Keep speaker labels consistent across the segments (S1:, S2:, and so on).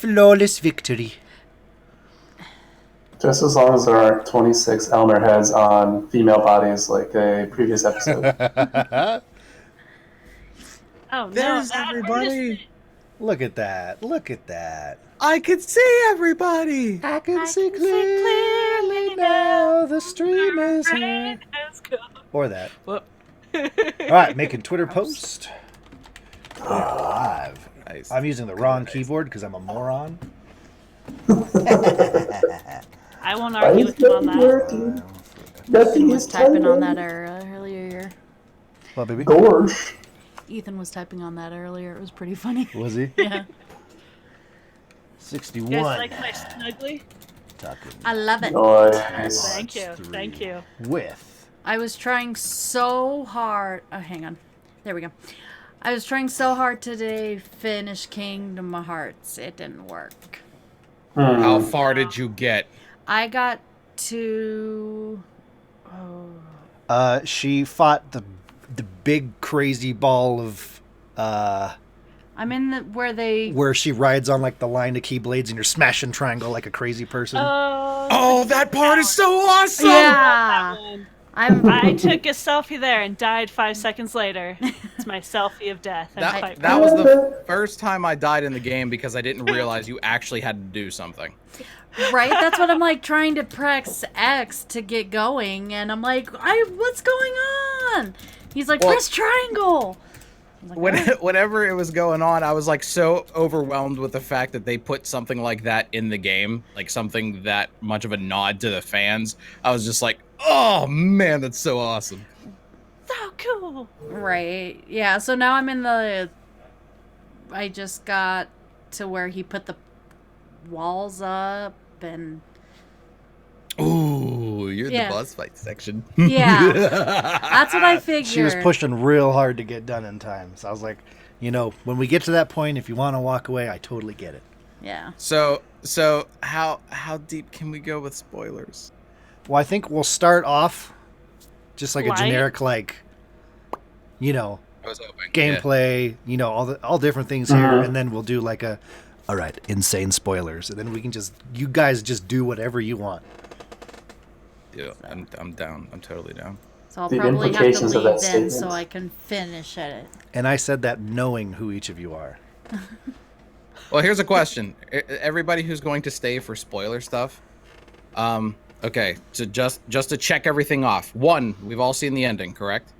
S1: flawless victory.
S2: Just as long as there aren't 26 Elmer heads on female bodies like a previous episode.
S3: Oh,
S4: There's
S3: no,
S4: everybody.
S1: Look at that. Look at that.
S4: I can see everybody.
S1: I can see clearly now the stream is here. Or that.
S3: Whoop.
S1: All right, making Twitter post. We are live.
S4: Nice.
S1: I'm using the wrong keyboard because I'm a moron.
S3: I won't argue with you on that.
S2: Nothing
S5: was typing on that earlier.
S1: What, baby?
S2: Gorge.
S5: Ethan was typing on that earlier. It was pretty funny.
S1: Was he?
S5: Yeah.
S1: 61.
S3: You guys like my snuggly?
S1: Talking
S5: I love it.
S2: Nice.
S3: Thank you. Thank you.
S1: with.
S5: I was trying so hard. Oh, hang on. There we go. I was trying so hard today to finish Kingdom Hearts. It didn't work.
S4: How far did you get?
S5: I got to... Oh.
S1: She fought the big crazy ball of
S5: I'm in the where they...
S1: where she rides on like the line of keyblades and you're smashing triangle like a crazy person.
S4: Oh, that part is so awesome!
S5: Yeah.
S3: I took a selfie there and died 5 seconds later. It's my selfie of death.
S4: That was the first time I died in the game because I didn't realize you actually had to do something.
S5: Right? That's what I'm like trying to press X to get going, and I'm like, what's going on? He's like, press triangle. Like,
S4: Whenever it was going on, I was like so overwhelmed with the fact that they put something like that in the game, like something that much of a nod to the fans. I was just like, oh man, that's so awesome.
S3: So cool.
S5: Right. Yeah, so now I'm in the... I just got to where he put the walls up and...
S4: Ooh, you're in
S5: Yeah.
S4: the boss fight section.
S5: Yeah. That's what I figured.
S1: She was pushing real hard to get done in time. So I was like, when we get to that point, if you want to walk away, I totally get it.
S5: Yeah.
S4: So how deep can we go with spoilers?
S1: Well, I think we'll start off just like
S3: Light.
S1: a generic, like,
S4: I was hoping.
S1: gameplay, all different things here, and then we'll do like all right, insane spoilers, and then we can you guys just do whatever you want.
S4: Yeah, I'm down. I'm totally down.
S5: So I'll
S2: The
S5: probably have to
S2: implications of
S5: leave
S2: that
S5: then so
S2: statement.
S5: I can finish it.
S1: And I said that knowing who each of you are.
S4: Well, here's a question. Everybody who's going to stay for spoiler stuff, okay, so just to check everything off. 1, we've all seen the ending, correct?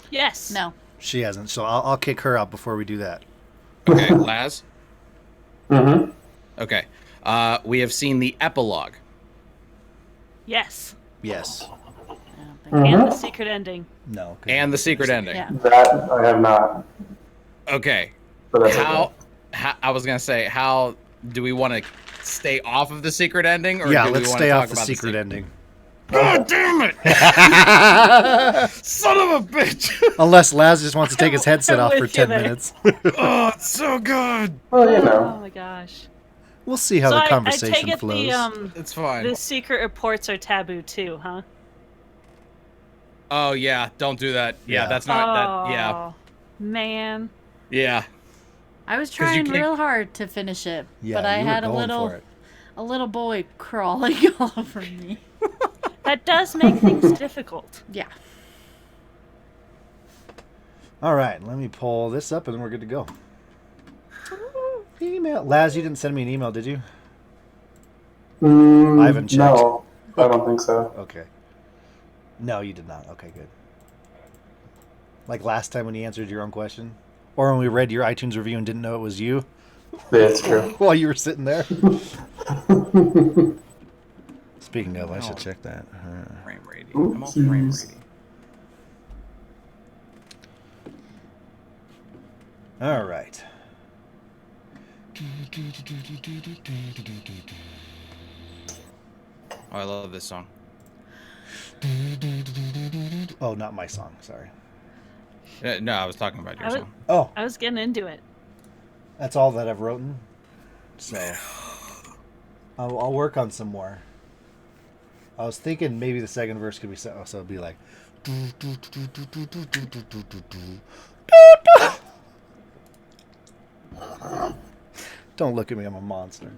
S3: Yes.
S5: No.
S1: She hasn't, so I'll kick her out before we do that.
S4: Okay, Laz?
S2: Mm-hmm.
S4: Okay. We have seen the epilogue.
S3: Yes.
S1: Yes.
S3: And the secret ending.
S1: No.
S4: And the secret ending.
S5: Yeah.
S2: That I have not.
S4: Okay.
S2: But that's
S4: How,
S2: okay.
S4: I was going to say, how do we want to stay off of the secret ending? Or
S1: Yeah,
S4: do we
S1: let's
S4: wanna
S1: stay
S4: talk
S1: off the
S4: about
S1: secret ending.
S4: God damn it! Son of a bitch!
S1: Unless Laz just wants to take his headset
S3: I'm
S1: off for
S3: with you
S1: 10
S3: there.
S1: minutes.
S4: Oh, it's so good!
S2: Well,
S3: Oh my gosh.
S1: We'll see how
S3: So
S1: the
S3: I take
S1: conversation
S3: it
S1: flows.
S4: It's fine.
S3: the secret reports are taboo too, huh?
S4: Oh, yeah, don't do that. Yeah,
S1: Yeah.
S4: that's not... Yeah.
S3: Man.
S4: Yeah.
S5: I was
S4: 'Cause you
S5: trying
S4: can't-
S5: real hard to finish it,
S1: Yeah,
S5: but I
S1: you were
S5: had
S1: going for it.
S5: a little boy crawling all over me.
S3: That does make things difficult.
S5: Yeah.
S1: All right, let me pull this up and then we're good to go. Email. Laz, you didn't send me an email, did you? I haven't checked.
S2: No, I don't think so.
S1: Okay. No, you did not. Okay, good. Like last time when you answered your own question? Or when we read your iTunes review and didn't know it was you
S2: That's true.
S1: while you were sitting there? Speaking of, I should check that.
S4: Frame rating. I'm all frame rating.
S1: All right.
S4: Oh, I love this song.
S1: Oh, not my song. Sorry.
S4: No, I was talking about your song.
S1: Oh,
S3: I was getting into it.
S1: that's all that I've written. So I'll work on some more. I was thinking maybe the second verse could be so it'd be like. Don't look at me. I'm a monster.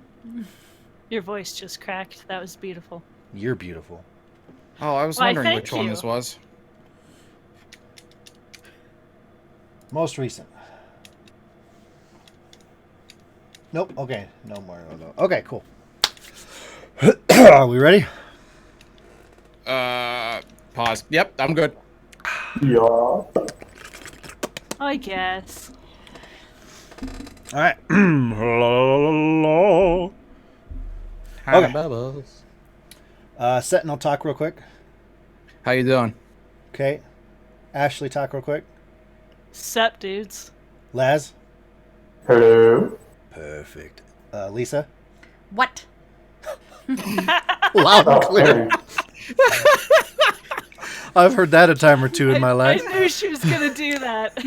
S3: Your voice just cracked. That was beautiful.
S1: You're beautiful.
S4: Oh, I was
S3: Why,
S4: wondering
S3: thank
S4: which one
S3: you.
S4: this was.
S1: Most recent. Nope. Okay. No more. No. Okay, cool. Are we ready?
S4: Pause. Yep, I'm good.
S2: Yeah.
S3: I guess.
S1: All right. Hello.
S4: Hi,
S1: Okay.
S4: Bubbles.
S1: Sentinel, talk real quick.
S4: How you doing?
S1: Okay. Ashley, talk real quick.
S3: Sup, dudes.
S1: Laz.
S2: Hello.
S1: Perfect. Lisa.
S5: What?
S1: Loud and
S2: Oh,
S1: clear. I've heard that a time or two in my life.
S3: I knew she was gonna do that.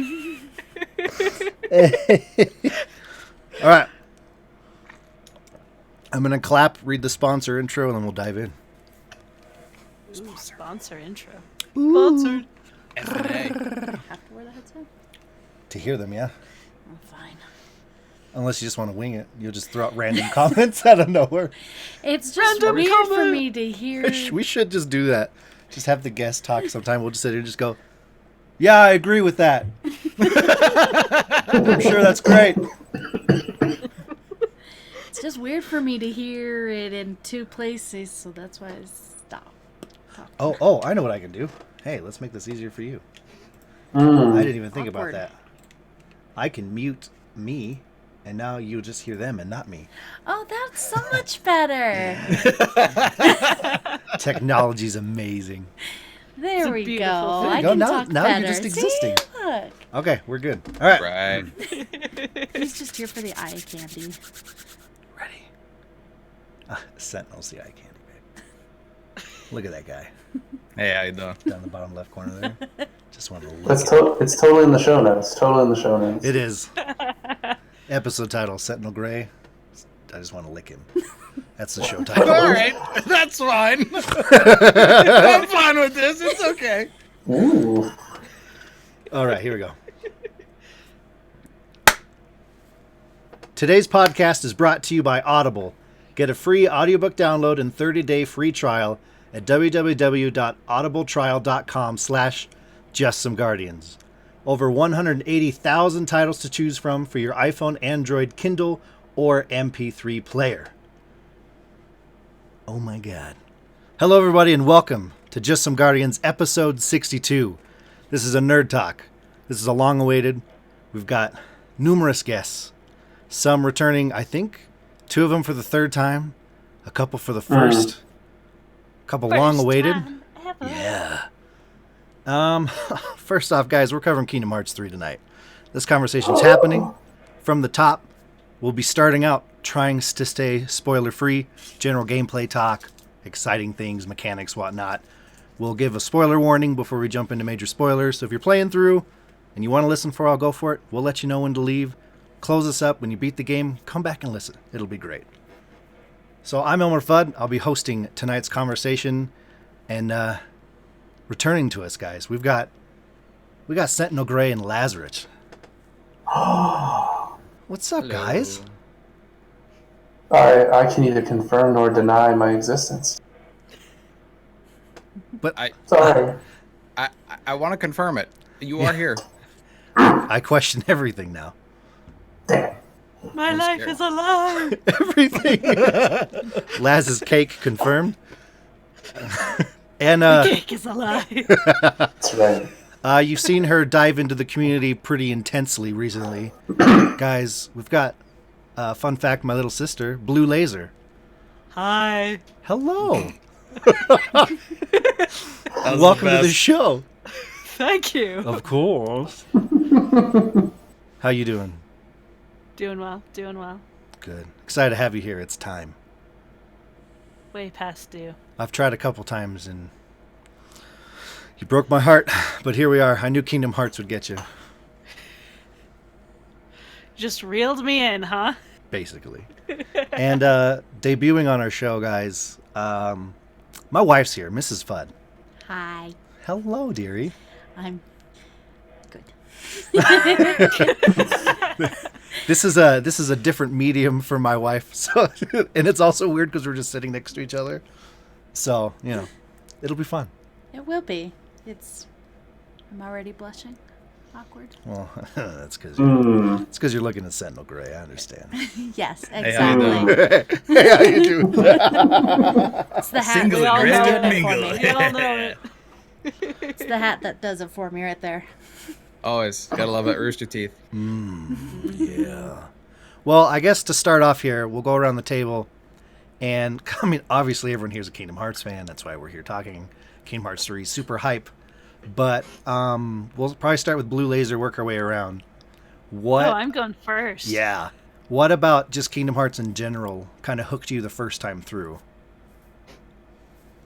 S1: All right. I'm going to clap, read the sponsor intro, and then we'll dive in.
S3: Ooh, sponsor intro.
S1: Ooh.
S3: Sponsored.
S4: FNA.
S5: Have to wear the headset?
S1: To hear them, yeah.
S5: I'm fine.
S1: Unless you just want to wing it. You'll just throw out random comments out of nowhere.
S5: It's just
S3: Random
S5: weird for
S3: comment.
S5: me to hear.
S1: We should just do that. Just have the guest talk sometime. We'll just sit here and just go, yeah, I agree with that. I'm sure that's great.
S5: It's just weird for me to hear it in two places, so that's why I stopped talking.
S1: Oh, I know what I can do. Hey, let's make this easier for you.
S2: Mm.
S1: I didn't even think about
S5: Awkward.
S1: that. I can mute me, and now you'll just hear them and not me.
S5: Oh, that's so much better.
S1: Technology's amazing.
S5: There
S3: a
S5: we
S3: beautiful
S5: go.
S3: thing.
S5: I
S1: There you go.
S5: can
S1: Now-
S5: talk
S1: now you're
S5: better.
S1: just existing.
S5: See, look.
S1: Okay, we're good. All right.
S4: Right.
S5: He's just here for the eye candy.
S1: Ready. Sentinel's the eye candy, babe. Look at that guy
S4: Hey, how you doing?
S1: down in the bottom left corner there. Just wanted to look.
S2: That's it's totally in the show notes. Totally in the show notes.
S1: It is. Episode title, Sentinel Gray. I just want to lick him. That's the show title.
S4: All right, that's fine. I'm fine with this. It's okay.
S2: Ooh.
S1: All right, here we go. Today's podcast is brought to you by Audible. Get a free audiobook download and 30-day free trial at www.audibletrial.com/JustSomeGuardians. Over 180,000 titles to choose from for your iPhone, Android, Kindle, or MP3 player. Oh my God. Hello everybody and welcome to Just Some Guardians episode 62. This is a nerd talk. This is a long-awaited. We've got numerous guests. Some returning, I think, 2 of them for the 3rd time, a couple for the first, a couple long-awaited.
S3: Time ever.
S1: Yeah. First off, guys, we're covering Kingdom Hearts 3 tonight. This conversation's happening from the top. We'll be starting out trying to stay spoiler-free, general gameplay talk, exciting things, mechanics, whatnot. We'll give a spoiler warning before we jump into major spoilers. So if you're playing through and you want to listen for, I'll go for it. We'll let you know when to leave. Close us up. When you beat the game, come back and listen. It'll be great. So I'm ELMMERFUDD. I'll be hosting tonight's conversation. And returning to us, guys, we got Sentinel Gray and LAZZRICH. What's up, guys?
S2: I can neither confirm nor deny my existence.
S1: But
S2: Sorry.
S4: I want to confirm it. You are here.
S1: I question everything now.
S2: Damn.
S3: My
S4: I'm
S3: life
S4: scared.
S3: is a lie.
S1: Everything. Laz's cake confirmed. And
S3: Cake is a lie.
S2: That's right.
S1: you've seen her dive into the community pretty intensely recently. Guys, we've got, fun fact, my little sister, BLUELAZOR.
S3: Hi.
S1: Hello.
S4: That was
S1: Welcome
S4: the
S1: to the
S4: best.
S1: show.
S3: Thank you.
S1: Of course. How you doing?
S3: Doing well. Doing well.
S1: Good. Excited to have you here. It's time.
S3: Way past due.
S1: I've tried a couple times and you broke my heart, but here we are. I knew Kingdom Hearts would get you,
S3: Just reeled me in, huh?
S1: basically. And debuting on our show, guys, my wife's here, Mrs. Fudd.
S5: Hi.
S1: Hello, dearie.
S5: I'm good.
S1: This is a different medium for my wife, so and it's also weird because we're just sitting next to each other. So it'll be fun.
S5: It will be. I'm already blushing. Awkward.
S1: Well, that's because
S2: Mm.
S1: you're looking at Sentinel Gray. I understand.
S5: Yes,
S4: Hey, how you
S5: exactly.
S1: Hey, how you doing?
S5: It's the hat.
S4: Single
S3: We all
S4: and
S3: know
S4: gristed
S3: it.
S4: mingle.
S3: We all know it.
S5: It's the hat that does it for me right there.
S4: Always gotta love that rooster teeth.
S1: Yeah. Well, I guess to start off here, we'll go around the table, and I mean, obviously everyone here's a Kingdom Hearts fan. That's why we're here talking Kingdom Hearts 3, super hype. But we'll probably start with Blue Laser, work our way around. What?
S3: Oh, I'm going first.
S1: Yeah. What about just Kingdom Hearts in general kind of hooked you the first time through?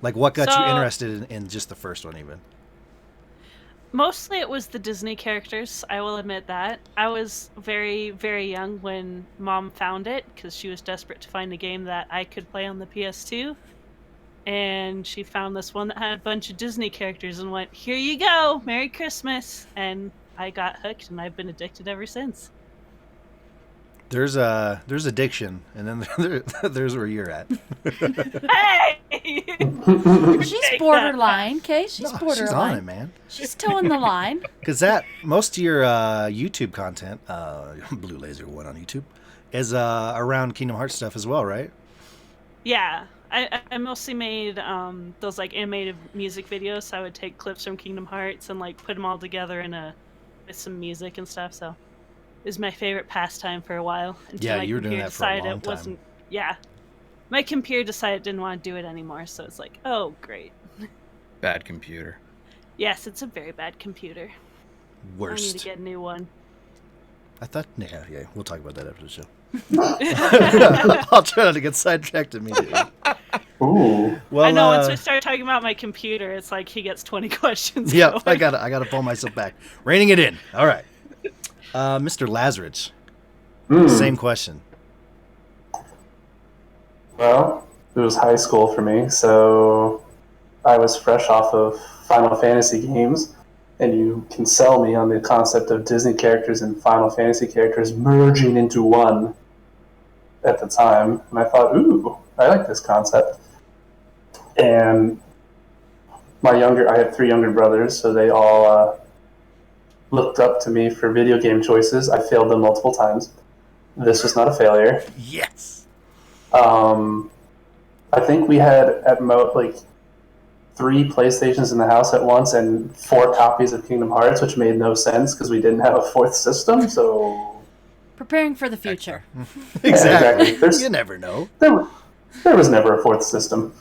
S1: Like, what got you interested in just the first one, even?
S3: Mostly it was the Disney characters, I will admit that. I was very, very young when Mom found it, because she was desperate to find a game that I could play on the PS2. And she found this one that had a bunch of Disney characters and went, "Here you go, Merry Christmas." And I got hooked, and I've been addicted ever since.
S1: There's addiction, and then there's where you're at.
S3: Hey!
S5: She's
S3: Take
S5: borderline, okay? She's
S1: No,
S5: borderline.
S1: she's on it, man.
S5: She's towing the line.
S1: Because most of your YouTube content, Blue Laser one on YouTube, is around Kingdom Hearts stuff as well, right?
S3: Yeah, I mostly made those like animated music videos. So I would take clips from Kingdom Hearts and like put them all together with some music and stuff. So it was my favorite pastime for a while. Until
S1: Yeah,
S3: my
S1: you were doing
S3: computer
S1: that for a
S3: decided
S1: long
S3: it
S1: time.
S3: wasn't. Yeah, my computer decided it didn't want to do it anymore. So it's like, oh great.
S4: Bad computer.
S3: Yes, it's a very bad computer. I need
S1: Worst.
S3: to get a new one.
S1: I thought, yeah, we'll talk about that after the show. I'll try not to get sidetracked immediately.
S2: Ooh.
S1: Well,
S3: I know once we start talking about my computer, it's like he gets 20 questions.
S1: yeah,
S3: going.
S1: I gotta pull myself back. Reining it in. All right, Mr. LAZZRICH. Same question.
S2: Well, it was high school for me, so I was fresh off of Final Fantasy games, and you can sell me on the concept of Disney characters and Final Fantasy characters merging into one at the time, and I thought, ooh, I like this concept. And I had 3 younger brothers, so they all looked up to me for video game choices. I failed them multiple times. This was not a failure.
S1: Yes.
S2: I think we had at most like 3 PlayStations in the house at once and 4 copies of Kingdom Hearts, which made no sense because we didn't have a 4th system. So
S5: Preparing for the future.
S1: Exactly.
S2: There's-
S1: You never know.
S2: there was never a 4th system.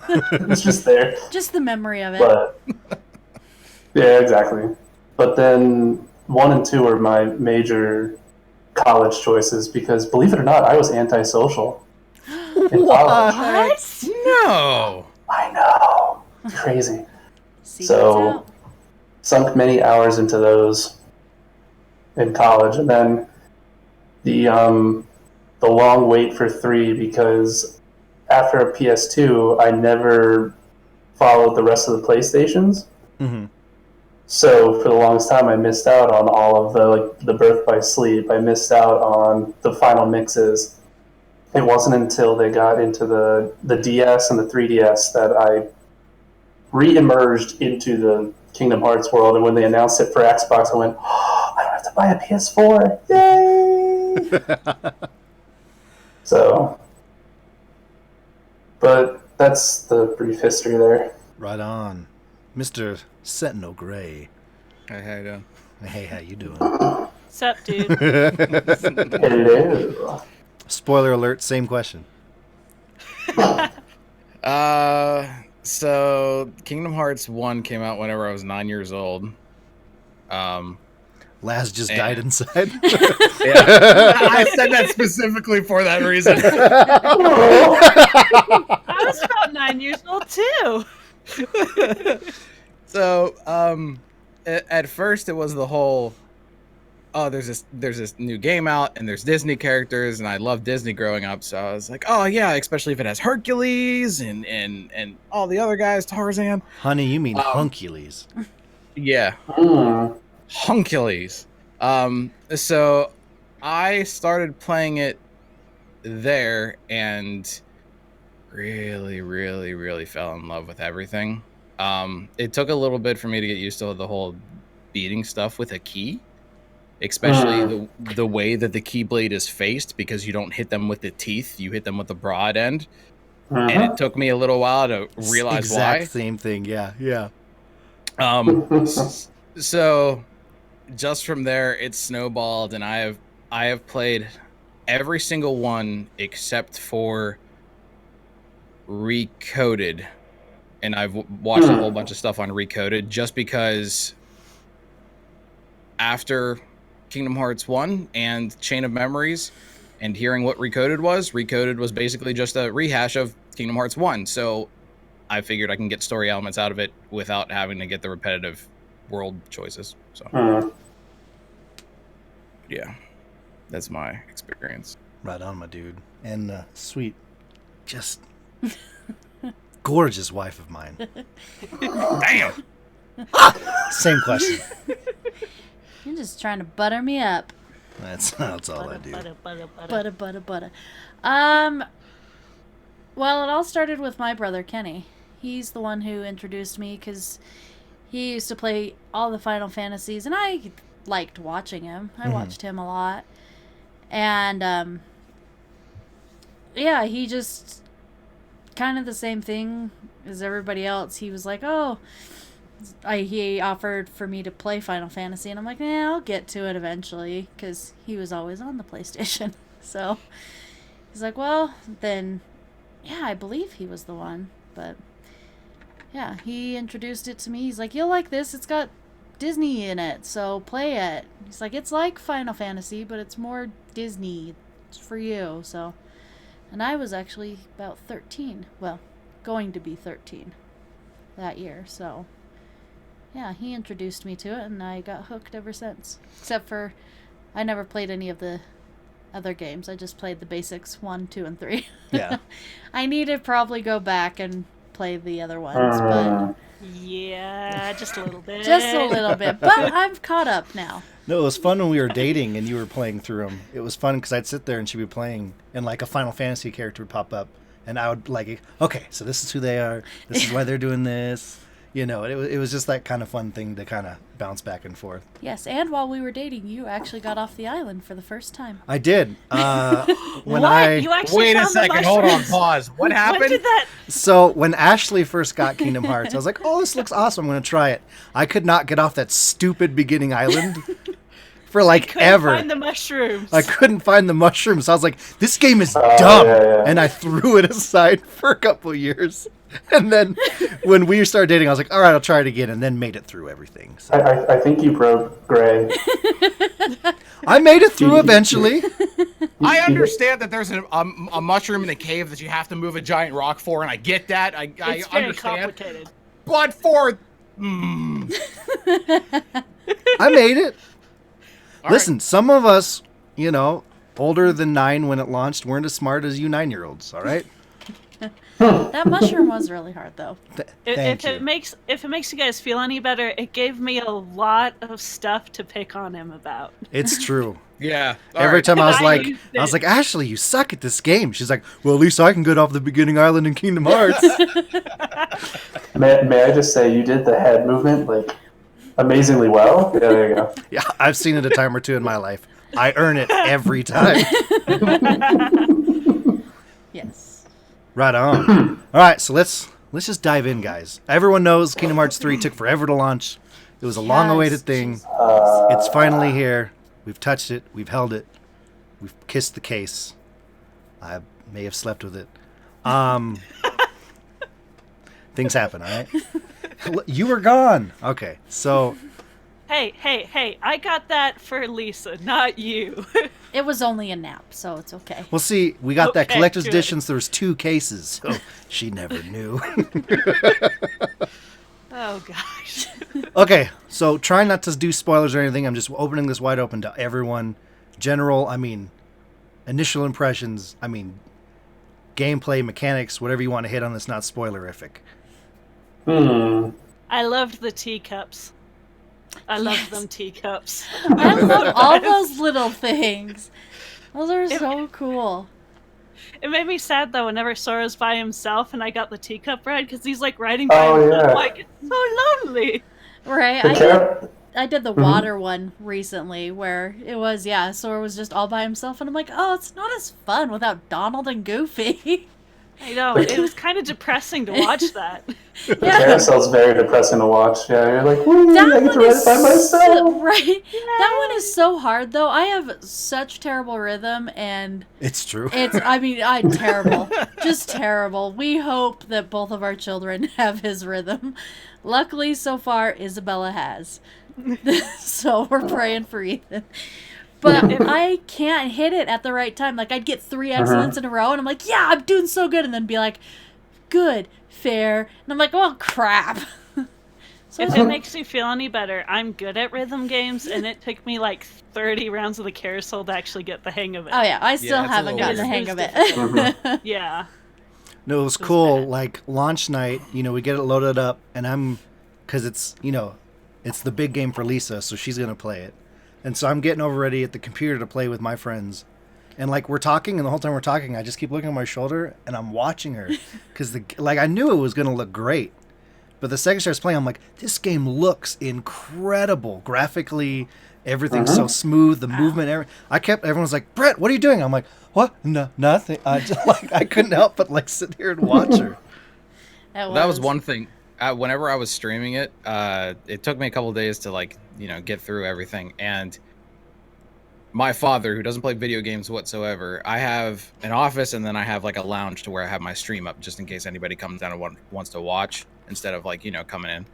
S2: It was just there.
S5: Just the memory of it.
S2: But yeah, exactly. But then 1 and 2 were my major college choices because, believe it or not, I was antisocial in college.
S5: What?
S4: No.
S2: I know, crazy.
S5: Secrets
S2: So-
S5: out.
S2: Sunk many hours into those in college, and then the long wait for 3 because after a PS2, I never followed the rest of the PlayStations.
S1: Mm-hmm.
S2: So for the longest time, I missed out on all of the Birth by Sleep. I missed out on the final mixes. It wasn't until they got into the DS and the 3DS that I re-emerged into the Kingdom Hearts world. And when they announced it for Xbox, I went, oh, I don't have to buy a PS4. Yay! So, but that's the brief history there.
S1: Right on, Mr. Sentinel Gray.
S4: Hey, how you doing?
S1: Hey, how you doing?
S3: What's up, dude?
S2: Hello.
S1: Spoiler alert. Same question.
S4: So Kingdom Hearts 1 came out whenever I was 9 years old.
S1: Laz just died inside.
S4: Yeah. I said that specifically for that reason.
S3: I was about 9 years old too.
S4: So, at first it was the whole, oh, there's this new game out and there's Disney characters and I loved Disney growing up, so I was like, oh yeah, especially if it has Hercules and all the other guys, Tarzan.
S1: Honey, you mean Huncules.
S4: Yeah,
S2: Mm.
S4: Huncules. So I started playing it there and really fell in love with everything. It took a little bit for me to get used to the whole beating stuff with a key, especially the way that the keyblade is faced, because you don't hit them with the teeth, you hit them with the broad end. And it took me a little while to realize why.
S1: Same thing, yeah.
S4: So just from there, it snowballed, and I have played every single one except for Recoded, and I've watched a whole bunch of stuff on Recoded just because after Kingdom Hearts 1 and Chain of Memories and hearing what Recoded was basically just a rehash of Kingdom Hearts 1. So I figured I can get story elements out of it without having to get the repetitive world choices. So yeah, that's my experience.
S1: Right on, my dude. And sweet, just gorgeous wife of mine.
S4: Damn.
S1: Same question.
S5: You're just trying to butter me up.
S1: That's all I do.
S5: Butter. Well, it all started with my brother, Kenny. He's the one who introduced me because he used to play all the Final Fantasies, and I liked watching him. I watched him a lot. And, yeah, he just kind of the same thing as everybody else. He was like, oh, he offered for me to play Final Fantasy, and I'm like, I'll get to it eventually, because he was always on the PlayStation. So he's like, well, then, yeah, I believe he was the one. But yeah, he introduced it to me. He's like, you'll like this. It's got Disney in it, so play it. He's like, it's like Final Fantasy, but it's more Disney. It's for you. So, and I was actually about 13. Well, going to be 13 that year. So yeah, he introduced me to it, and I got hooked ever since. Except for, I never played any of the other games. I just played the basics 1, 2, and 3.
S1: Yeah.
S5: I need to probably go back and play the other ones, but
S3: yeah, just a little bit.
S5: just a little bit. But I'm caught up now.
S1: No, it was fun when we were dating and you were playing through them. It was fun because I'd sit there and she'd be playing, and like a Final Fantasy character would pop up, and I would like, okay, so this is who they are. This is why they're doing this. You know, it was just that kind of fun thing to kind of bounce back and forth.
S5: Yes, and while we were dating, you actually got off the island for the first time.
S1: I did. When
S3: what? You actually
S4: Wait a
S3: found the
S4: second, hold on,
S3: mushrooms?
S4: pause. What happened?
S3: When did that?
S1: So when Ashley first got Kingdom Hearts, I was like, oh, this looks awesome. I'm going to try it. I could not get off that stupid beginning island for like
S3: Couldn't
S1: ever.
S3: find the mushrooms.
S1: I couldn't find the mushrooms. I was like, this game is dumb.
S2: Yeah.
S1: And I threw it aside for a couple years. And then when we started dating, I was like, all right, I'll try it again. And then made it through everything. So.
S2: I think you broke Gray.
S1: I made it through eventually.
S4: I understand that there's a mushroom in a cave that you have to move a giant rock for, and I get that. I
S3: it's very
S4: understand.
S3: complicated.
S4: But for...
S1: I made it.
S4: All
S1: Listen, some of us, you know, older than 9 when it launched, weren't as smart as you 9-year-olds, all right?
S5: That mushroom was really hard, though.
S1: Thank you.
S3: If it makes you guys feel any better, it gave me a lot of stuff to pick on him about.
S1: It's true.
S4: Yeah.
S1: Every time I was
S3: I
S1: like,
S3: used
S1: I was
S3: it.
S1: like, Ashley, you suck at this game. She's like, well, at least I can get off the beginning island in Kingdom Hearts.
S2: May I just say you did the head movement like amazingly well? Yeah, there you go.
S1: Yeah, I've seen it a time or two in my life. I earn it every time.
S5: Yes.
S1: Right on. All right, so let's just dive in, guys. Everyone knows Kingdom Hearts 3 took forever to launch. It was a long-awaited thing. It's finally here. We've touched it. We've held it. We've kissed the case. I may have slept with it. Things happen, all right? You were gone. Okay, so...
S3: Hey, I got that for Lisa, not you.
S5: It was only a nap, so it's okay.
S1: Well, see, we got that
S3: Okay,
S1: collector's
S3: good.
S1: edition, so there was 2 cases. So she never knew.
S3: Oh, gosh.
S1: Okay, so try not to do spoilers or anything. I'm just opening this wide open to everyone. Initial impressions, gameplay, mechanics, whatever you want to hit on that's not spoilerific.
S3: I loved the teacups. I love
S5: Yes.
S3: them teacups.
S5: I love all those little things. Those are so cool.
S3: It made me sad though whenever Sora's by himself and I got the teacup ride because he's like riding by
S2: Oh,
S3: himself.
S2: yeah.
S3: Like, it's so lonely.
S5: Right? I did the water one recently where it was, Sora was just all by himself, and I'm like, oh, it's not as fun without Donald and Goofy.
S3: I know, it was kind of depressing to watch that.
S2: The carousel's very depressing to watch. Yeah, you're like, woo,
S5: That
S2: I get
S5: one
S2: to ride
S5: is
S2: it by myself.
S5: right. That one is so hard though. I have such terrible rhythm, and
S1: It's true.
S5: I'm terrible. Just terrible. We hope that both of our children have his rhythm. Luckily, so far, Isabella has. So we're praying for Ethan. But I can't hit it at the right time. Like, I'd get 3 excellents in a row, and I'm like, yeah, I'm doing so good. And then be like, good, fair. And I'm like, oh, crap. So
S3: If it makes you feel any better, I'm good at rhythm games, and it took me like 30 rounds of the carousel to actually get the hang of it.
S5: oh, yeah, I still
S4: it's a
S5: haven't
S4: little
S5: gotten the hang
S3: weird.
S5: of it.
S3: Yeah.
S1: No, it was cool. Like launch night, we get it loaded up, and because it's it's the big game for Lisa, so she's gonna play it, and so I'm getting over ready at the computer to play with my friends, and like we're talking, and the whole time we're talking, I just keep looking at my shoulder, and I'm watching her, because I knew it was gonna look great, but the second she starts playing, I'm like, this game looks incredible graphically. Everything's so smooth, the movement. Everyone's like, Brett, what are you doing? I'm like, what? No, nothing. I just I couldn't help but like sit here and watch her.
S4: That was one thing. Whenever I was streaming it, it took me a couple of days to get through everything. And my father, who doesn't play video games whatsoever, I have an office, and then I have like a lounge to where I have my stream up just in case anybody comes down and wants to watch instead of coming in.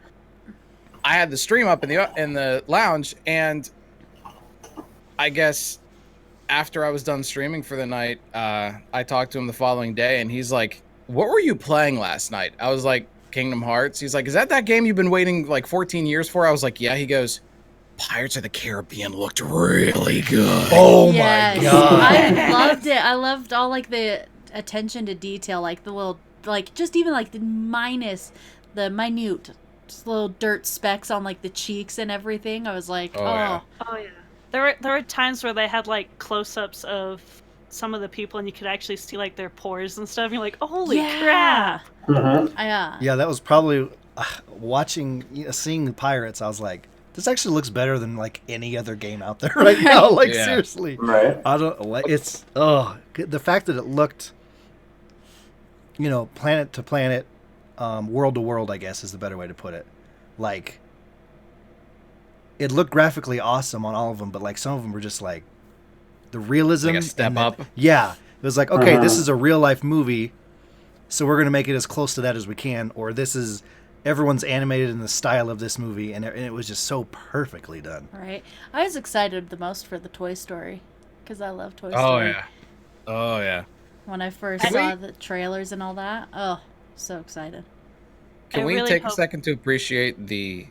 S4: I had the stream up in the lounge, and I guess after I was done streaming for the night, I talked to him the following day, and he's like, what were you playing last night? I was like, Kingdom Hearts. He's like, is that game you've been waiting like 14 years for? I was like, yeah. He goes, Pirates of the Caribbean looked really good.
S1: Oh
S5: Yes.
S1: my god!
S5: I loved it. I loved all like the attention to detail, like the little, like just even like the minute, just little dirt specks on like the cheeks and everything. I was like,
S4: Oh, yeah.
S3: Oh yeah. There were times where they had like close-ups of some of the people, and you could actually see like their pores and stuff. And you're like, holy crap!
S1: Yeah, that was probably seeing the Pirates. I was like, this actually looks better than like any other game out there right now. Like
S4: Yeah.
S1: seriously,
S2: Right.
S1: I don't like it's. The fact that it looked, planet to planet, world to world, I guess is the better way to put it. Like, it looked graphically awesome on all of them, but like some of them were just like the realism.
S4: Like a step
S1: and
S4: up.
S1: Yeah, it was like, okay, this is a real life movie, so we're gonna make it as close to that as we can, or this is everyone's animated in the style of this movie, and it was just so perfectly done.
S5: Right. I was excited the most for the Toy Story because I love Toy
S4: Oh
S5: Story.
S4: yeah. Oh yeah.
S5: When I first
S4: Can
S5: saw
S4: we-
S5: the trailers and all that, oh, so excited.
S4: Can
S3: I
S4: we
S3: really
S4: take a
S3: hope-
S4: second to appreciate the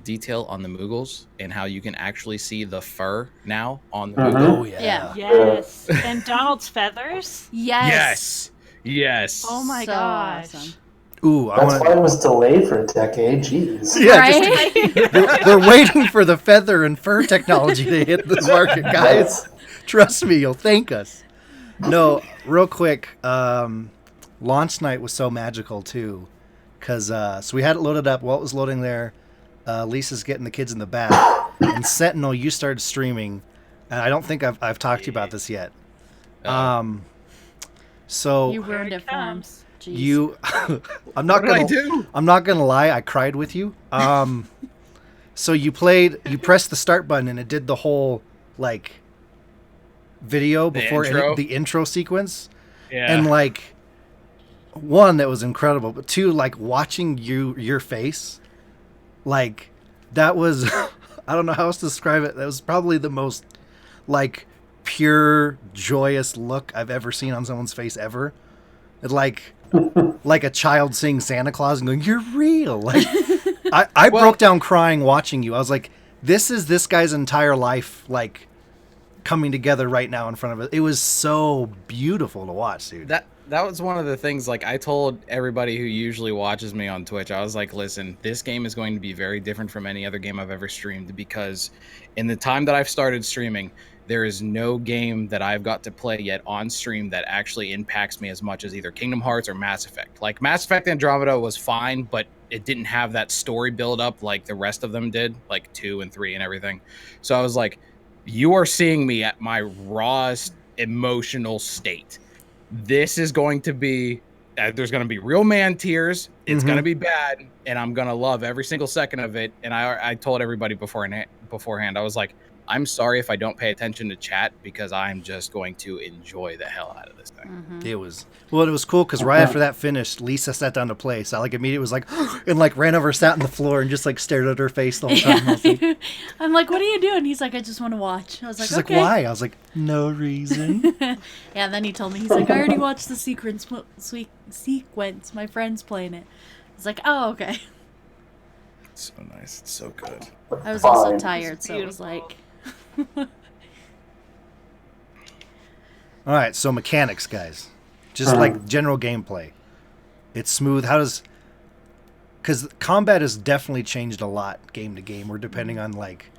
S4: detail on the Moogles and how you can actually see the fur now on the Moogle?
S1: Oh yeah.
S5: Yeah.
S3: Yes. And Donald's feathers.
S5: Yes.
S4: Yes.
S3: Oh my
S5: So
S3: gosh.
S5: awesome.
S1: Ooh, I
S2: That's
S1: want
S2: why it was delayed for a decade. Jeez.
S1: Yeah, just-
S5: Right?
S1: they're waiting for the feather and fur technology to hit the market, guys. Trust me, you'll thank us. No, real quick, launch night was so magical too, because so we had it loaded up. While it was loading there, Lisa's getting the kids in the bath, and Sentinel, you started streaming, and I don't think I've talked to you about this yet. So
S5: You ruined
S3: Here
S5: it
S3: it
S5: for him.
S3: comes.
S5: Jeez.
S1: you, I'm not
S4: What did I
S1: gonna
S4: do?
S1: I'm not gonna lie, I cried with you. So you pressed the start button, and it did the whole like video before
S4: intro?
S1: the intro sequence,
S4: Yeah.
S1: and like one, that was incredible, but two, like watching your face, like that was I don't know how else to describe it. That was probably the most like pure joyous look I've ever seen on someone's face ever. It like a child seeing Santa Claus and going, "You're real." Like I broke down crying watching you. I was like, this is this guy's entire life like coming together right now in front of it. It was so beautiful to watch, dude.
S4: that was one of the things, like, I told everybody who usually watches me on Twitch, I was like, listen, this game is going to be very different from any other game I've ever streamed, because in the time that I've started streaming, there is no game that I've got to play yet on stream that actually impacts me as much as either Kingdom Hearts or Mass Effect. Like, Mass Effect Andromeda was fine, but it didn't have that story build up like the rest of them did, like 2 and 3 and everything. So I was like, you are seeing me at my rawest emotional state. This is going to be, there's going to be real man tears. It's going to be bad, and I'm going to love every single second of it. And I told everybody beforehand, I was like, I'm sorry if I don't pay attention to chat, because I'm just going to enjoy the hell out of this thing.
S1: It was cool because right after that finished, Lisa sat down to play. So I like immediately was like, and like ran over, sat on the floor, and just like stared at her face the whole time. I was like,
S5: I'm like, what are you doing? He's like, I just want to watch. I was like,
S1: she's
S5: okay.
S1: like, why? I was like, no reason.
S5: Yeah, and then he told me, he's like, I already watched the sequence. My friend's playing it. I was like, oh, okay.
S4: It's so nice. It's so good.
S5: I was also tired, so it was like...
S1: All right, so mechanics, guys. Just like general gameplay. It's smooth. Because combat has definitely changed a lot game to game, or depending on like,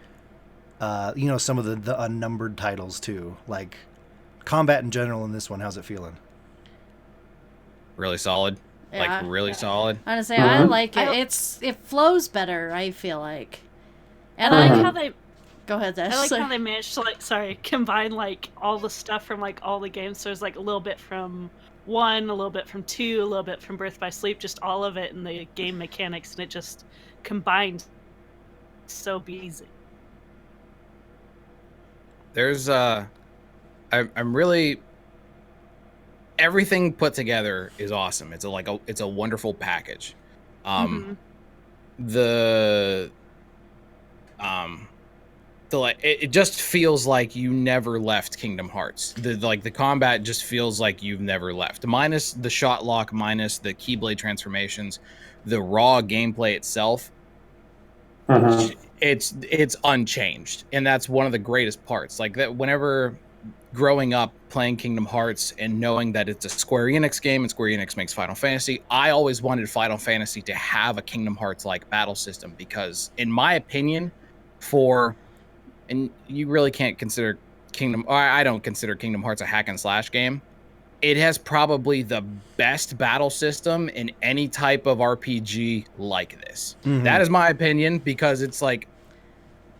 S1: some of the unnumbered titles too. Like, combat in general in this one, how's it feeling?
S4: Really solid.
S5: Yeah.
S4: Like, really solid.
S5: Honestly, I like it. It flows better, I feel like. And
S3: I like how they...
S5: Go ahead, Ash.
S3: I like how they managed to combine like all the stuff from like all the games. So there's like a little bit from 1, a little bit from 2, a little bit from Birth by Sleep, just all of it in the game mechanics, and it just combined so easy.
S4: There's I'm really, everything put together is awesome. It's a wonderful package. It just feels like you never left Kingdom Hearts. The combat just feels like you've never left. Minus the shot lock, minus the Keyblade transformations, the raw gameplay itself, it's unchanged, and that's one of the greatest parts. Like that, whenever growing up playing Kingdom Hearts and knowing that it's a Square Enix game and Square Enix makes Final Fantasy, I always wanted Final Fantasy to have a Kingdom Hearts like battle system, because in my opinion, and you really can't consider I don't consider Kingdom Hearts a hack and slash game. It has probably the best battle system in any type of RPG like this. That is my opinion, because it's like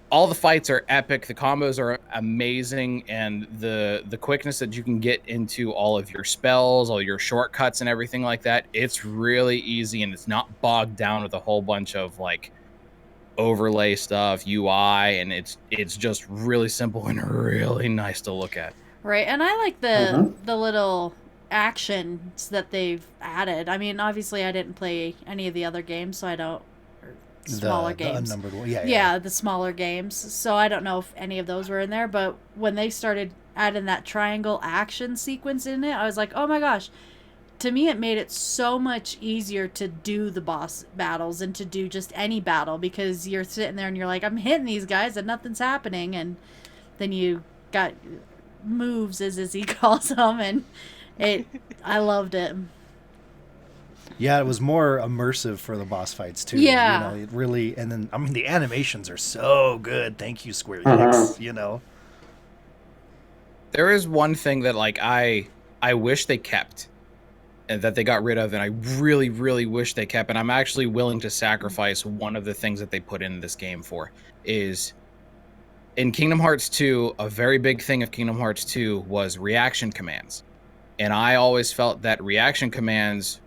S4: all the fights are epic, the combos are amazing, and the quickness that you can get into all of your spells, all your shortcuts and everything like that, it's really easy, and it's not bogged down with a whole bunch of like overlay stuff, UI, and it's just really simple and really nice to look at.
S5: Right, and I like the little actions that they've added. I mean, obviously I didn't play any of the other games, so I don't... Smaller games.
S1: The unnumbered one. Yeah,
S5: yeah, the smaller games. So I don't know if any of those were in there, but when they started adding that triangle action sequence in it, I was like, oh my gosh. To me, it made it so much easier to do the boss battles and to do just any battle, because you're sitting there and you're like, I'm hitting these guys and nothing's happening, and then you got moves, as he calls them, and I loved it.
S1: Yeah, it was more immersive for the boss fights too.
S5: Yeah,
S1: it really, and then I mean the animations are so good. Thank you, Square Enix.
S4: There is one thing that like I wish they kept, and that they got rid of, and I really, really wish they kept, and I'm actually willing to sacrifice one of the things that they put in this game for, is in Kingdom Hearts 2, a very big thing of Kingdom Hearts 2 was reaction commands. And I always felt that reaction commands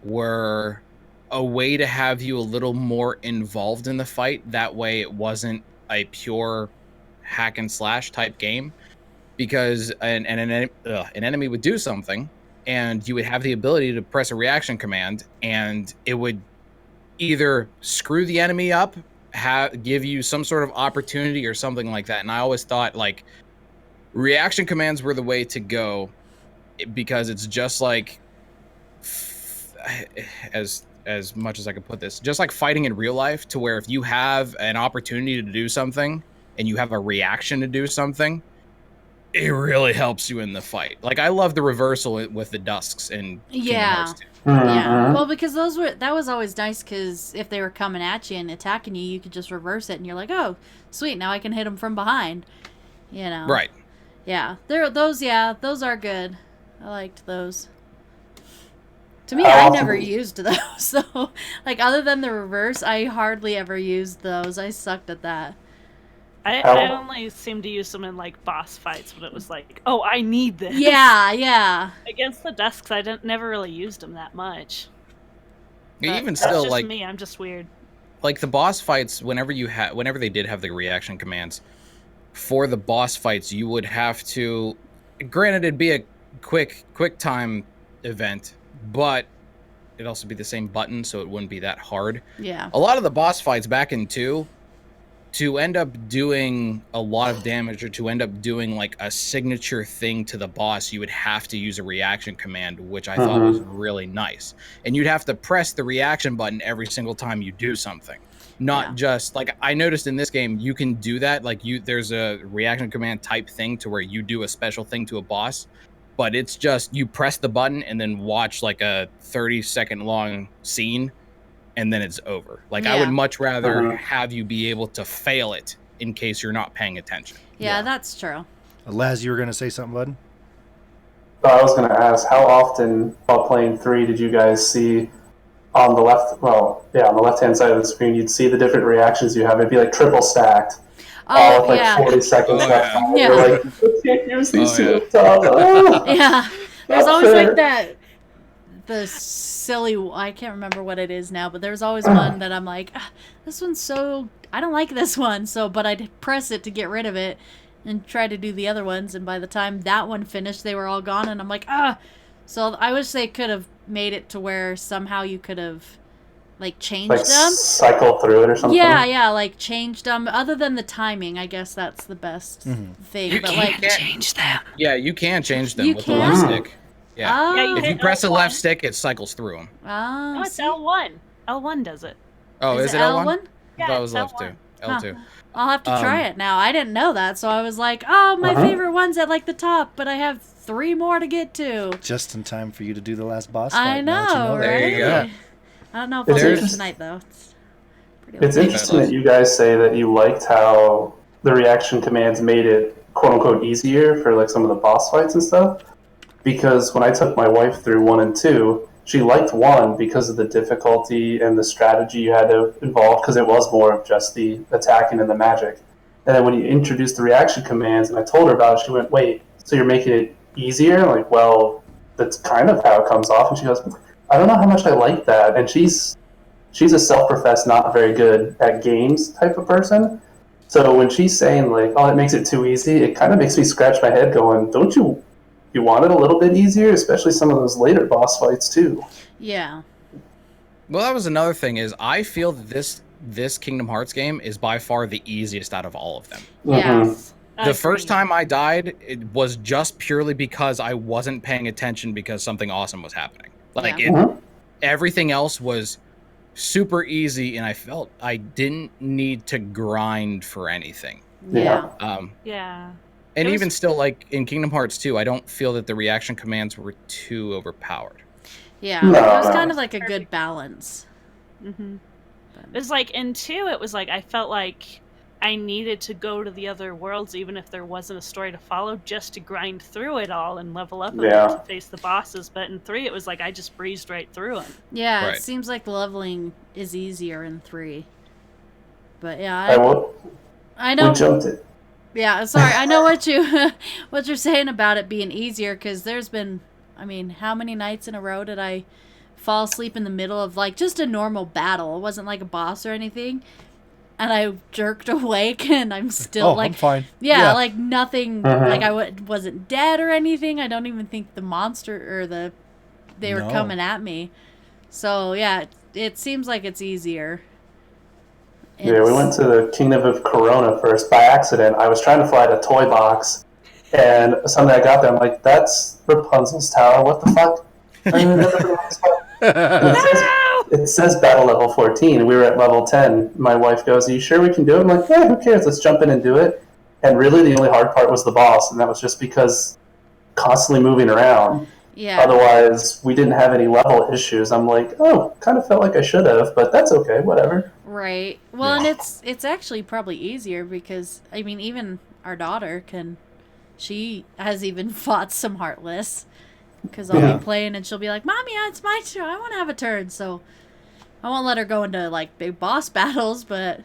S4: were a way to have you a little more involved in the fight. That way it wasn't a pure hack and slash type game, because an enemy would do something, and you would have the ability to press a reaction command, and it would either screw the enemy up, give you some sort of opportunity or something like that. And I always thought like reaction commands were the way to go, because it's just like, as much as I could put this, just like fighting in real life, to where if you have an opportunity to do something and you have a reaction to do something, it really helps you in the fight. Like, I love the reversal with the Dusks in Kingdom Hearts 2.
S5: Yeah. Well, because that was always nice, because if they were coming at you and attacking you, you could just reverse it, and you're like, oh, sweet, now I can hit them from behind. You know.
S4: Right.
S5: Yeah. Those are good. I liked those. To me, I never used those. So, like, other than the reverse, I hardly ever used those. I sucked at that.
S3: I only seemed to use them in, like, boss fights when it was like, oh, I need this.
S5: Yeah.
S3: Against the Dusks, I never really used them that much.
S4: Yeah,
S3: But
S4: even
S3: that's
S4: still,
S3: just
S4: like
S3: me. I'm just weird.
S4: Like the boss fights, whenever they did have the reaction commands, for the boss fights, you would have to. Granted, it'd be a quick time event, but it'd also be the same button, so it wouldn't be that hard.
S5: Yeah.
S4: A lot of the boss fights back in 2, to end up doing a lot of damage, or to end up doing like a signature thing to the boss, you would have to use a reaction command, which I thought was really nice. And you'd have to press the reaction button every single time you do something. Not just like, I noticed in this game, you can do that. Like, there's a reaction command type thing to where you do a special thing to a boss, but it's just you press the button and then watch like a 30-second long scene, and then it's over. Like, I would much rather have you be able to fail it in case you're not paying attention.
S5: Yeah, that's true.
S1: Laz, you were going to say something, bud?
S2: I was going to ask, how often while playing 3 did you guys see on the left-hand side of the screen, you'd see the different reactions you have? It'd be like triple stacked. All with like 40 seconds left.
S5: Yeah.
S2: You're like, you can't use these two at the top.
S5: Yeah. There's always like that, the silly, I can't remember what it is now, but there's always one that I'm like, this one's so, I don't like this one, but I'd press it to get rid of it and try to do the other ones, and by the time that one finished, they were all gone, and I'm like, So I wish they could have made it to where somehow you could have, like, changed them.
S2: Cycle through it or something?
S5: Yeah, like, changed them. Other than the timing, I guess that's the best thing.
S4: You
S5: but
S4: can't
S5: like,
S3: change them.
S4: Yeah, you can change them
S5: You
S4: with
S5: can?
S4: the left stick. Yeah.
S5: Oh.
S4: If you press the left stick, it cycles through them.
S5: Oh,
S3: No, it's
S5: see?
S3: L1. L1 does it.
S4: Oh, is it L1?
S3: Yeah,
S4: I thought it was
S3: it's
S4: left
S3: L1.
S4: too. L2.
S5: I'll have to try it now. I didn't know that, so I was like, oh, my favorite one's at, like, the top, but I have 3 more to get to.
S1: Just in time for you to do the last boss fight.
S5: I
S1: now that you
S5: know,
S1: that.
S4: There
S5: right?
S4: you go.
S5: I don't know if I'll do it
S2: There's-
S5: tonight, though.
S2: It's interesting that you guys say that you liked how the reaction commands made it quote-unquote easier for like some of the boss fights and stuff. Because when I took my wife through 1 and 2, she liked 1 because of the difficulty and the strategy you had to involve, because it was more of just the attacking and the magic. And then when you introduced the reaction commands and I told her about it, she went, wait, so you're making it easier? I'm like, well, that's kind of how it comes off. And she goes, I don't know how much I like that. And she's a self-professed not very good at games type of person. So when she's saying like, oh, it makes it too easy, it kind of makes me scratch my head going, don't you want it a little bit easier, especially some of those later boss fights too?
S5: Yeah.
S4: Well, that was another thing, is I feel that this Kingdom Hearts game is by far the easiest out of all of them.
S5: Yes.
S4: The first time I died, it was just purely because I wasn't paying attention because something awesome was happening. Like, everything else was super easy, and I felt I didn't need to grind for anything.
S5: Yeah.
S3: Yeah.
S4: And
S3: It was-
S4: even still, like, in Kingdom Hearts 2, I don't feel that the reaction commands were too overpowered.
S5: Yeah.
S2: No,
S5: It was
S2: no.
S5: kind of like a good balance.
S3: Mm-hmm. It was like, in 2, it was like, I felt like I needed to go to the other worlds, even if there wasn't a story to follow, just to grind through it all and level up a bit to face the bosses. But in 3, it was like I just breezed right through them.
S5: Yeah,
S4: Right.
S5: it seems like leveling is easier in 3. But yeah, I
S2: We
S5: know.
S2: jumped it.
S5: Yeah, sorry. I know what you're saying about it being easier, because there's been, I mean, how many nights in a row did I fall asleep in the middle of like just a normal battle? It wasn't like a boss or anything, and I jerked awake, and I'm still like,
S1: I'm fine.
S5: yeah, like nothing,
S2: Mhm.
S5: like I wasn't dead or anything. I don't even think the monster or they were
S1: No.
S5: coming at me. So yeah, it seems like it's easier.
S2: Yeah, we went to the Kingdom of Corona first by accident. I was trying to fly the toy box, and Sunday I got there, I'm like, that's Rapunzel's tower, what the fuck? It says battle level 14, and we were at level 10. My wife goes, are you sure we can do it? I'm like, yeah, who cares, let's jump in and do it. And really the only hard part was the boss, and that was just because constantly moving around.
S5: Yeah.
S2: Otherwise, we didn't have any level issues. I'm like, oh, kind of felt like I should have, but that's okay, whatever.
S5: Right. Well, and it's actually probably easier because, I mean, even our daughter she has even fought some Heartless. Because I'll be playing and she'll be like, Mommy, it's my turn. I want to have a turn. So I won't let her go into, like, big boss battles, but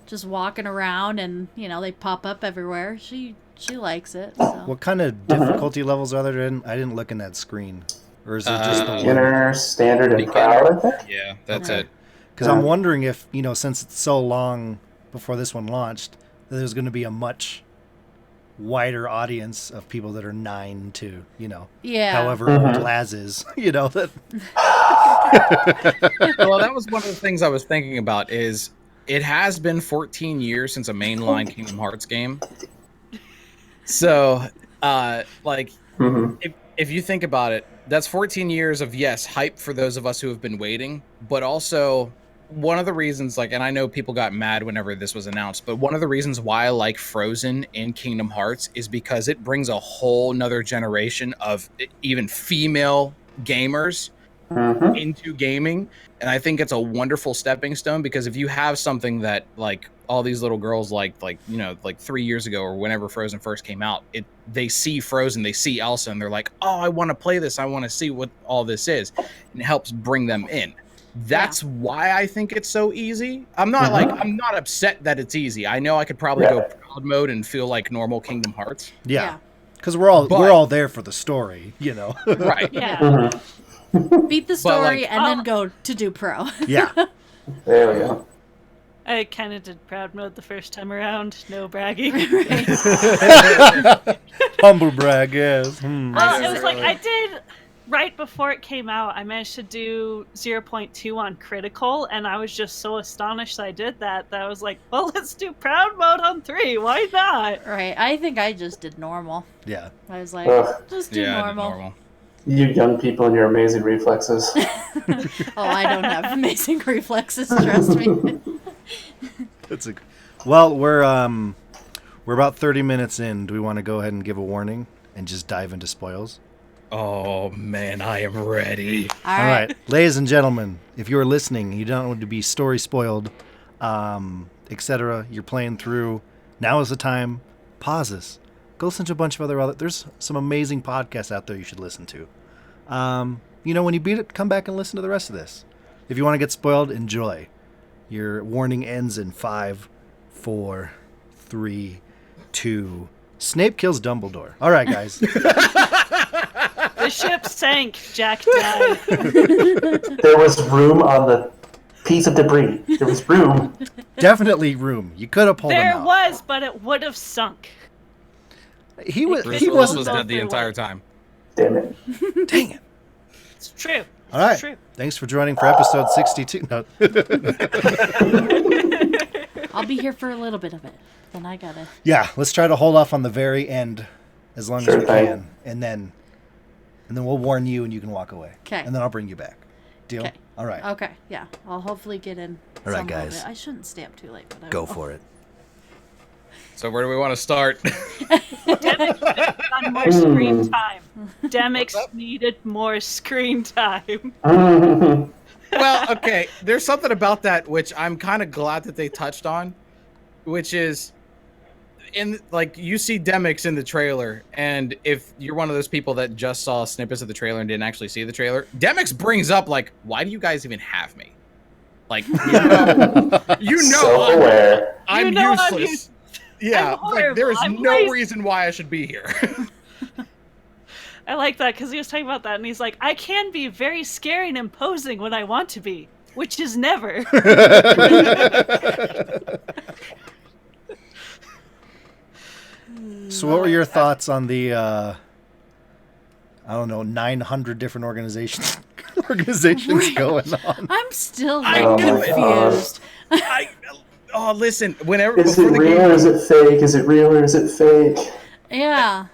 S5: just walking around and, you know, they pop up everywhere. She likes it. So.
S1: What kind of difficulty levels are there in? I didn't look in that screen. Or is it just the
S2: beginner, standard, and proud, I think?
S4: Yeah, that's it.
S1: Because I'm wondering if, you know, since it's so long before this one launched, that there's going to be a much wider audience of people that are 9 to, you know, however old Laz is, you know. That.
S4: Well, that was one of the things I was thinking about is it has been 14 years since a mainline Kingdom Hearts game. So, like, if you think about it, that's 14 years of, yes, hype for those of us who have been waiting, but also one of the reasons, like, and I know people got mad whenever this was announced, but one of the reasons why I like Frozen in Kingdom Hearts is because it brings a whole nother generation of even female gamers into gaming. And I think it's a wonderful stepping stone because if you have something that, like, all these little girls like you know, like 3 years ago or whenever Frozen first came out, they see Frozen, they see Elsa, and they're like, oh, I want to play this, I want to see what all this is, and it helps bring them in. That's why I think it's so easy. I'm not I'm not upset that it's easy. I know I could probably go proud mode and feel like normal Kingdom Hearts.
S1: Yeah, because we're all there for the story, you know.
S4: Right.
S3: Yeah.
S5: Beat the story and then go to do pro.
S1: Yeah.
S2: There we go.
S3: I kind of did proud mode the first time around. No bragging.
S1: Humble brag, yes.
S3: Well, it was like I did right before it came out. I managed to do 0.2 on critical, and I was just so astonished I did that I was like, well, let's do proud mode on 3. Why not?
S5: Right. I think I just did normal.
S1: Yeah.
S5: I was like, just do
S4: I did
S5: normal.
S4: normal.
S2: You young people and your amazing reflexes.
S5: Oh, I don't have amazing reflexes, trust me.
S1: Well, we're about 30 minutes in. Do we want to go ahead and give a warning and just dive into spoils?
S4: Oh man, I am ready.
S5: All
S1: right, ladies and gentlemen, if you're listening, you don't want to be story spoiled, etc. You're playing through. Now is the time. Pause this. Go listen to a bunch of other. There's some amazing podcasts out there you should listen to. You know, when you beat it, come back and listen to the rest of this. If you want to get spoiled, enjoy. Your warning ends in 5, 4, 3, 2. Snape kills Dumbledore. All right, guys.
S3: The ship sank. Jack died.
S2: There was room on the piece of debris. There was room.
S1: Definitely room. You could have pulled him
S3: There
S1: out.
S3: was, but it would have sunk.
S1: He was.
S4: Bruce
S1: He
S4: Willis
S1: wasn't.
S4: was dead the entire time.
S2: Damn it.
S1: Dang it.
S3: It's true.
S1: All right.
S3: It's true.
S1: Thanks for joining for episode 62. No.
S5: I'll be here for a little bit of it. Then I gotta.
S1: Yeah, let's try to hold off on the very end as long as we can, and then we'll warn you, and you can walk away.
S5: Okay.
S1: And then I'll bring you back. Deal?
S5: Okay.
S1: All right.
S5: Okay. Yeah. I'll hopefully get in.
S1: All right,
S5: some of
S1: guys.
S5: it. I shouldn't stay up too late, but I
S1: Go
S5: will.
S1: for it.
S4: So where do we want to start?
S3: On more screen time. Demix needed more screen time.
S4: Well, okay, there's something about that which I'm kind of glad that they touched on, which is you see Demix in the trailer, and if you're one of those people that just saw snippets of the trailer and didn't actually see the trailer, Demix brings up, like, why do you guys even have me? Like,
S2: Self-aware.
S4: I'm useless. Yeah,
S3: I'm
S4: like, there is
S3: horrible.
S4: no
S3: I'm
S4: reason why I should be here.
S3: I like that because he was talking about that, and he's like, I can be very scary and imposing when I want to be, which is never.
S1: So what were your thoughts on the, 900 different organizations going on?
S5: I'm still
S4: I
S2: knew it.
S5: confused.
S4: Listen, whenever
S2: Is
S4: before
S2: it
S4: the
S2: real
S4: game,
S2: or is it fake? Is it real or is it fake?
S5: Yeah.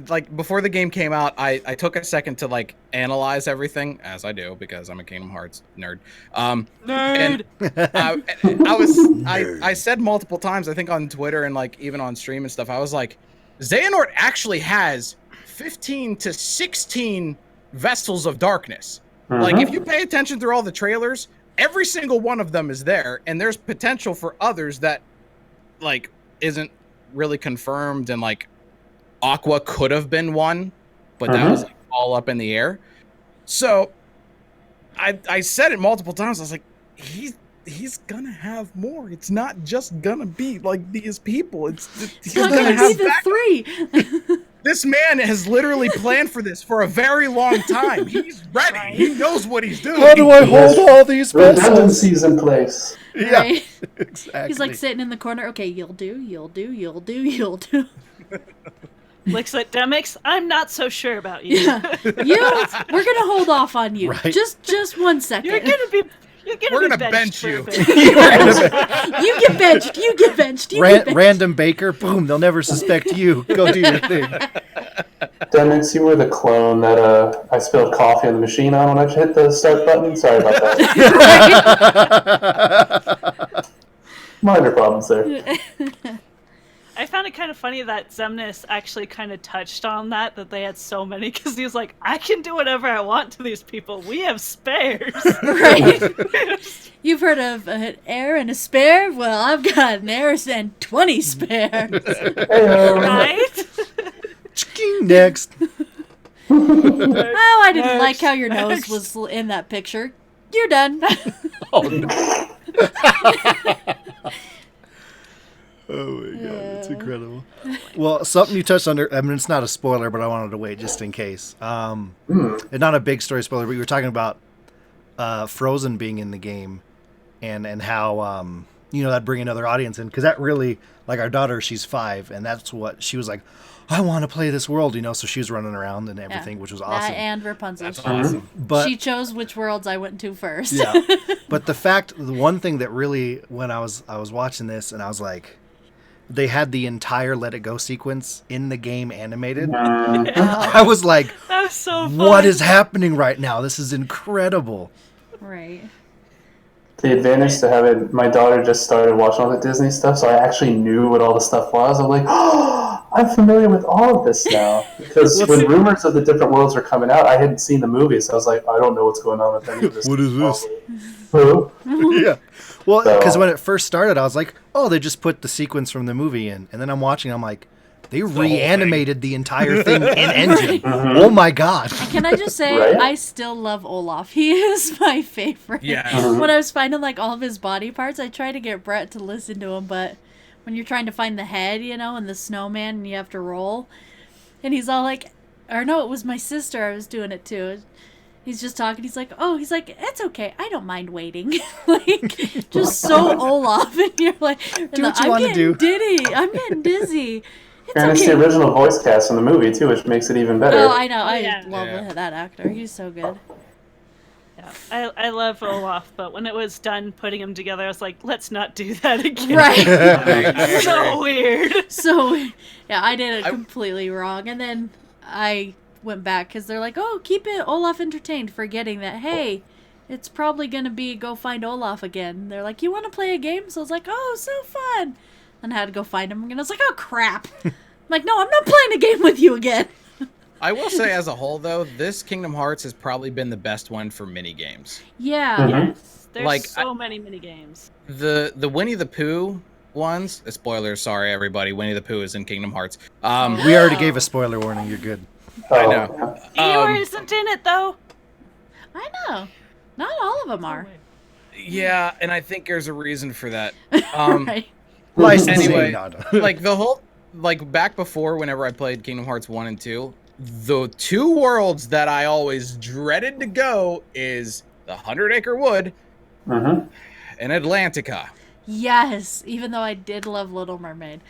S4: like before the game came out, I took a second to like analyze everything, as I do because I'm a Kingdom Hearts nerd.
S3: Nerd.
S4: And I said multiple times, I think on Twitter and like even on stream and stuff, I was like, Xehanort actually has 15 to 16 Vessels of Darkness. Like if you pay attention through all the trailers, every single one of them is there, and there's potential for others that like isn't really confirmed, and like Aqua could have been one, but that was like all up in the air. So I said it multiple times. I was like, he's gonna have more. It's not just gonna be like these people. He's
S5: not
S4: gonna
S5: gonna be the three.
S4: This man has literally planned for this for a very long time. He's ready. He knows what he's doing.
S1: How do I hold all these vessels?
S2: Redundancies in place.
S1: Yeah,
S5: Right?
S1: exactly.
S5: He's like sitting in the corner. Okay, you'll do. You'll do.
S3: Looks like Demix. I'm not so sure about you.
S5: Yeah, we're gonna hold off on you.
S1: Right.
S5: Just 1 second.
S3: We're
S4: gonna
S3: be
S4: bench
S3: benched for a
S4: you.
S3: bit.
S5: You get benched. You get benched. You get benched.
S1: Random Baker, boom, they'll never suspect you. Go do your thing.
S2: Demix, you were the clone that I spilled coffee on the machine on when I hit the start button. Sorry about that. Minor problems there.
S3: I found it kind of funny that Xemnas actually kind of touched on that they had so many, because he was like, I can do whatever I want to these people. We have spares.
S5: Right. You've heard of an heir and a spare? Well, I've got an heir and 20 spares.
S3: Right?
S1: Next.
S5: Oh, I didn't like how your nose was in that picture. You're done.
S1: Oh, no. Oh my god, it's incredible. Well, something you touched on, I mean, it's not a spoiler, but I wanted to wait just in case. And not a big story spoiler, but you were talking about Frozen being in the game and how, that bring another audience in. Because that really, like our daughter, she's 5, and that's what she was like, I want to play this world, so she was running around and everything, which was awesome.
S5: And Rapunzel.
S4: That's awesome.
S1: But
S5: she chose which worlds I went to first.
S1: yeah. But the one thing that really, when I was watching this, and I was like, they had the entire Let It Go sequence in the game animated. I was like,
S3: That was so fun.
S1: what is happening right now? This is incredible.
S5: Right.
S2: The advantage to having my daughter just started watching all the Disney stuff, so I actually knew what all the stuff was. I'm like, oh, I'm familiar with all of this now. Because when rumors of the different worlds were coming out, I hadn't seen the movie, so I was like, I don't know what's going on with any of this.
S1: What is this?
S2: Who?
S1: Yeah. Well,
S2: So-
S1: because when it first started, I was like, oh, they just put the sequence from the movie in. And then I'm watching, I'm like, they reanimated the entire thing in engine. Oh my god.
S5: Can I just say,
S2: Right?
S5: I still love Olaf. He is my favorite.
S4: Yeah.
S5: When I was finding like all of his body parts, I tried to get Brett to listen to him, but when you're trying to find the head, and the snowman, and you have to roll, and he's all like, or no, it was my sister. I was doing it too. He's just talking. He's like, it's okay. I don't mind waiting. Like, just so Olaf, and you're like,
S1: Do what you want to do.
S5: Diddy. I'm getting dizzy. It's
S2: And it's
S5: okay.
S2: the original voice cast from the movie, too, which makes it even better.
S5: Oh, I know. I
S3: Yeah.
S5: love
S4: Yeah.
S5: that actor. He's so good.
S3: Yeah. I love Olaf, but when it was done putting him together, I was like, let's not do that again.
S5: Right.
S3: So weird.
S5: So, yeah, I did it completely wrong. And then I went back because they're like, oh, keep it Olaf entertained, forgetting that, hey, it's probably going to be go find Olaf again. They're like, you want to play a game? So I was like, oh, so fun. And I had to go find him. And I was like, oh, crap. I'm like, no, I'm not playing a game with you again.
S4: I will say, as a whole, though, this Kingdom Hearts has probably been the best one for mini games.
S5: Yeah.
S3: Yes. There's
S4: Like,
S3: so many mini games.
S4: The Winnie the Pooh ones. Spoilers, sorry everybody. Winnie the Pooh is in Kingdom Hearts.
S1: We already gave a spoiler warning. You're good.
S4: I know.
S3: Eeyore isn't in it, though.
S5: I know. Not all of them are.
S4: Yeah, and I think there's a reason for that.
S5: Right.
S1: Licensing.
S4: Anyway,
S1: No.
S4: Like the whole, like back before, whenever I played Kingdom Hearts 1 and 2, the 2 worlds that I always dreaded to go is the 100 Acre Wood and Atlantica.
S5: Yes, even though I did love Little Mermaid.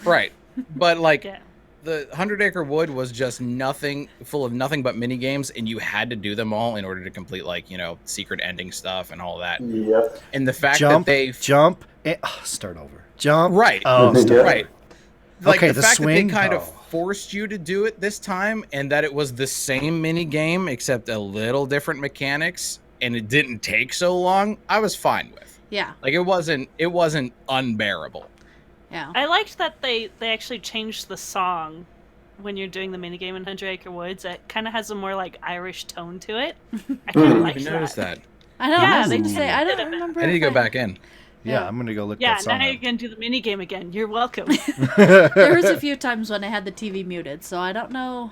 S4: Right. But like
S3: Yeah.
S4: the 100 Acre Wood was just nothing, full of nothing but mini games, and you had to do them all in order to complete, like, secret ending stuff and all that.
S2: Yep.
S4: And the fact
S1: Jump,
S4: that they
S1: jump, and, start over. Jump.
S4: Right.
S1: Oh,
S2: Yeah.
S1: start
S4: Right. like
S1: Okay,
S4: the
S1: the
S4: fact
S1: swing?
S4: that they kind of
S1: Oh.
S4: forced you to do it this time, and that it was the same mini game except a little different mechanics, and it didn't take so long, I was fine with.
S5: Yeah.
S4: Like it wasn't unbearable.
S5: Yeah.
S3: I liked that they actually changed the song when you're doing the minigame in 100 Acre Woods. It kind of has a more like Irish tone to it. I kind of
S4: I
S3: liked
S4: didn't notice that.
S5: I don't
S3: Yeah,
S5: know.
S3: they
S5: They
S3: just
S5: say I
S3: did
S5: don't
S3: it.
S5: remember.
S4: I need to
S5: if
S4: go back in.
S1: Yeah, I'm gonna go look
S3: Yeah,
S1: that song
S3: now
S1: up.
S3: you can do the minigame again. You're welcome.
S5: There was a few times when I had the TV muted, so I don't know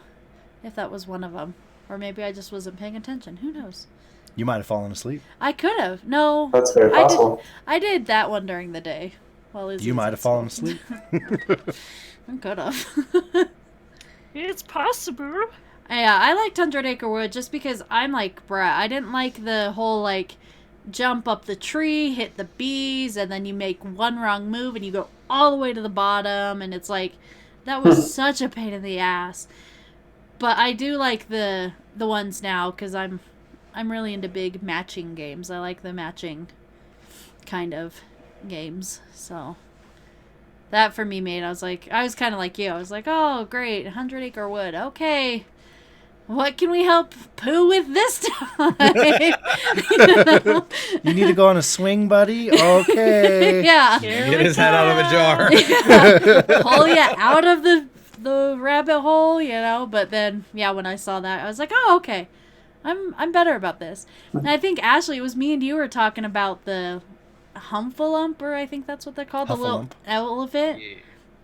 S5: if that was one of them, or maybe I just wasn't paying attention. Who knows?
S1: You might have fallen asleep.
S5: I could have. No,
S2: That's very possible.
S5: I did that one during the day. While Izzy
S1: You
S5: was
S1: might
S5: at
S1: have fallen
S5: school.
S1: asleep.
S5: I could have.
S3: It's possible.
S5: Yeah, I liked 100 Acre Wood just because I'm like Brett. I didn't like the whole like jump up the tree, hit the bees, and then you make one wrong move and you go all the way to the bottom, and it's like that was such a pain in the ass. But I do like the ones now because I'm really into big matching games. I like the matching kind of games. So that for me made I was kind of like you. I was like, oh great, 100 Acre Wood. Okay. What can we help Pooh with this time? You know?
S1: You need to go on a swing, buddy? Okay.
S5: Yeah.
S4: Get his head out of a jar.
S5: Yeah. Pull you out of the rabbit hole, you know. But then, yeah, when I saw that, I was like, oh, okay. I'm better about this. And I think Ashley, it was me and you were talking about the Humphalump, or I think that's what they're called, the little
S1: Huffalump.
S5: elephant.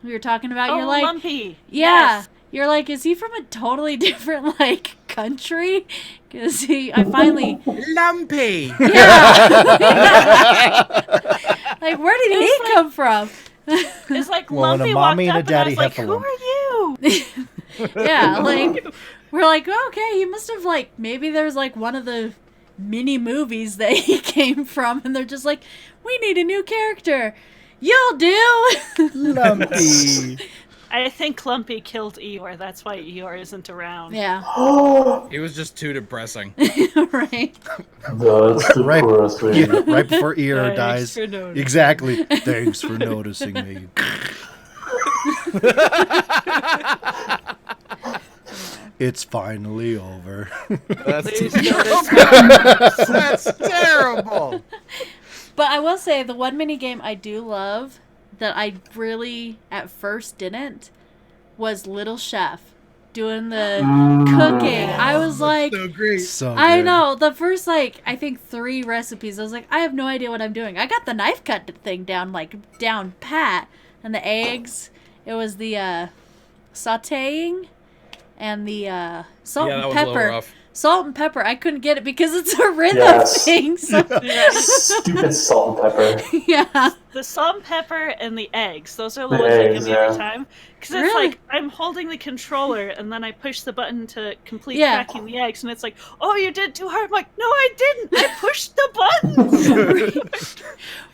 S5: We were talking about.
S3: Oh,
S5: You're like,
S3: Lumpy.
S5: yeah.
S3: Yes.
S5: You're like, is he from a totally different, like, country? Because I finally...
S4: Lumpy.
S5: Yeah! Like, where did he come from?
S3: It's like
S1: Well, and a
S3: Lumpy
S1: mommy
S3: walked
S1: and a
S3: up
S1: daddy
S3: and I was like,
S1: heffalump.
S3: who are you?
S5: Yeah, like, we're like, oh, okay, he must have, like, maybe there's, like, one of the mini movies that he came from, and they're just like, we need a new character. You'll do!
S1: Lumpy.
S3: I think Lumpy killed Eeyore. That's why Eeyore isn't around.
S5: Yeah,
S4: He was just too depressing.
S5: right.
S2: That's the
S1: Right.
S2: poorest way.
S1: Yeah, right before Eeyore
S3: Thanks
S1: dies.
S3: for noticing.
S1: Exactly. Thanks for noticing me. It's finally over.
S4: That's
S3: Please
S4: That's terrible.
S5: But I will say, the one mini game I do love that I really at first didn't was Little Chef doing the cooking. I was like,
S4: So great.
S1: So
S5: I
S1: good.
S5: know the first like I think 3 recipes. I was like, I have no idea what I'm doing. I got the knife cut thing down pat, and the eggs. It was the sautéing and the salt
S4: Yeah, that
S5: and
S4: was a little
S5: pepper.
S4: rough.
S5: Salt and pepper. I couldn't get it because it's a rhythm
S2: Yes.
S5: thing. So,
S2: Stupid salt and pepper.
S5: yeah.
S3: The salt and pepper and the eggs. Those are the
S2: The
S3: ones that
S2: eggs,
S3: give me
S2: yeah.
S3: every time. Because it's
S5: Really?
S3: like, I'm holding the controller, and then I push the button to complete
S5: Yeah.
S3: cracking the eggs, and it's like, oh, you did it too hard. I'm like, no, I didn't. I pushed the button.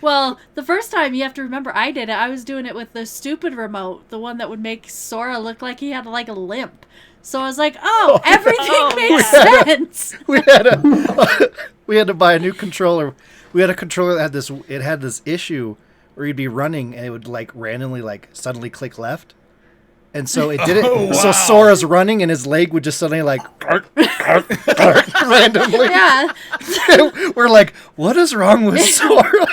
S5: Well, the first time you have to remember I did it. I was doing it with the stupid remote, the one that would make Sora look like he had like a limp. So I was like, oh, everything
S3: Oh,
S5: makes
S3: yeah.
S5: sense.
S1: We had to buy a new controller. We had a controller that had this issue where you'd be running and it would like randomly like suddenly click left. And so it did it.
S4: Oh,
S1: So
S4: wow.
S1: Sora's running and his leg would just suddenly like randomly.
S5: Yeah.
S1: We're like, what is wrong with Sora?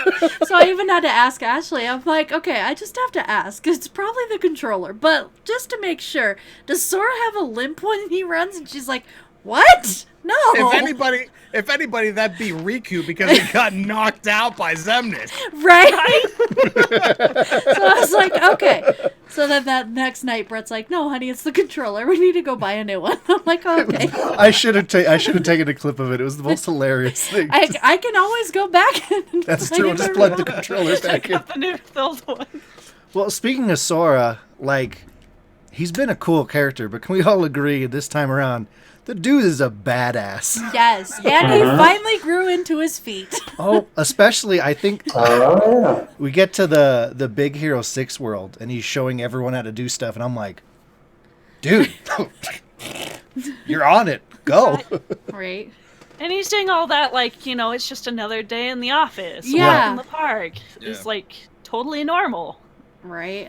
S5: So I even had to ask Ashley. I'm like, okay, I just have to ask. It's probably the controller, but just to make sure, does Sora have a limp when he runs? And she's like, what? No.
S4: If anybody, that'd be Riku because he got knocked out by Zemnis.
S5: Right? So I was like, okay. So then that next night, Brett's like, no, honey, it's the controller. We need to go buy a new one. I'm like, okay.
S1: I should have taken a clip of it. It was the most hilarious thing.
S5: I can always go back. And
S1: That's
S5: play
S1: true.
S5: it
S1: Just
S5: if I
S1: plug the
S5: want.
S1: controller back in.
S3: the new filled one.
S1: Well, speaking of Sora, like, he's been a cool character, but can we all agree this time around, the dude is a badass.
S5: Yes, and he finally grew into his feet.
S1: Oh, especially, I think
S2: Oh, yeah.
S1: we get to the Big Hero 6 world, and he's showing everyone how to do stuff, and I'm like, dude, you're on it. Go.
S5: Right?
S3: And he's doing all that like, you know, it's just another day in the office.
S5: Yeah.
S3: Walk in the park. It's
S4: Yeah.
S3: like totally normal.
S5: Right?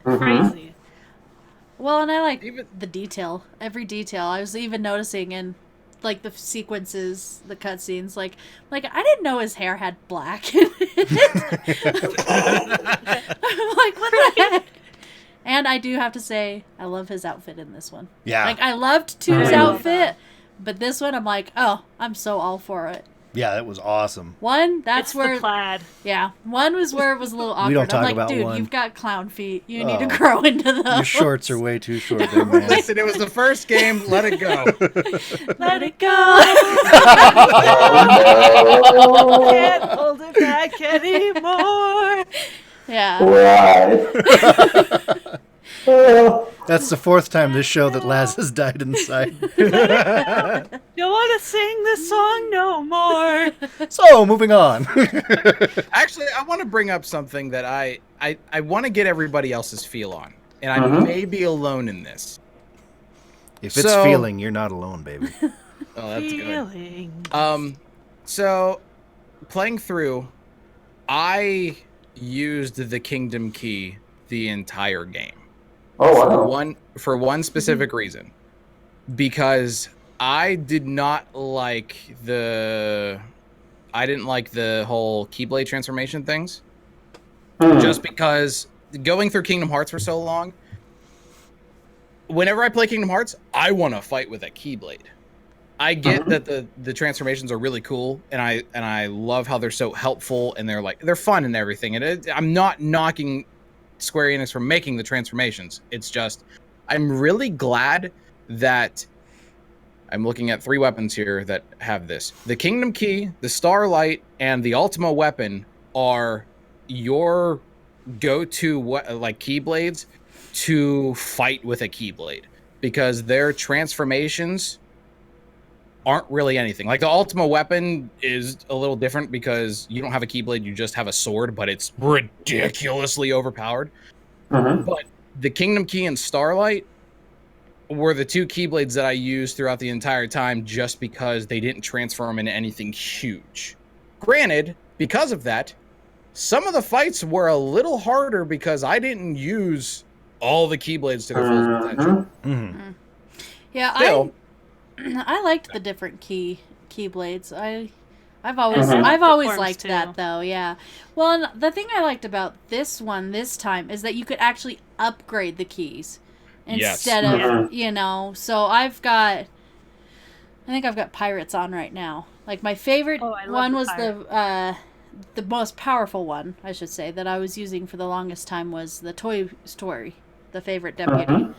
S3: Crazy.
S5: Well, and I like
S4: Even-
S5: the detail. Every detail. I was even noticing in like the sequences, the cutscenes, like I didn't know his hair had black in it. I'm like, what the heck? And I do have to say, I love his outfit in this one.
S1: Yeah.
S5: Like, I loved Two's outfit, but this one, I'm like, oh, I'm so all for it.
S1: Yeah, that was awesome.
S5: One, that's
S3: It's
S5: where,
S3: the plaid.
S5: yeah, one was where it was a little awkward.
S1: We don't talk
S5: I'm like,
S1: about
S5: dude,
S1: one.
S5: you've got clown feet. You need to
S1: Oh.
S5: grow into those.
S1: Your shorts are way too short there, man.
S4: Listen, it was the first game. Let it go.
S5: Let it go.
S3: Can't hold it back anymore.
S5: Yeah.
S2: Why? Oh.
S1: That's the 4th time this show that Laz has died inside.
S3: Don't want to sing this song no more.
S1: So, moving on.
S4: Actually, I want to bring up something that I want to get everybody else's feel on, and I may be alone in this.
S1: If it's
S4: So-
S1: feeling, you're not alone, baby.
S4: Oh, that's good.
S3: Feeling.
S4: So playing through, I used the Kingdom Key the entire game.
S2: Oh, wow.
S4: For one specific reason. Because I didn't like the whole Keyblade transformation things. Just because going through Kingdom Hearts for so long, whenever I play Kingdom Hearts, I want to fight with a Keyblade. I get that the transformations are really cool, and I love how they're so helpful, and they're fun and everything. And I'm not knocking Square Enix for making the transformations. It's just I'm really glad that I'm looking at 3 weapons here that have this. The Kingdom Key, the Starlight, and the Ultima weapon are your go-to like Keyblades to fight with a Keyblade, because their transformations aren't really anything. Like the Ultima weapon is a little different because you don't have a Keyblade, you just have a sword, but it's ridiculously overpowered. But the Kingdom Key and Starlight were the 2 Keyblades that I used throughout the entire time, just because they didn't transform into anything huge. Granted, because of that, some of the fights were a little harder because I didn't use all the Keyblades to their full potential.
S1: Mhm.
S5: Yeah,
S4: Still,
S5: I liked the different keyblades. I've always
S3: Forms
S5: liked
S3: too.
S5: that though. Yeah. Well, and the thing I liked about this one this time is that you could actually upgrade the keys instead of So I think I've got pirates on right now. Like my favorite
S3: Oh, I love
S5: one
S3: the
S5: was
S3: pirate.
S5: the most powerful one, I should say, that I was using for the longest time was the Toy Story, the favorite deputy.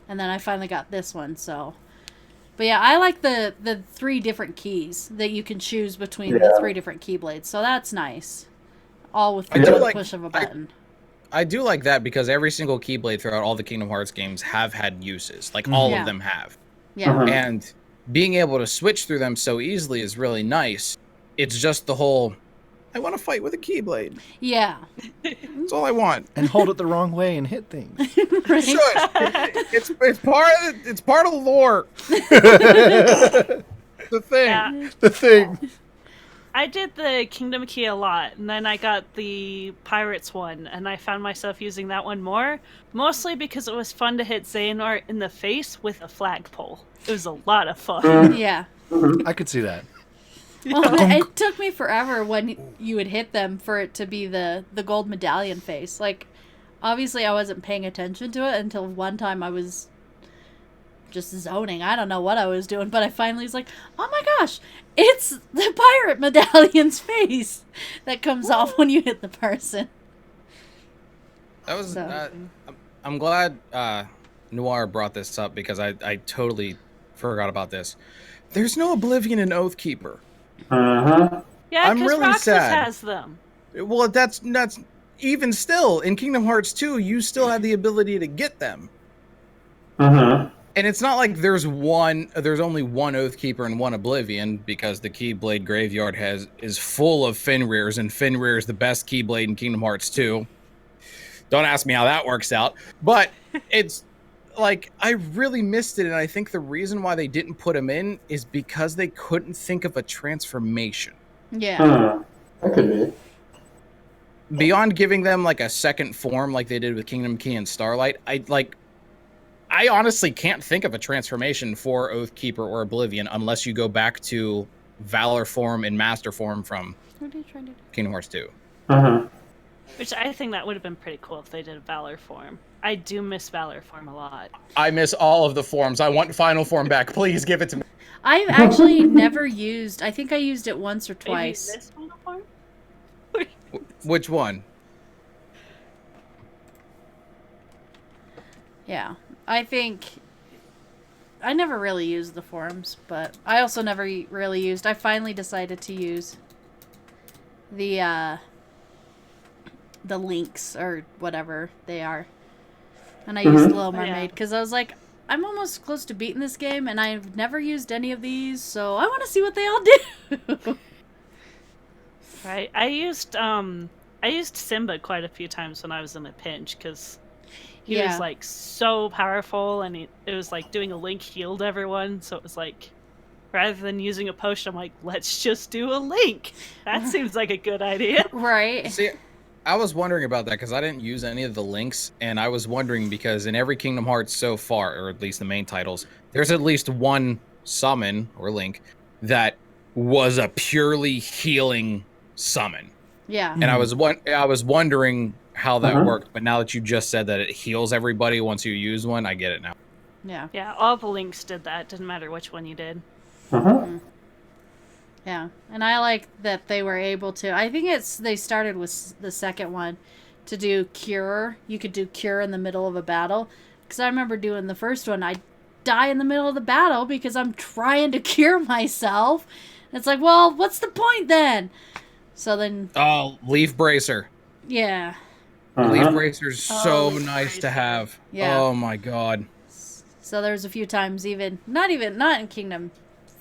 S5: And then I finally got this one, so. But yeah, I like the 3 different keys that you can choose between the 3 different keyblades, so that's nice. All with
S4: I do
S5: the
S4: like-
S5: push of a button.
S4: I do like that because every single Keyblade throughout all the Kingdom Hearts games have had uses. Like all
S5: Yeah.
S4: of them have.
S5: Yeah.
S4: And being able to switch through them so easily is really nice. It's just the whole, I want to fight with a Keyblade.
S5: Yeah.
S4: That's all I want.
S1: And hold it the wrong way and hit things.
S5: Right?
S4: Shush. It's part of the lore. The thing.
S3: Yeah.
S1: The thing.
S3: I did the Kingdom Key a lot, and then I got the Pirates one, and I found myself using that one more, mostly because it was fun to hit Xehanort in the face with a flagpole. It was a lot of fun.
S5: Yeah.
S1: I could see that.
S5: Well, it took me forever when you would hit them for it to be the gold medallion face. Like, obviously I wasn't paying attention to it until one time I was just zoning. I don't know what I was doing, but I finally was like, oh my gosh, it's the pirate medallion's face that comes off when you hit the person.
S4: That was.
S5: So.
S4: I'm glad Noir brought this up because I totally forgot about this. There's no Oblivion in Oathkeeper.
S2: Uh-huh.
S3: Yeah,
S4: I'm
S3: because
S4: really
S3: Roxas
S4: sad.
S3: has them.
S4: Well, that's even still in Kingdom Hearts 2, you still had the ability to get them.
S2: Uh-huh.
S4: And it's not like there's only one Oathkeeper and one Oblivion, because the Keyblade Graveyard is full of Fenrir's, and Fenrir is the best Keyblade in Kingdom Hearts 2. Don't ask me how that works out, but it's like I really missed it, and I think the reason why they didn't put him in is because they couldn't think of a transformation.
S5: Yeah.
S2: That could be.
S4: beyond giving them like a second form like they did with Kingdom Key and Starlight, I honestly can't think of a transformation for Oathkeeper or Oblivion unless you go back to Valor form and Master form from Kingdom Hearts 2.
S3: Which I think that would have been pretty cool if they did a Valor form. I do miss Valor form a lot.
S4: I miss all of the forms. I want Final form back. Please give it to me.
S5: I've actually never used. I think I used it once or
S3: Maybe
S5: twice.
S3: this Final form?
S4: Which one?
S5: Yeah, I think I never really used the forms, but I also never really used. I finally decided to use the links or whatever they are, and I used Little Mermaid because I was like, I'm almost close to beating this game, and I've never used any of these, so I want to see what they all do.
S3: Right. I used Simba quite a few times when I was in a pinch because he was like so powerful, and it was like doing a link healed everyone. So it was like, rather than using a potion, I'm like, let's just do a link. That seems like a good idea.
S5: Right.
S4: See, I was wondering about that because I didn't use any of the links, and I was wondering because in every Kingdom Hearts so far, or at least the main titles, there's at least one summon or link that was a purely healing summon.
S5: Yeah.
S4: And I was wondering how that worked, but now that you just said that it heals everybody once you use one, I get it now.
S5: Yeah.
S3: Yeah, all the links did that. Didn't matter which one you did.
S5: Yeah, and I like that they were able to. I think they started with the second one to do cure. You could do cure in the middle of a battle. Because I remember doing the first one. I die in the middle of the battle because I'm trying to cure myself. And it's like, well, what's the point then? So then...
S4: Oh, Leaf Bracer.
S5: Yeah.
S4: Leaf Bracer's so nice to have.
S5: Yeah.
S4: Oh my god.
S5: So there's a few times not in Kingdom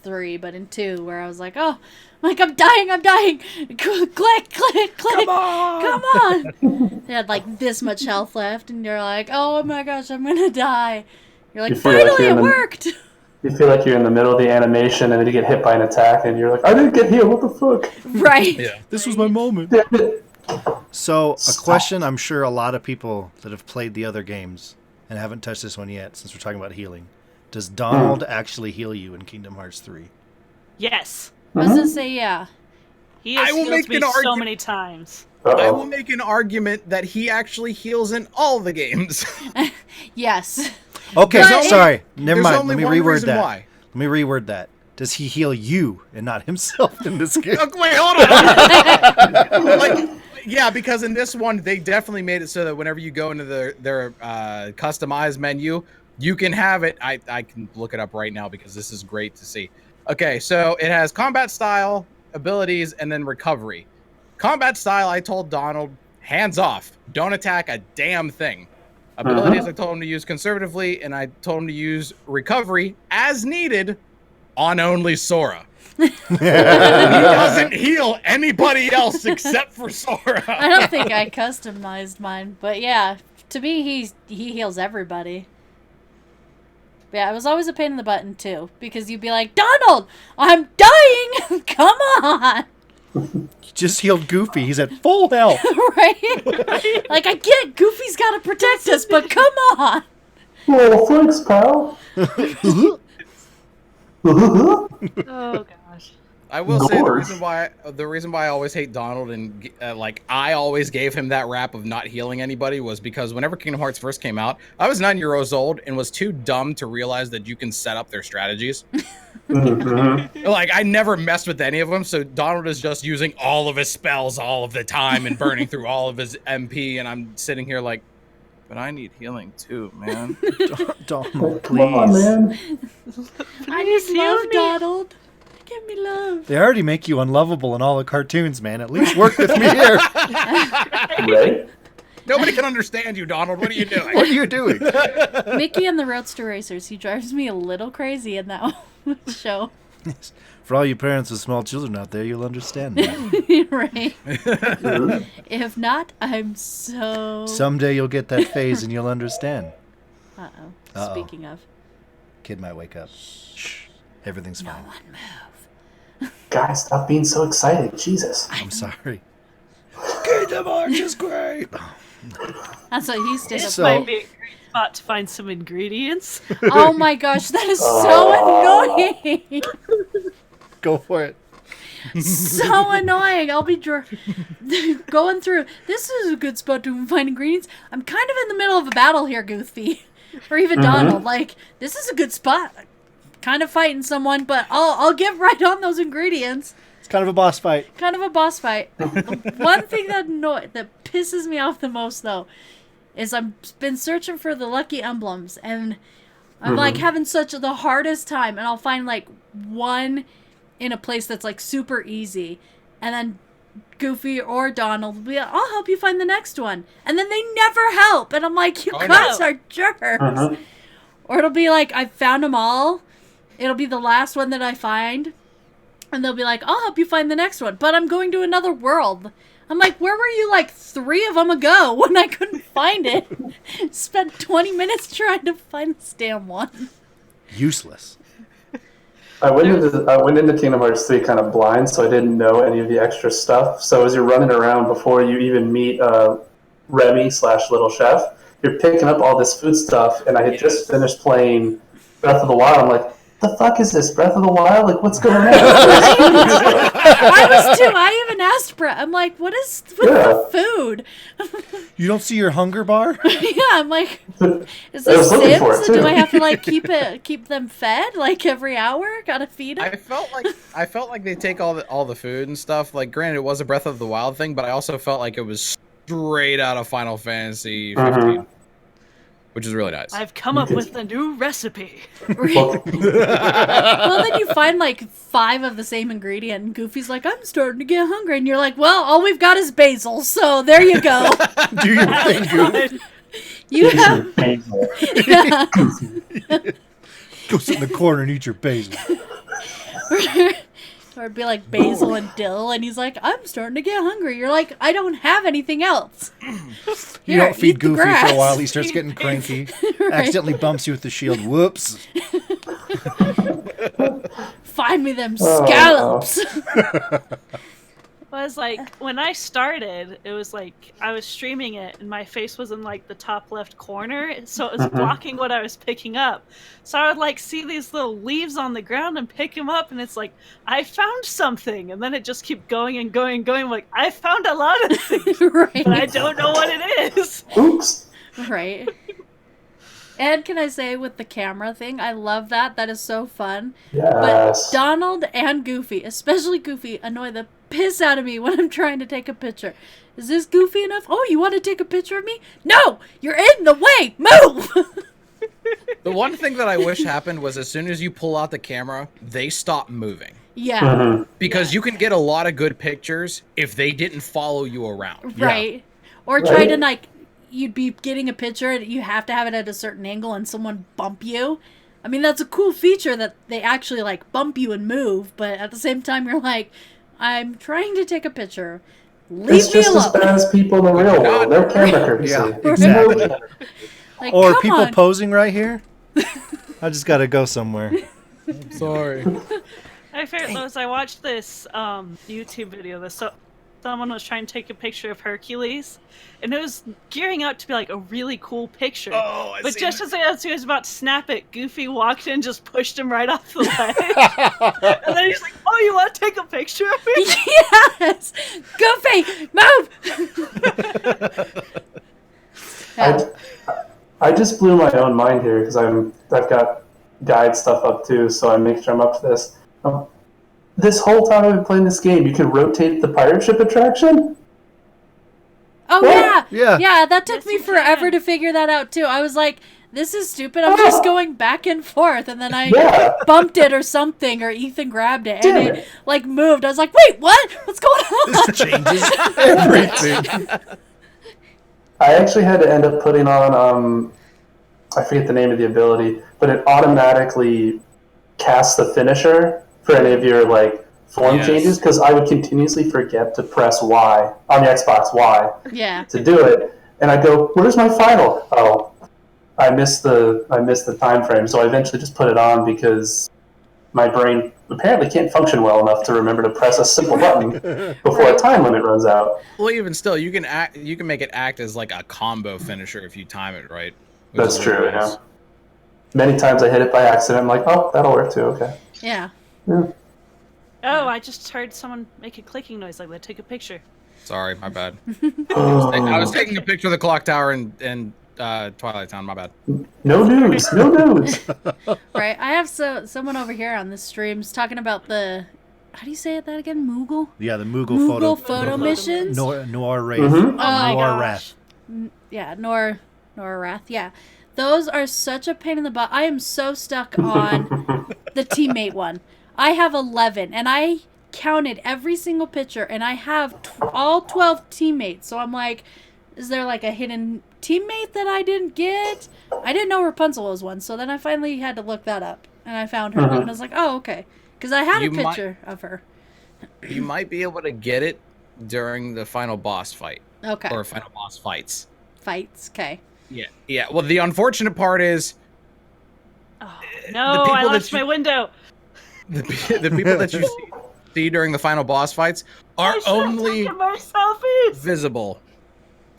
S5: 3, but in 2, where I was like, oh, I'm dying. Click, click, click. Come on. They had like this much health left, and you're like, oh my gosh, I'm gonna die. You're like, finally it worked.
S2: You feel like you're in the middle of the animation, and then you get hit by an attack, and you're like, I didn't get healed, what the fuck?
S5: Right.
S4: Yeah.
S1: This was my moment. So, a question I'm sure a lot of people that have played the other games and haven't touched this one yet, since we're talking about healing. Does Donald actually heal you in Kingdom Hearts 3?
S3: Yes.
S5: I was gonna say, yeah.
S3: He has healed me so many times.
S4: I will make an argument that he actually heals in all the games.
S5: Yes.
S1: Okay,
S5: But
S1: sorry. Never mind.
S4: only
S1: Let me
S4: one
S1: reword
S4: reason
S1: that.
S4: why.
S1: Let me reword that. Does he heal you and not himself in this game?
S4: Wait, hold on. Yeah, because in this one, they definitely made it so that whenever you go into their customized menu, you can have it. I can look it up right now because this is great to see. Okay, so it has combat style, abilities, and then recovery. Combat style, I told Donald, hands off. Don't attack a damn thing. Abilities, I told him to use conservatively, and I told him to use recovery as needed on only Sora. He doesn't heal anybody else except for Sora.
S5: I don't think I customized mine, but yeah, to me, he heals everybody. But yeah, it was always a pain in the button too, because you'd be like, Donald, I'm dying. Come on.
S1: You just healed Goofy. He's at full health.
S5: Right? Like, I get Goofy's got to protect us, but come on.
S2: Well, thanks, pal.
S3: Oh gosh.
S4: I will say the reason why I always hate Donald and like I always gave him that rap of not healing anybody was because whenever Kingdom Hearts first came out, I was 9 years old and was too dumb to realize that you can set up their strategies. Like I never messed with any of them, so Donald is just using all of his spells all of the time and burning through all of his MP, and I'm sitting here like, but I need healing too, man.
S1: Donald,
S2: Come on,
S1: please.
S2: man.
S5: I just love Donald. Give me love.
S1: They already make you unlovable in all the cartoons, man. At least work with me here.
S2: Right?
S4: Nobody can understand you, Donald. What are you doing?
S1: What are you doing?
S5: Mickey and the Roadster Racers. He drives me a little crazy in that show.
S1: For all you parents with small children out there, you'll understand that.
S5: Right. If not, I'm so...
S1: Someday you'll get that phase and you'll understand.
S5: Uh-oh.
S1: Uh-oh.
S5: Speaking of.
S1: Kid might wake up. Shh. Everything's
S5: No
S1: fine.
S5: one move.
S2: Guys, stop being so excited. Jesus.
S1: I'm sorry. Kingdom Kingdom Hearts is great.
S5: That's what he stayed up
S3: This
S1: So-
S3: might be a great spot to find some ingredients.
S5: Oh my gosh, that is so annoying.
S1: Go for it.
S5: So annoying. I'll be going through. This is a good spot to find ingredients. I'm kind of in the middle of a battle here, Goofy, or even Donald. Like, this is a good spot. Kind of fighting someone, but I'll get right on those ingredients.
S1: It's kind of a boss fight.
S5: Kind of a boss fight. The one thing that pisses me off the most, though, is I've been searching for the lucky emblems, and I'm like having such the hardest time, and I'll find like one in a place that's like super easy, and then Goofy or Donald will be like, I'll help you find the next one, and then they never help, and I'm like, you guys are jerks. Or it'll be like, I found them all, it'll be the last one that I find, and they'll be like, I'll help you find the next one, but I'm going to another world. I'm like, where were you like 3 of them ago when I couldn't find it? Spent 20 minutes trying to find this damn one.
S1: Useless.
S2: I went into Kingdom Hearts 3 kind of blind, so I didn't know any of the extra stuff. So as you're running around before you even meet Remy/Little Chef, you're picking up all this food stuff, and I had just finished playing Breath of the Wild. I'm like, the fuck is this, Breath of the Wild? Like, what's going on?
S5: I was too. I even asked Brett. I'm like, what is with the food?
S1: You don't see your hunger bar?
S5: Yeah, I'm like, is
S2: I was
S5: this
S2: looking for
S5: Sims?
S2: it,
S5: Do
S2: too.
S5: I have to like keep them fed like every hour? Gotta feed them.
S4: I felt like they take all the food and stuff. Like, granted, it was a Breath of the Wild thing, but I also felt like it was straight out of Final Fantasy 15, which is really nice.
S3: I've come up with a new recipe.
S5: Well, then you find like 5 of the same ingredient, and Goofy's like, I'm starting to get hungry, and you're like, well, all we've got is basil, so there you go.
S1: Do your thing, Goof.
S5: You have. Yeah.
S1: Go sit in the corner and eat your basil.
S5: Or it'd be like basil and dill, and he's like, I'm starting to get hungry. You're like, I don't have anything else.
S1: You don't feed
S5: eat the
S1: Goofy for
S5: grass.
S1: a while. He starts getting cranky.
S5: Right.
S1: Accidentally bumps you with the shield. Whoops.
S5: Find me them scallops.
S3: Was like when I started, it was like I was streaming it and my face was in like the top left corner, so it was blocking what I was picking up. So I would like see these little leaves on the ground and pick them up, and it's like I found something, and then it just kept going and going and going. Like I found a lot of things,
S5: Right.
S3: but I don't know what it is.
S2: Oops.
S5: Right. And can I say, with the camera thing, I love that. That is so fun.
S2: Yes.
S5: But Donald and Goofy, especially Goofy, annoy the piss out of me when I'm trying to take a picture. Is this goofy enough? Oh, you want to take a picture of me? No! You're in the way! Move!
S4: The one thing that I wish happened was as soon as you pull out the camera, they stop moving.
S5: Yeah.
S4: Because you can get a lot of good pictures if they didn't follow you around.
S5: Right. Or try to, like, you'd be getting a picture and you have to have it at a certain angle and someone bump you. I mean, that's a cool feature that they actually, like, bump you and move, but at the same time, you're like, I'm trying to take a picture. Leave
S2: It's
S5: me
S2: just
S5: alone.
S2: as bad as people in the real world. No camera courtesy.
S1: Yeah,
S2: No
S1: exactly.
S2: camera.
S5: Like,
S1: Or
S5: come
S1: people
S5: on.
S1: posing right here. I just gotta go somewhere.
S4: Sorry.
S3: My favorite was I watched this YouTube video. Someone was trying to take a picture of Hercules, and it was gearing up to be like a really cool picture.
S4: Oh,
S3: But just as he was about to snap it, Goofy walked in and just pushed him right off the ledge. And then he's like, oh, you want to take a picture of me?
S5: Yes! Goofy! Move! Yeah.
S2: I just blew my own mind here because I've got guide stuff up too, so I make sure I'm up to this. This whole time I've been playing this game, you can rotate the pirate ship attraction?
S5: Oh,
S2: What?
S5: yeah.
S1: Yeah.
S5: Yeah, that took
S3: Yes,
S5: me
S3: you
S5: forever
S3: can.
S5: to figure that out, too. I was like, this is stupid. I'm just going back and forth. And then I
S2: Yeah.
S5: bumped it or something, or Ethan grabbed it, and
S2: Damn
S5: it,
S2: it.
S5: like, moved. I was like, wait, what? What's going on?
S1: This changes everything.
S2: I actually had to end up putting on, I forget the name of the ability, but it automatically casts the finisher for any of your, like, form
S4: Yes.
S2: changes, because I would continuously forget to press Y on the Xbox Y
S5: Yeah.
S2: to do it, and I go, "Where's my final?" Oh, I missed the time frame, so I eventually just put it on because my brain apparently can't function well enough to remember to press a simple button before a time limit runs out.
S4: Well, even still, you can make it act as like a combo finisher if you time it right.
S2: That's true, yeah. Many times I hit it by accident. I'm like, oh, that'll work too, okay.
S5: Yeah.
S3: Oh, I just heard someone make a clicking noise like they took a picture.
S4: Sorry, my bad. I was taking a picture of the clock tower in Twilight Town, my bad.
S2: No news, no news.
S5: Right. I have someone over here on this stream's talking about the, how do you say that again? Moogle?
S1: Yeah, the Moogle
S5: photo missions?
S1: Noir Wraith.
S2: Mm-hmm.
S3: Oh my
S1: Noir
S3: gosh.
S1: Wrath.
S5: Yeah, Nor Wrath. Yeah. Those are such a pain in the butt. I am so stuck on the teammate one. I have 11, and I counted every single picture, and I have all 12 teammates. So I'm like, is there like a hidden teammate that I didn't get? I didn't know Rapunzel was one, so then I finally had to look that up, and I found her, and I was like, oh, okay. Because I had a picture of her.
S4: You might be able to get it during the final boss fight.
S5: Okay.
S4: Or final boss fights.
S5: Fights, okay.
S4: Yeah. Well, the unfortunate part is...
S3: Oh, no, I left my window.
S4: The people that you see during the final boss fights are only visible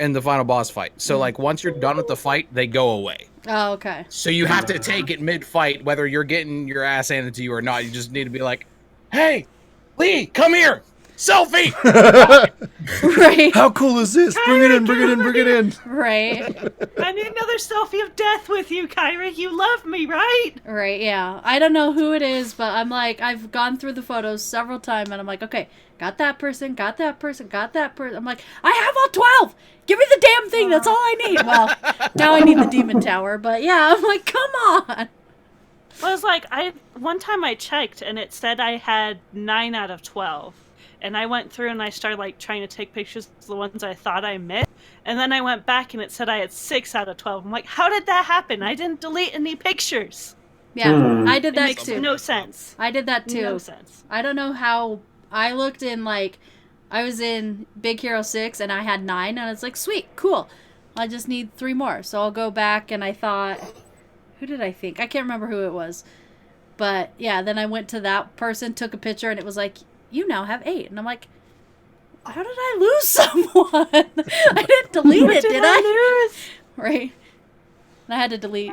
S4: in the final boss fight. So, like, once you're done with the fight, they go away.
S5: Oh, okay.
S4: So you have to take it mid-fight, whether you're getting your ass handed to you or not. You just need to be like, hey, Lee, come here. Selfie!
S5: Right.
S1: How cool is this? Bring it in, bring it in, bring it in.
S5: Right.
S3: I need another selfie of death with you, Kyra. You love me, right?
S5: Right, yeah. I don't know who it is, but I'm like, I've gone through the photos several times, and I'm like, okay, got that person, got that person, got that person. I'm like, I have all 12! Give me the damn thing, that's all I need! Well, now I need the demon tower, but yeah, I'm like, come on!
S3: Well, it was like, one time I checked, and it said I had 9 out of 12. And I went through and I started like trying to take pictures of the ones I thought I missed. And then I went back and it said I had 6 out of 12. I'm like, how did that happen? I didn't delete any pictures.
S5: Yeah, I did
S3: It
S5: that
S3: makes
S5: too.
S3: no sense.
S5: I did that too.
S3: No sense.
S5: I don't know how. I looked in like, I was in Big Hero 6 and I had 9 and I was like, sweet, cool. I just need 3 more. So I'll go back and I thought, who did I think? I can't remember who it was. But yeah, then I went to that person, took a picture, and it was like, you now have 8. And I'm like, how did I lose someone? I didn't delete it, did I? Right. And I had to delete.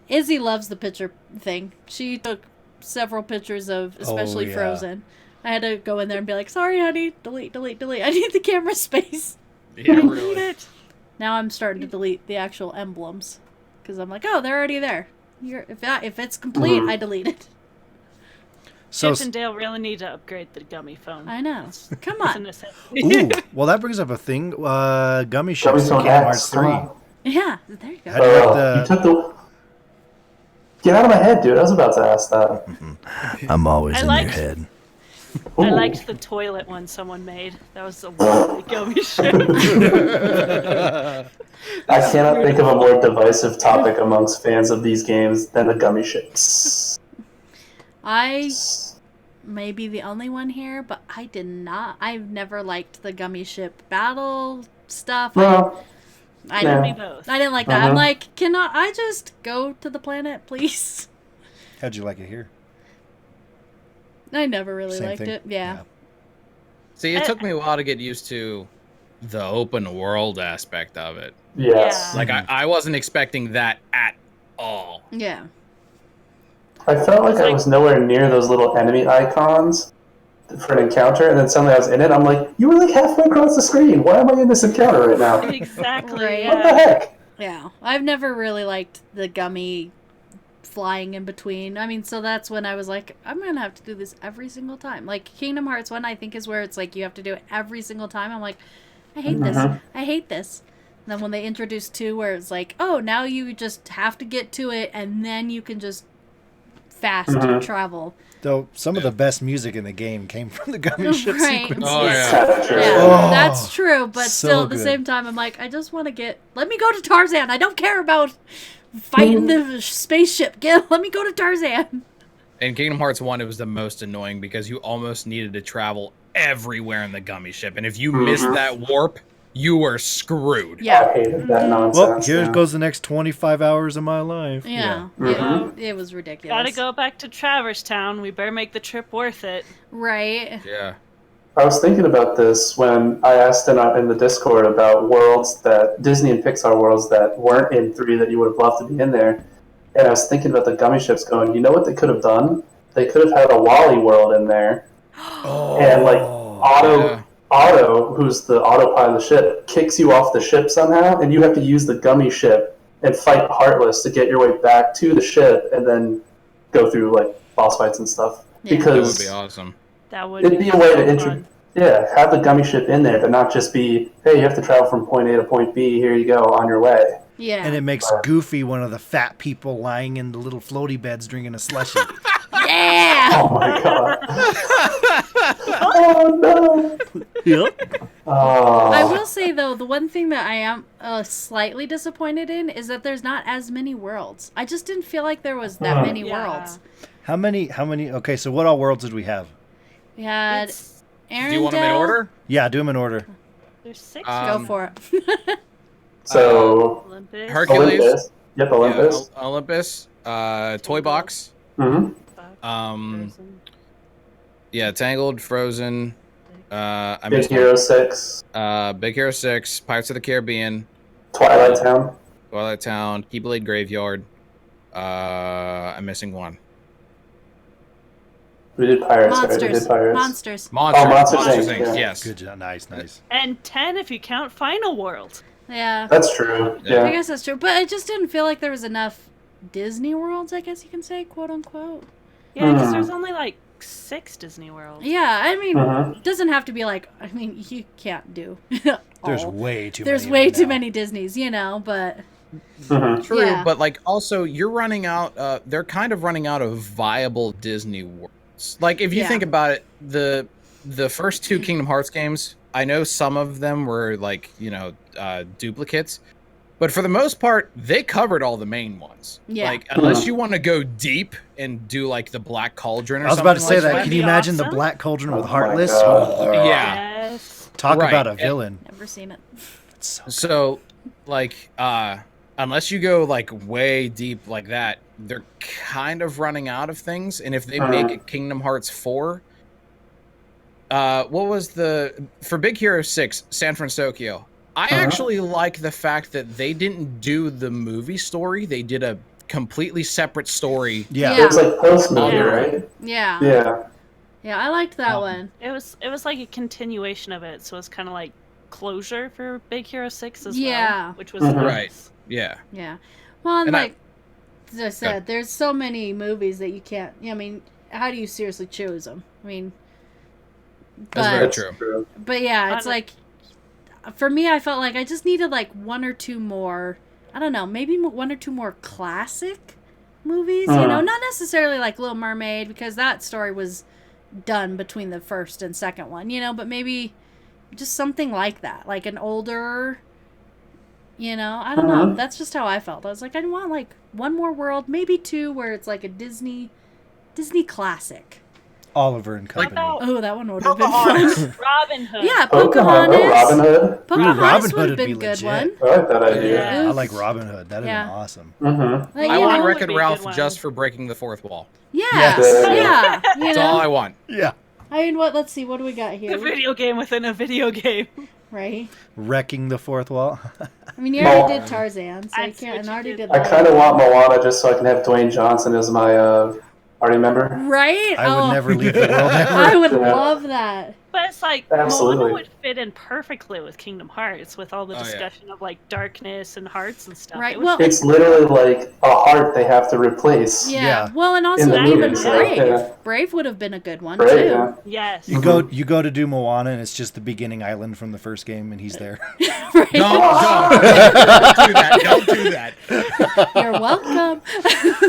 S5: Izzy loves the picture thing. She took several pictures of, especially Frozen. I had to go in there and be like, sorry, honey, delete. I need the camera space.
S4: Yeah, really.
S5: Now I'm starting to delete the actual emblems. Because I'm like, oh, they're already there. If it's complete, I delete it.
S1: So,
S3: Chip and Dale really need to upgrade the gummy phone.
S5: I know. Come on.
S1: ooh, well, that brings up a thing. Gummy ships in
S2: Gummy
S1: Kingdom
S2: Hearts
S1: Hearts 3.
S5: Yeah, there you go.
S1: How do you like
S2: You took the... Get out of my head, dude. I was about to ask that.
S1: I'm always in
S3: liked-
S1: your head.
S3: I
S2: Ooh.
S3: liked the toilet one someone made. That was a lovely gummy ship.
S2: I cannot think of a more divisive topic amongst fans of these games than the gummy ships.
S5: I may be the only one here, but I did not. I've never liked the gummy ship battle stuff.
S2: Well,
S5: I
S2: yeah.
S3: Me both.
S5: didn't like that. I'm like, cannot I just go to the planet, please?
S1: How'd you like it here?
S5: I never really
S1: Same
S5: liked
S1: thing?
S5: it. Yeah.
S4: See, it took me a while to get used to the open world aspect of it.
S2: yes.
S3: Yeah.
S4: Like, I wasn't expecting that at all.
S5: Yeah.
S2: I felt like I was nowhere near those little enemy icons for an encounter, and then suddenly I was in it. I'm like, you were like halfway across the screen. Why am I in this encounter right now?
S3: Exactly.
S5: Right.
S2: What the
S3: Yeah.
S2: heck?
S5: Yeah. I've never really liked the gummy flying in between. I mean, so that's when I was like, I'm going to have to do this every single time. Like, Kingdom Hearts 1, I think, is where it's like you have to do it every single time. I'm like, I hate this. I hate this. And then when they introduced 2, where it's like, oh, now you just have to get to it, and then you can just fast travel.
S1: Though some of the best music in the game came from the gummy ship
S5: Right.
S1: sequences.
S4: Oh, yeah.
S2: That's true.
S5: Yeah,
S1: Oh,
S5: that's true, but
S1: so
S5: still at the
S1: good.
S5: same time, I'm like, I just want to let me go to Tarzan. I don't care about fighting the spaceship. Let me go to Tarzan.
S4: In Kingdom Hearts 1, it was the most annoying because you almost needed to travel everywhere in the gummy ship. And if you missed that warp, you were screwed.
S2: I
S5: Yeah.
S2: hated that
S1: Well,
S2: nonsense.
S1: here
S2: yeah.
S1: goes the next 25 hours of my life.
S5: Yeah.
S2: Mhm.
S5: It was ridiculous.
S3: Gotta go back to Traverse Town. We better make the trip worth it.
S5: Right.
S4: Yeah.
S2: I was thinking about this when I asked in the Discord about worlds that Disney and Pixar worlds that weren't in 3 that you would have loved to be in there. And I was thinking about the gummy ships going, you know what they could have done? They could have had a Wally world in there. And like Otto, who's the autopilot of the ship, kicks you off the ship somehow, and you have to use the gummy ship and fight Heartless to get your way back to the ship and then go through like boss fights and stuff.
S5: Yeah.
S4: That would
S2: Because
S4: be awesome.
S3: That would
S2: it'd be a way to
S3: fun.
S2: have the gummy ship in there, but not just be, hey, you have to travel from point A to point B, here you go, on your way.
S5: Yeah.
S1: And it makes Goofy one of the fat people lying in the little floaty beds drinking a slushie.
S5: Yeah.
S2: Oh my god. Oh no.
S1: Yep.
S2: Oh.
S5: I will say though, the one thing that I am slightly disappointed in is that there's not as many worlds. I just didn't feel like there was that many
S3: Yeah.
S5: worlds.
S1: How many? Okay, so what all worlds did we have?
S5: We had
S3: It's-
S5: Arendelle.
S4: Do you want them in order?
S1: Yeah, do them in order.
S3: There's 6.
S5: Go for it.
S2: So,
S3: Olympus.
S4: Hercules.
S2: Olympus. Yep, Olympus.
S4: Yeah, Olympus. Toy Box.
S2: Mm-hmm.
S3: Frozen.
S4: Yeah, Tangled, Frozen. I
S2: Big
S4: missed
S2: Hero 6.
S4: one. Big Hero 6, Pirates of the Caribbean,
S2: Twilight Town.
S4: Twilight Town, Keyblade Graveyard. I'm missing one.
S2: We did Pirates, right? We
S5: Monsters.
S2: did Pirates.
S5: Monsters.
S4: Monsters
S2: Monsters,
S4: Inc.
S2: yeah.
S4: Yes.
S1: Good job. Nice.
S3: And 10 if you count Final World.
S5: Yeah.
S2: That's true.
S4: Yeah.
S5: I
S2: Yeah.
S5: guess that's true. But I just didn't feel like there was enough Disney worlds, I guess you can say, quote unquote.
S3: Yeah, because
S2: Hmm.
S3: there's only like 6 Disney Worlds.
S5: Yeah, I mean,
S2: Mhm.
S5: it doesn't have to be like, I mean, you can't do
S1: There's
S5: all.
S1: way too
S5: There's
S1: many.
S5: way
S1: of them
S5: too
S1: now.
S5: many Disneys, you know, but
S2: Mhm.
S4: True,
S5: Yeah.
S4: but like also you're running out. They're kind of running out of viable Disney worlds. Like if you
S5: Yeah.
S4: think about it, the first 2 Kingdom Hearts games, I know some of them were like duplicates, but for the most part, they covered all the main ones.
S5: Yeah.
S4: Like unless you want to go deep and do like the Black Cauldron or
S1: I was
S4: something
S1: about to say
S4: like
S1: that.
S3: That'd
S1: Can
S3: be
S1: you imagine the
S3: awesome.
S1: Black Cauldron with
S2: Oh my
S1: Heartless?
S2: God.
S1: Oh,
S4: Yeah.
S3: Yes.
S1: talk
S4: Right.
S1: about a villain.
S5: never seen it.
S1: It's so
S4: So, like, unless you go like way deep like that, they're kind of running out of things. And if they make a Kingdom Hearts 4, what was for Big Hero 6, San Francisco? I actually like the fact that they didn't do the movie story; they did a completely separate story.
S1: Yeah.
S2: It was like post-movie,
S3: Yeah.
S2: right?
S5: Yeah.
S2: Yeah.
S5: Yeah, I liked that one.
S3: It was like a continuation of it, so it's kind of like closure for Big Hero 6 as
S5: Yeah.
S3: well, which was
S2: Mhm.
S4: Right.
S3: nice.
S4: Yeah.
S5: Yeah. Well, and
S4: And
S5: like as I said, there's so many movies that you can't. I mean, how do you seriously choose them? I mean,
S4: That's very
S5: but
S4: true.
S5: but yeah, it's
S3: I-
S5: like for me, I felt like I just needed like 1 or 2 more. I don't know, maybe 1 or 2 more classic movies. You know, not necessarily like Little Mermaid because that story was done between the first and second one. You know, but maybe just something like that, like an older. You know, I don't know. That's just how I felt. I was like, I want like 1 more world, maybe 2, where it's like a Disney classic.
S1: Oliver and Company.
S3: How about
S5: Oh, that one would have been fun.
S3: Robin Hood?
S5: Yeah,
S2: Pocahontas.
S5: Pocahontas.
S2: Robin Hood.
S5: Pocahontas
S1: Robin
S5: would
S1: Hood
S5: have
S1: would
S5: been
S1: be
S5: a good
S1: legit.
S5: one.
S2: I like that idea.
S3: Yeah.
S1: I like Robin Hood. That'd
S5: Yeah.
S1: have been awesome.
S2: Mm-hmm.
S5: Like,
S4: I
S5: you
S4: want
S5: know,
S3: would
S4: Wreck-It
S3: be a good
S4: Ralph
S3: one.
S4: just for breaking the 4th wall.
S5: Yeah,
S1: Yes.
S5: yeah. You
S4: That's all
S5: know,
S4: I want.
S1: Yeah.
S5: I mean, what? Let's see. What do we got
S3: A
S5: here?
S3: video game within a video game.
S5: Right.
S1: Wrecking the fourth wall.
S5: I mean, you already did Tarzan, so
S3: I
S5: you
S3: see
S5: can't.
S3: what
S5: And
S3: you
S5: already
S3: did
S5: did.
S2: I
S5: Lion
S2: kind of
S5: King.
S2: want Moana just so I can have Dwayne Johnson as my party member.
S5: Right.
S1: I would never leave the world
S5: I
S1: ever.
S5: would
S2: Yeah.
S5: love that.
S3: But it's like
S2: Absolutely.
S3: Moana would fit in perfectly with Kingdom Hearts, with all the
S4: Oh, yeah.
S3: discussion of like darkness and hearts and stuff.
S5: Right.
S3: It would
S5: Well,
S2: It's literally like a heart they have to replace.
S5: yeah.
S1: Yeah.
S5: Well, and also
S2: In the
S5: even
S2: movies,
S5: Brave.
S2: yeah.
S5: Brave would have been a good one
S2: Right,
S5: too.
S2: yeah.
S3: yes.
S1: You go to do Moana and it's just the beginning island from the first game and he's there.
S5: Right.
S4: Don't do that. Don't do that.
S5: You're welcome.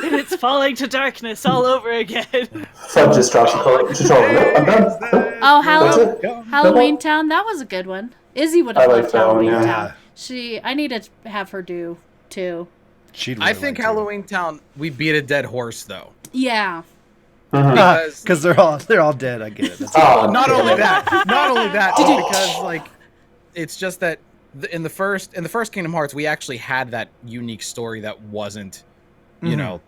S3: And it's falling to darkness all over again.
S2: Fudge just drops the controller. I'm done.
S5: Oh,
S2: That's it.
S5: Halloween Town. That was a good one. Izzy would
S2: I
S5: have
S2: like
S5: loved
S2: that one,
S5: Halloween
S2: yeah.
S5: Town. I need to have her do too.
S1: She'd
S4: I
S1: really
S4: think
S1: like to.
S4: Halloween Town, we beat a dead horse though.
S5: Yeah.
S4: Because
S1: Because they're all dead. I get it. That's
S2: Oh,
S4: not
S2: yeah.
S4: only that, but because like it's just that in the first Kingdom Hearts, we actually had that unique story that wasn't, you know,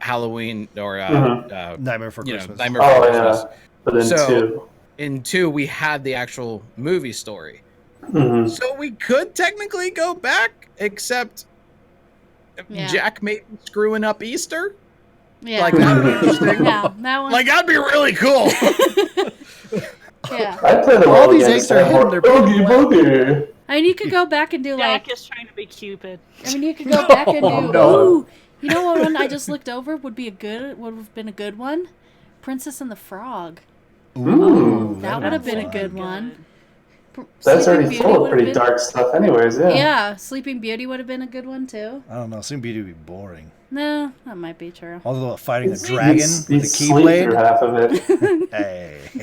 S4: Halloween or
S1: Nightmare Before Christmas.
S4: Nightmare Before Christmas.
S2: Yeah. But then
S4: in 2, we had the actual movie story. So we could technically go back, except Jack may be screwing up Easter.
S5: Yeah.
S4: Like, that'd be interesting.
S5: Yeah, that one.
S4: Like, that'd be really cool.
S5: Yeah.
S2: I play the
S1: All
S2: world
S1: these
S2: against
S1: eggs are hidden. They're
S2: Boogie Boogie.
S5: I mean, you could go back and do
S3: Jack
S5: like.
S3: is trying to be Cupid.
S5: I mean, you could go back and do.
S2: no.
S5: Ooh, you know what one I just looked over would have been a good one? Princess and the Frog.
S2: Ooh.
S5: That would have been a
S1: fun.
S5: good one.
S2: That's
S5: Sleeping
S2: already
S5: Beauty
S2: full of
S5: would have
S2: pretty
S5: been-
S2: dark stuff, anyways. Yeah.
S5: Yeah, Sleeping Beauty would have been a good one too.
S1: I don't know. Sleeping Beauty would be boring.
S5: No, that might be true.
S1: Although fighting a
S2: You'd
S1: dragon
S2: you'd
S1: with a
S2: sleep
S1: keyblade.
S2: through half of it.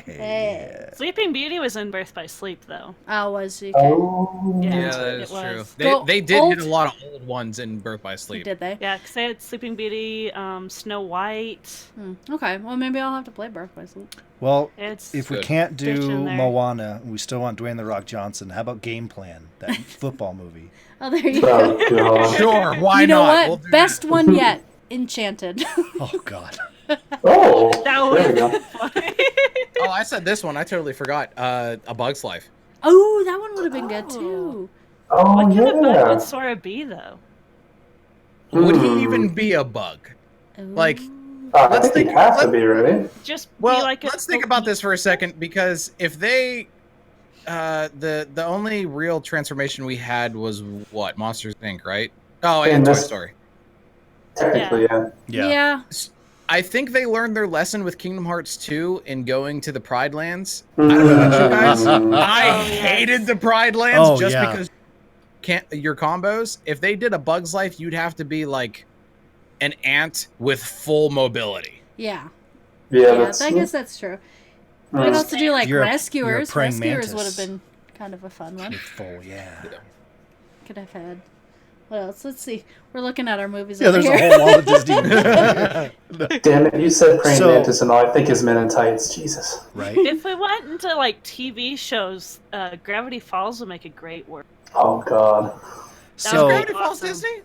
S1: Hey.
S3: Sleeping Beauty was in Birth by Sleep, though.
S5: Oh, was she?
S2: Oh.
S3: Yeah,
S4: Yeah, that
S3: it
S4: is
S3: was.
S4: true. They did
S5: Old-
S4: hit a lot of old ones in Birth by Sleep.
S5: Did they?
S3: Yeah, because they had Sleeping Beauty, Snow White.
S5: Okay, well maybe I'll have to play Birth by Sleep.
S1: Well,
S3: It's
S1: if we
S4: Good.
S1: can't
S3: Fish
S1: do
S3: in there.
S1: Moana, we still want Dwayne the Rock Johnson. How about Game Plan, that football movie?
S5: Oh, there you
S2: Oh,
S5: go.
S2: God.
S4: Sure, why
S5: You know
S4: not?
S5: what?
S4: We'll do
S5: Best one yet. Enchanted.
S1: Oh God.
S2: Oh,
S3: that
S2: there we
S3: was
S2: go.
S3: funny.
S4: Oh, I said this one. I totally forgot. A Bug's Life.
S5: Oh, that one would have been good too.
S2: Oh,
S3: What kind of bug
S2: yeah.
S3: would Sora be, though?
S4: Would he even be a bug? Like,
S2: I
S4: Let's
S2: think
S4: think-
S2: you have to
S4: let-
S2: be, right?
S3: Just
S4: well,
S3: be like a
S4: let's think about this for a second, because if they, the only real transformation we had was what, Monsters Inc., right? Oh, and
S2: And
S4: Toy
S2: this-
S4: Story.
S2: Technically, yeah.
S1: Yeah.
S4: I think they learned their lesson with Kingdom Hearts 2 in going to the Pride Lands.
S2: Mm.
S4: I don't know about you guys. I
S3: yes.
S4: hated the Pride Lands
S1: Oh,
S4: just
S1: yeah.
S4: because your combos. If they did a Bug's Life, you'd have to be like an ant with full mobility.
S5: Yeah.
S2: Yeah,
S5: Yeah,
S2: that's.
S5: I guess that's true.
S2: Mm.
S5: We could also do like
S1: You're a
S5: rescuers.
S1: praying
S5: Rescuers
S1: mantis.
S5: would have been kind of a fun one.
S1: With full, yeah.
S5: Could have had. What else? Let's see. We're looking at our movies.
S1: Yeah,
S5: over
S1: there's
S5: here.
S1: a whole wall of Disney movies.
S2: Damn it, you said praying
S1: So-
S2: mantis, and all I think is men in tights. Jesus.
S1: Right?
S3: If we went into like TV shows, Gravity Falls would make a great work.
S2: Oh, God.
S1: So,
S4: Gravity Falls
S3: awesome.
S4: Disney?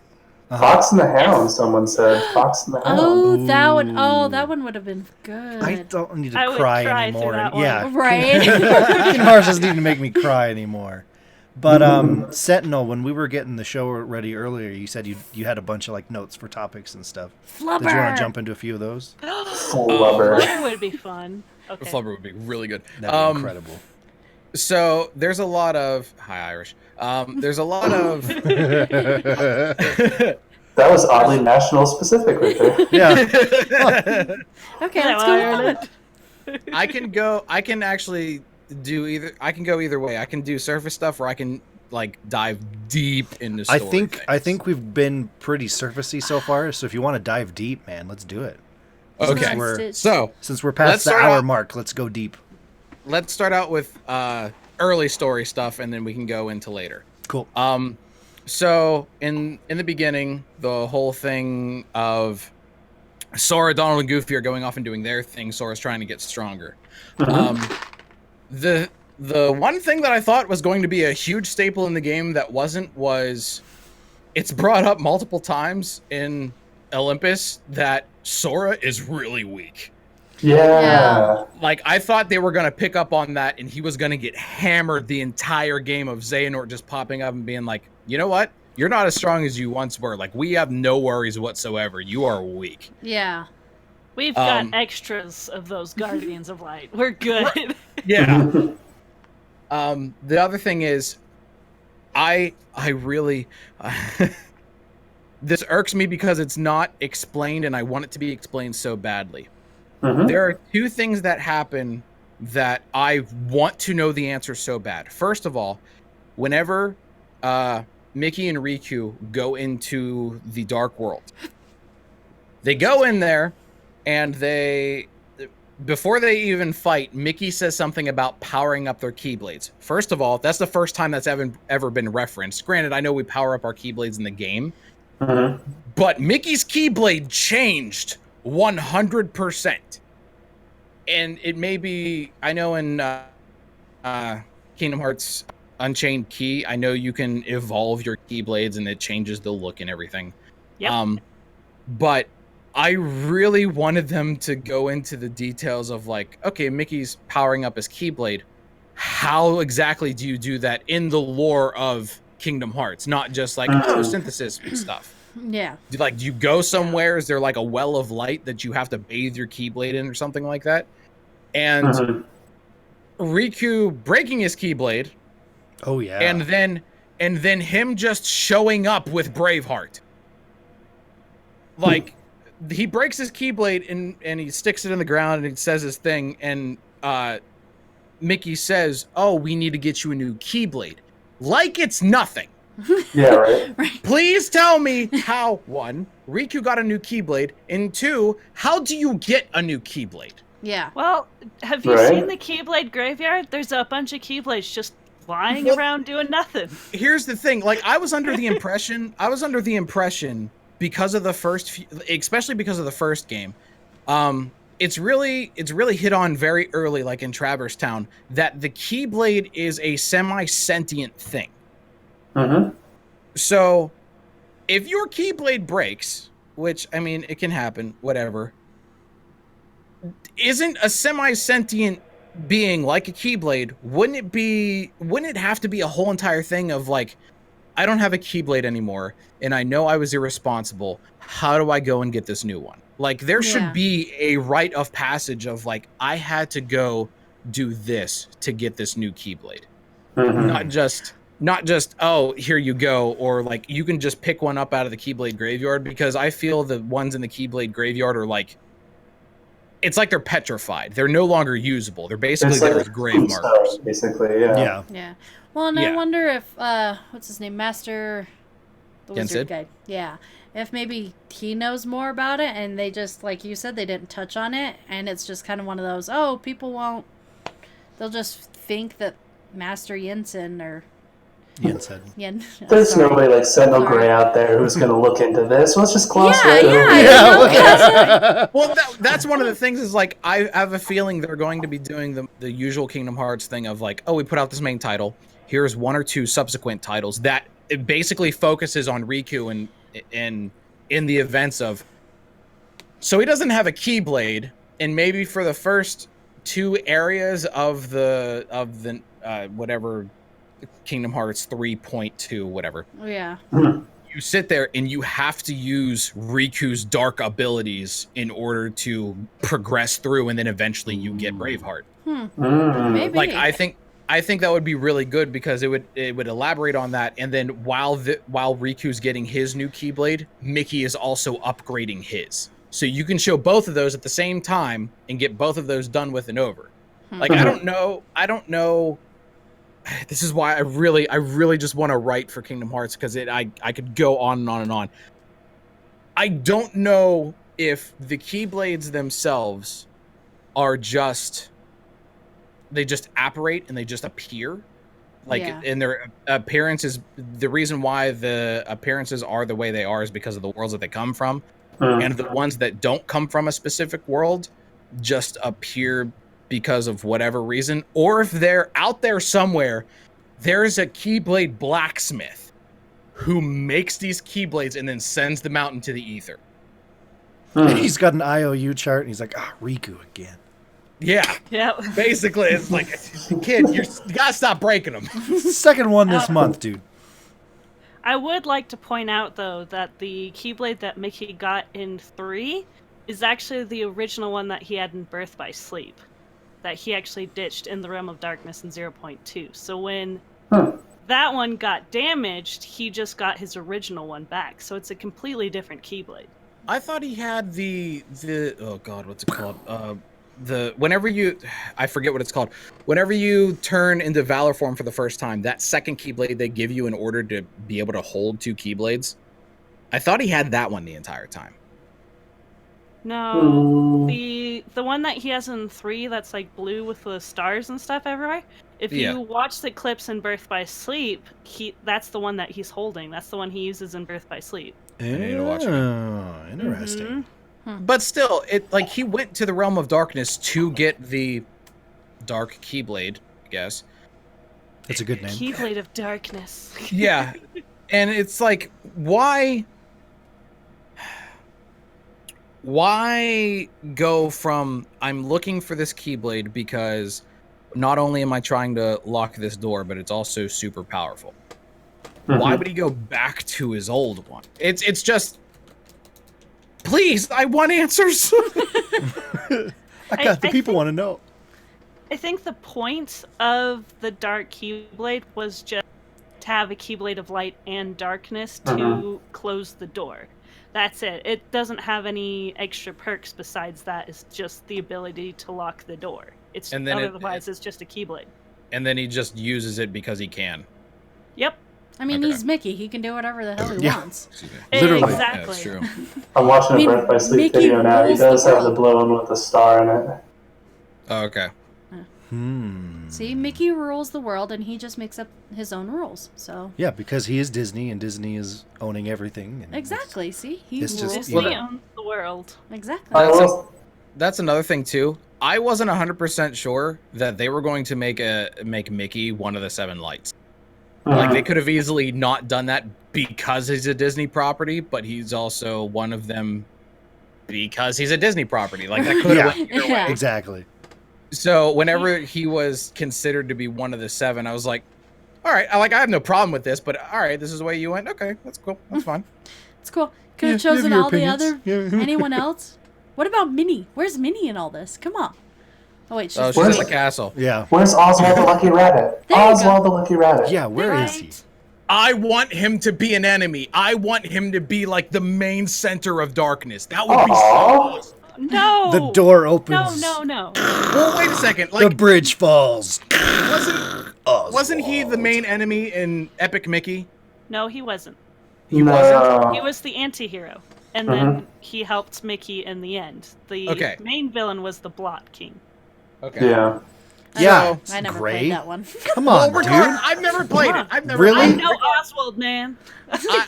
S2: Fox and the Hound, someone said. Fox and the Hound.
S5: Oh, that one. Oh,
S1: Ooh.
S5: that one would have been good.
S1: I don't need to
S3: I would
S1: cry
S3: cry through
S1: anymore.
S3: that one.
S1: Yeah.
S5: Right.
S1: Kingdom Hearts doesn't even make me cry anymore. But Sentinel, when we were getting the show ready earlier, you said you had a bunch of like notes for topics and stuff.
S5: Flubber.
S1: Did you want to jump into a few of those?
S2: Flubber.
S3: Flubber would be fun. Okay.
S4: Flubber would be really good.
S1: That'd be incredible.
S4: So there's a lot of hi Irish. There's a lot of
S2: That was oddly national specific right there.
S1: Yeah.
S5: Okay,
S3: Yeah,
S5: let's go with
S3: Ireland.
S5: that.
S4: I can actually do either. I can go either way. I can do surface stuff, or I can like dive deep into
S1: I
S4: story.
S1: think
S4: things.
S1: we've been pretty surfacey so far. So if you want to dive deep, man, let's do it.
S4: Okay.
S1: Since we're,
S4: So
S1: since we're
S4: Let's
S1: past the
S4: start
S1: hour
S4: out-
S1: mark, let's go deep.
S4: let's start out with early story stuff, and then we can go into later.
S1: Cool.
S4: So in the beginning, the whole thing of Sora, Donald, and Goofy are going off and doing their thing. Sora's trying to get stronger. The one thing that I thought was going to be a huge staple in the game that wasn't was it's brought up multiple times in Olympus that Sora is really weak.
S2: Yeah.
S4: Like, I thought they were going to pick up on that and he was going to get hammered the entire game of Xehanort just popping up and being like, you know what? You're not as strong as you once were. Like, we have no worries whatsoever. You are weak.
S5: Yeah.
S3: We've got extras of those Guardians of Light. We're good.
S4: Yeah. The other thing is, I really, this irks me because it's not explained and I want it to be explained so badly. There are two things that happen that I want to know the answer so bad. First of all, whenever Mickey and Riku go into the Dark World, they go in there and before they even fight, Mickey says something about powering up their Keyblades. First of all, that's the first time that's ever been referenced. Granted, I know we power up our Keyblades in the game, but Mickey's Keyblade changed 100%. And it may be, I know in Kingdom Hearts Unchained Key, I know you can evolve your Keyblades and it changes the look and everything.
S3: Yep.
S4: But I really wanted them to go into the details of like, okay, Mickey's powering up his Keyblade. How exactly do you do that in the lore of Kingdom Hearts? Not just like, oh, synthesis stuff.
S5: Yeah.
S4: Do you go somewhere? Is there like a well of light that you have to bathe your Keyblade in or something like that? And Riku breaking his Keyblade.
S1: Oh yeah.
S4: And then him just showing up with Braveheart. Like, he breaks his Keyblade and he sticks it in the ground and he says his thing, and Mickey says, "Oh, we need to get you a new Keyblade." Like it's nothing.
S2: Yeah, right.
S4: Please tell me how, one, Riku got a new Keyblade, and two, how do you get a new Keyblade?
S5: Yeah.
S3: Well, have you
S2: Right.
S3: seen the Keyblade graveyard? There's a bunch of Keyblades just lying around doing nothing.
S4: Here's the thing, like I was under the impression because of the first especially because of the first game, it's really hit on very early, like in Traverse Town, that the Keyblade is a semi-sentient thing. So if your Keyblade breaks, which I mean it can happen, whatever, isn't a semi-sentient being like a Keyblade, wouldn't it have to be a whole entire thing of like, I don't have a Keyblade anymore, and I know I was irresponsible. How do I go and get this new one? Like, there should be a rite of passage of like, I had to go do this to get this new Keyblade. Not just, oh, here you go, or like you can just pick one up out of the Keyblade graveyard, because I feel the ones in the Keyblade graveyard are like, it's like they're petrified. They're no longer usable. They're basically there as grave markers.
S2: Basically, yeah.
S5: Yeah. Well, and I wonder if what's his name, Master the Wizard guy. Yeah. If maybe he knows more about it, and they just, like you said, they didn't touch on it, and it's just kind of one of those, oh, people won't, they'll just think that Master Jensen or
S1: Yen.
S2: There's nobody like Sentinelgrey out there who's going to look into this. Let's just gloss right over
S5: it.
S4: Well, that's one of the things is like, I have a feeling they're going to be doing the usual Kingdom Hearts thing of like, oh, we put out this main title. Here's one or two subsequent titles that it basically focuses on Riku and in the events of. So he doesn't have a Keyblade, and maybe for the first two areas of the whatever Kingdom Hearts 3.2 whatever.
S5: Yeah.
S4: You sit there and you have to use Riku's dark abilities in order to progress through, and then eventually you get Braveheart.
S5: Maybe.
S4: Like I think that would be really good, because it would elaborate on that, and then while Riku's getting his new Keyblade, Mickey is also upgrading his. So you can show both of those at the same time and get both of those done with and over. Like I don't know. This is why I really just want to write for Kingdom Hearts, because I could go on and on and on. I don't know if the Keyblades themselves are just, they just apparate and they just appear, like, and their appearance is, the reason why the appearances are the way they are is because of the worlds that they come from, and the ones that don't come from a specific world just appear because of whatever reason, or if they're out there somewhere, there's a Keyblade blacksmith who makes these Keyblades and then sends them out into the ether.
S1: He's got an IOU chart, and he's like, Riku again.
S4: Yeah. Basically, it's like, kid, you gotta stop breaking them.
S1: Second one this month, dude.
S3: I would like to point out, though, that the Keyblade that Mickey got in 3 is actually the original one that he had in Birth by Sleep, that he actually ditched in the Realm of Darkness in 0.2. So when that one got damaged, he just got his original one back. So it's a completely different Keyblade.
S4: I thought he had the oh god, what's it called? Whenever you, I forget what it's called. Whenever you turn into Valor form for the first time, that second Keyblade they give you in order to be able to hold two Keyblades. I thought he had that one the entire time.
S3: No, the one that he has in 3 that's like blue with the stars and stuff everywhere. If you watch the clips in Birth by Sleep, that's the one that he's holding. That's the one he uses in Birth by Sleep.
S1: Oh, interesting.
S4: But still, it like he went to the Realm of Darkness to get the Dark Keyblade, I guess.
S1: That's a good name.
S3: Keyblade of Darkness.
S4: Yeah. And it's like, why go from I'm looking for this Keyblade because not only am I trying to lock this door, but it's also super powerful. Why would he go back to his old one? It's just, please, I want answers.
S1: The people want to know.
S3: I think the point of the Dark Keyblade was just to have a Keyblade of Light and Darkness to close the door. That's it. It doesn't have any extra perks besides that. It's just the ability to lock the door. It's otherwise it's just a Keyblade.
S4: And then he just uses it because he can.
S3: Yep.
S5: I mean,
S4: Okay.
S5: he's Mickey. He can do whatever the hell he wants.
S1: Literally.
S3: Exactly.
S4: Yeah, that's true.
S2: I'm watching a Birth by Sleep
S5: Mickey
S2: video now. He
S5: rules
S2: does
S5: the
S2: have the blue one with a star in it.
S4: Oh, okay.
S5: See, Mickey rules the world, and he just makes up his own rules. So
S1: Yeah, because he is Disney, and Disney is owning everything. And
S5: exactly. See, he
S1: it's
S5: rules
S1: just-
S5: the
S3: Disney
S5: world.
S3: owns the world.
S5: Exactly.
S2: I will.
S4: That's another thing too. I wasn't 100% sure that they were going to make Mickey one of the 7 lights. Like they could have easily not done that because he's a Disney property, but he's also one of them because he's a Disney property. Like that could have went either way.
S5: Yeah.
S1: Exactly.
S4: So whenever he was considered to be one of the 7, I was like, all right, I have no problem with this, but all right, this is the way you went. Okay, that's cool. That's fine.
S5: It's cool. Could have
S1: Yeah, you
S5: chosen
S1: your
S5: all the
S1: opinions.
S5: other
S1: Yeah.
S5: anyone else. What about Minnie? Where's Minnie in all this? Come on. Oh wait, she's
S4: Oh, she's
S2: Where's-
S4: in the castle.
S1: Yeah.
S2: Where's Oswald the Lucky Rabbit?
S5: There you go.
S2: Oswald the Lucky Rabbit.
S1: Yeah, where is he?
S5: Right.
S4: I want him to be an enemy. I want him to be like the main center of darkness. That would be so
S2: Aw.
S4: awesome.
S3: No.
S1: The door opens.
S3: No.
S4: Well, wait a second.
S1: The
S4: Like,
S1: bridge falls.
S4: wasn't he the main enemy in Epic Mickey?
S3: No, he wasn't.
S4: He
S2: No.
S3: He was the anti-hero. And then he helped Mickey in the end. The
S4: Okay.
S3: main villain was the Blot King.
S4: Okay.
S2: Yeah.
S1: Yeah,
S4: So-
S5: I never
S1: great.
S5: played that one.
S1: Come
S4: Well,
S1: on,
S4: we're
S1: dude.
S4: talking, I've never played it. I've never
S1: Really?
S3: I
S4: played
S3: know
S4: it.
S3: Oswald, man.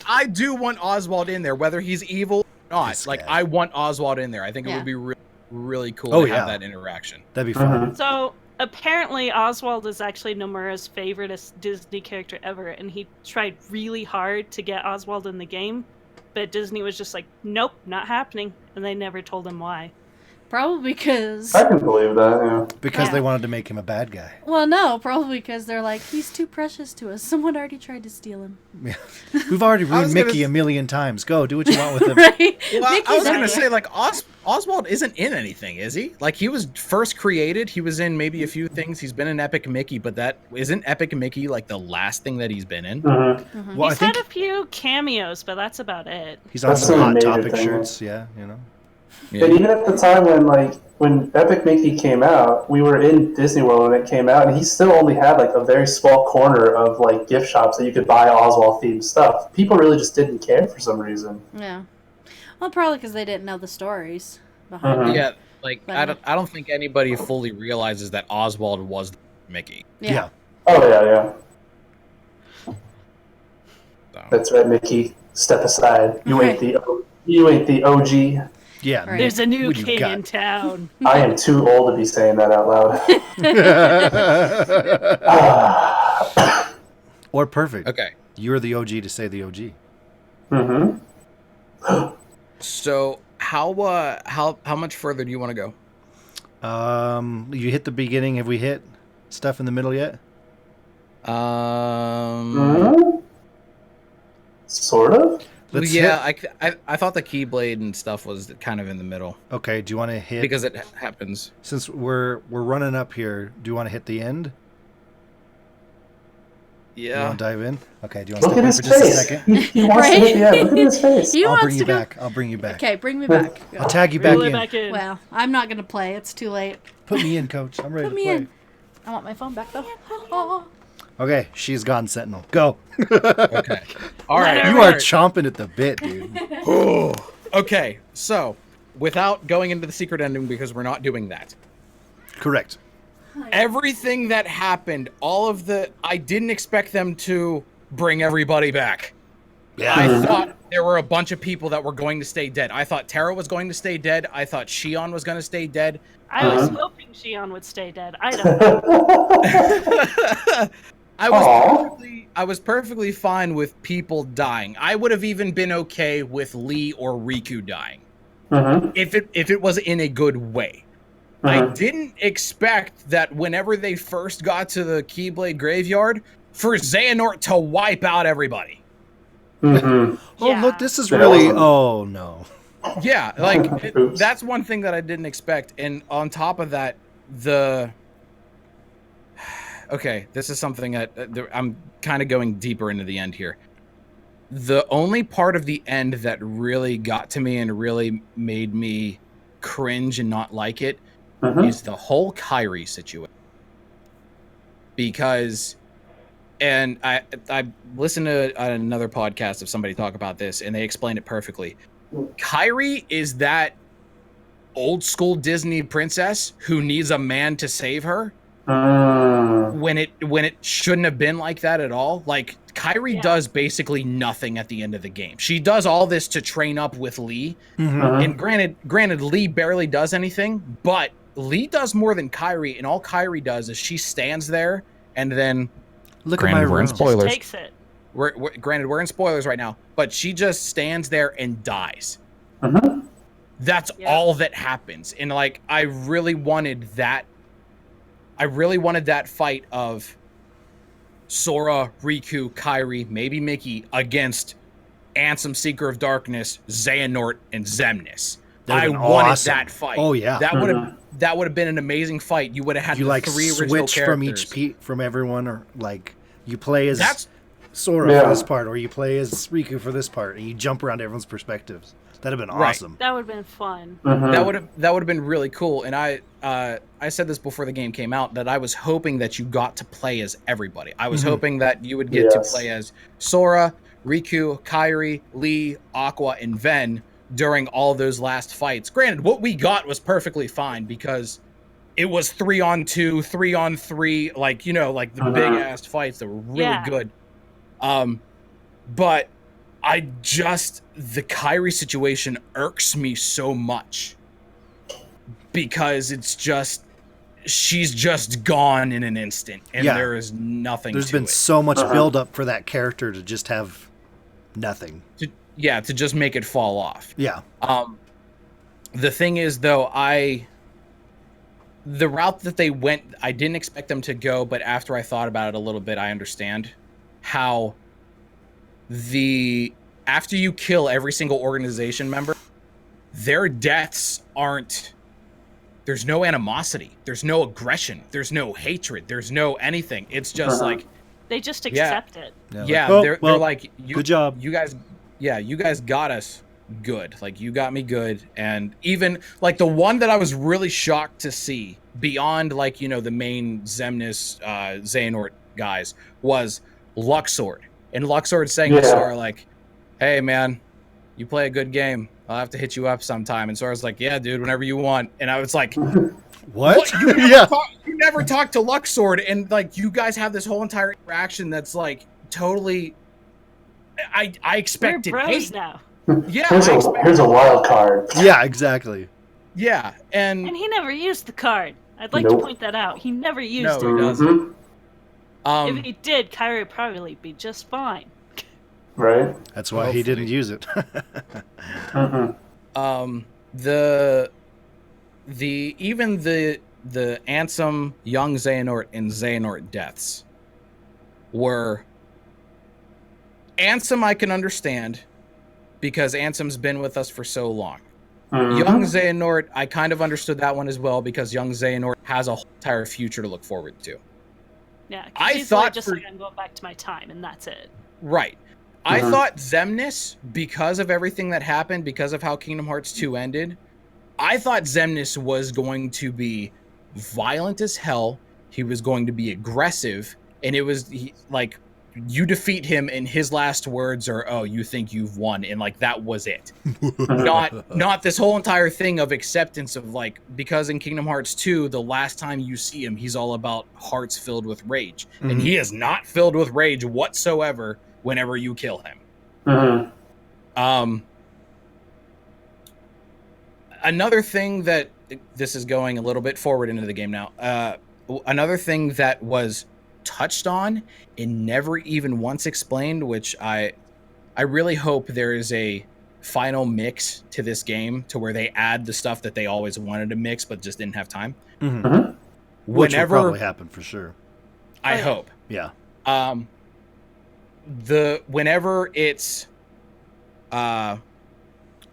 S4: I do want Oswald in there, whether he's evil or not.
S1: This
S4: Like,
S1: guy.
S4: I want Oswald in there. I think it
S5: Yeah.
S4: would be really cool
S1: Oh,
S4: to have
S1: yeah.
S4: that interaction.
S1: That'd be fun.
S3: So apparently Oswald is actually Nomura's favorite Disney character ever, and he tried really hard to get Oswald in the game, but Disney was just like, nope, not happening, and they never told him why.
S5: Probably because.
S2: I can believe that, yeah.
S1: Because
S5: Yeah.
S1: they wanted to make him a bad guy.
S5: Well, no, probably because they're like, he's too precious to us. Someone already tried to steal him.
S1: Yeah. We've already
S4: I
S1: ruined
S4: was gonna
S1: Mickey
S4: s-
S1: a million times. Go, do what you want with him.
S5: Right?
S4: Well, I
S5: Mickey's
S4: was going to
S5: out
S4: say,
S5: there.
S4: like, Oswald isn't in anything, is he? Like, he was first created. He was in maybe a few things. He's been in Epic Mickey, but that isn't Epic Mickey, like, the last thing that he's been in?
S2: Mm-hmm.
S1: Well, I
S3: He's
S1: think
S3: had a few cameos, but that's about it.
S1: he's on
S2: That's
S1: some
S2: some
S1: Hot
S2: major
S1: Topic
S2: thing,
S1: shirts. Yeah, you know.
S4: Yeah.
S2: And even at the time when Epic Mickey came out, we were in Disney World when it came out, and he still only had like a very small corner of like gift shops that you could buy Oswald themed stuff. People really just didn't care for some reason.
S5: Yeah. Well, probably because they didn't know the stories behind it.
S4: Yeah, like,
S5: But-
S4: I don't think anybody fully realizes that Oswald was Mickey.
S1: Yeah.
S2: Oh yeah.
S4: So.
S2: That's right, Mickey. Step aside. You ain't
S5: Right.
S2: the OG.
S1: Yeah.
S5: Right.
S3: There's a new
S1: What do you
S3: king
S1: got?
S3: in town.
S2: I am too old to be saying that out loud.
S1: Or perfect.
S4: Okay,
S1: You're the OG to say the OG.
S2: Mm-hmm.
S4: so how much further do you want to go?
S1: You hit the beginning. Have we hit stuff in the middle yet?
S2: Mm-hmm. Sort of.
S1: Let's
S4: yeah, I thought the Keyblade and stuff was kind of in the middle
S1: Okay. Do you want to hit?
S4: because it happens.
S1: Since we're running up here, do you want to hit the end? You
S4: Yeah.
S1: want to dive in? Okay. Do you want to
S2: Look
S1: step
S2: at
S1: in
S2: his
S1: for just a
S2: face.
S1: second?
S2: He wants to hit the end. Look at his face.
S5: He
S1: I'll
S5: wants
S1: bring you
S5: to go.
S1: back. I'll bring you back.
S5: Okay, bring me back.
S1: I'll tag you back
S3: Reel it
S1: in.
S3: back in.
S5: Well, I'm not gonna play. It's too late.
S1: Put me in, coach. I'm ready
S5: Put
S1: to
S5: me
S1: play.
S5: in. I want my phone back though. Oh.
S1: Okay. She's gone, Sentinel. Go.
S4: Okay. All right.
S1: You are chomping at the bit, dude.
S4: Oh. Okay. So, without going into the secret ending because we're not doing that.
S1: Correct.
S4: Everything that happened, I didn't expect them to bring everybody back.
S1: Yeah.
S4: I thought there were a bunch of people that were going to stay dead. I thought Tara was going to stay dead. I thought Shion was going to stay dead.
S3: I was hoping Shion would stay dead. I don't know.
S4: I was perfectly fine with people dying. I would have even been okay with Lee or Riku dying if it was in a good way. I didn't expect that whenever they first got to the Keyblade graveyard for Xehanort to wipe out everybody.
S1: Oh, look, this is really... Oh, no.
S4: Yeah, like, that's one thing that I didn't expect. And on top of that, okay, this is something that I'm kind of going deeper into the end here. The only part of the end that really got to me and really made me cringe and not like it is the whole Kairi situation. Because, and I listened to another podcast of somebody talk about this, and they explained it perfectly. Kairi is that old school Disney princess who needs a man to save her. When it shouldn't have been like that at all. Like, Kairi does basically nothing at the end of the game. She does all this to train up with Lee. And granted, Lee barely does anything, but Lee does more than Kairi, and all Kairi does is she stands there and then...
S1: Look at my room.
S4: Spoilers.
S3: Just takes it.
S4: Granted, we're in spoilers right now, but she just stands there and dies. That's all that happens. And, like, I really wanted that fight of Sora, Riku, Kairi, maybe Mickey against Ansem, Seeker of Darkness, Xehanort, and Xemnas. I wanted that fight.
S1: Oh yeah,
S4: that would have been an amazing fight. You would have had
S1: you
S4: the
S1: like
S4: 3 original
S1: switch
S4: characters.
S1: from everyone, or like you play as Sora for this part, or you play as Riku for this part, and you jump around everyone's perspectives. That'd have been awesome.
S3: That would have been fun.
S4: That would have been really cool. And I said this before the game came out, that I was hoping that you got to play as everybody. I was hoping that you would get to play as Sora, Riku, Kairi, Lee, Aqua, and Ven during all those last fights. Granted, what we got was perfectly fine because it was 3-on-2, 3-on-3, like, you know, like the big ass fights that were really good. But the Kairi situation irks me so much because it's just, she's just gone in an instant and there is nothing
S1: There's been so much build up for that character to just have nothing.
S4: To just make it fall off.
S1: Yeah.
S4: The thing is, though, the route that they went, I didn't expect them to go, but after I thought about it a little bit, I understand how after you kill every single organization member, their deaths aren't, there's no animosity, there's no aggression, there's no hatred, there's no anything. It's just like,
S3: they just accept it.
S1: Yeah,
S4: they're like,
S1: good job.
S4: You guys got us good. Like, you got me good. And even like the one that I was really shocked to see beyond, like, you know, the main Xemnas, Xehanort guys was Luxord. And Luxord saying to Sora, like, hey man, you play a good game. I'll have to hit you up sometime. And Sora's like, yeah, dude, whenever you want. And I was like,
S1: what?
S4: You never talk to Luxord, and like you guys have this whole entire interaction that's like totally. I expected
S3: We're bros
S4: hate
S3: now.
S4: Yeah,
S2: here's a wild card.
S1: Yeah, exactly.
S4: Yeah, and
S3: he never used the card. I'd like to point that out. He never used it.
S4: No, he doesn't.
S3: If he did, Kairi would probably be just fine.
S2: Right.
S1: That's why he didn't use it.
S4: The Ansem, young Xehanort, and Xehanort deaths were... Ansem I can understand, because Ansem's been with us for so long. Young Xehanort, I kind of understood that one as well, because young Xehanort has a whole entire future to look forward to.
S3: Yeah,
S4: I thought
S3: just like, I'm going back to my time, and that's it.
S4: Right. I thought Xemnas, because of everything that happened, because of how Kingdom Hearts 2 ended, I thought Xemnas was going to be violent as hell. He was going to be aggressive, and it was like, you defeat him and his last words are, oh, you think you've won, and like that was it. not this whole entire thing of acceptance of, like, because in Kingdom Hearts 2 the last time you see him he's all about hearts filled with rage, and he is not filled with rage whatsoever whenever you kill him. Another thing that, this is going a little bit forward into the game now, another thing that was touched on and never even once explained, which I really hope there is a final mix to this game to where they add the stuff that they always wanted to mix but just didn't have time.
S1: Mm-hmm. Which will probably happen for sure.
S4: I hope.
S1: Yeah.
S4: Whenever it's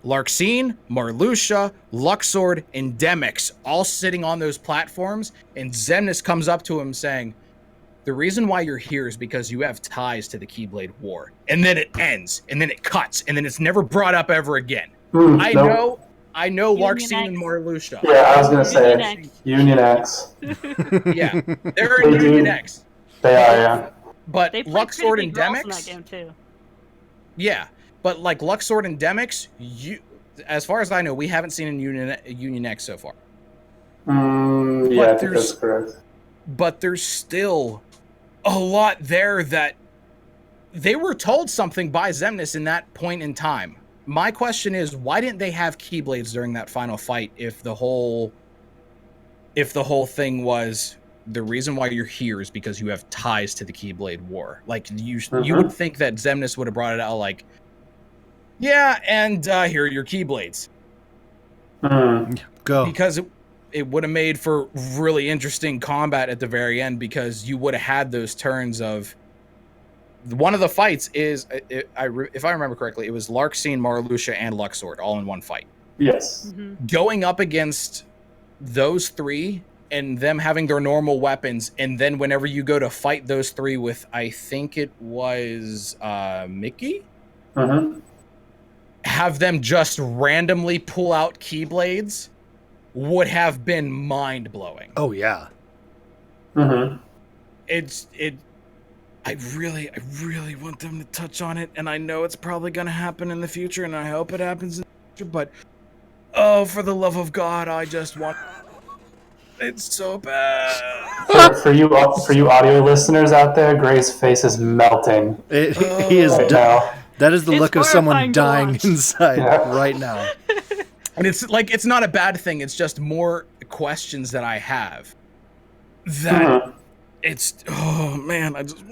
S4: Larxene, Marluxia, Luxord, and Demyx all sitting on those platforms, and Xemnas comes up to him saying, the reason why you're here is because you have ties to the Keyblade War. And then it ends, and then it cuts, and then it's never brought up ever again. I know Larxene and Marluxia.
S2: Yeah, I was going to say Union X.
S4: Yeah, they're in Union X.
S2: They are, yeah.
S4: But
S3: They played
S4: Luxord and
S3: Demyx in
S4: Demyx,
S3: that game too.
S4: yeah. But like Luxord and Demyx, as far as I know, we haven't seen in Union X so far.
S2: Yeah, I think that's correct.
S4: But there's still a lot there that they were told something by Xemnas in that point in time. My question is, why didn't they have Keyblades during that final fight if the whole thing was the reason why you're here is because you have ties to the Keyblade War? Like, you would think that Xemnas would have brought it out like, yeah, and here are your Keyblades.
S1: Go.
S4: Because it would have made for really interesting combat at the very end, because you would have had those turns of... One of the fights is, if I remember correctly, it was Larxene, Marluxia, and Luxord all in one fight.
S2: Yes.
S4: Going up against those three and them having their normal weapons, and then whenever you go to fight those three with, I think it was Mickey? Have them just randomly pull out Keyblades would have been mind-blowing.
S1: Oh, yeah.
S4: I really want them to touch on it, and I know it's probably going to happen in the future, and I hope it happens in the future, but oh, for the love of God, I just want... It's so bad.
S2: For you audio listeners out there, Gray's face is melting.
S1: He is
S2: right now.
S1: That is the look of someone dying
S3: watch.
S1: inside right now.
S4: And it's like, it's not a bad thing. It's just more questions that I have. That it's, oh man, I just...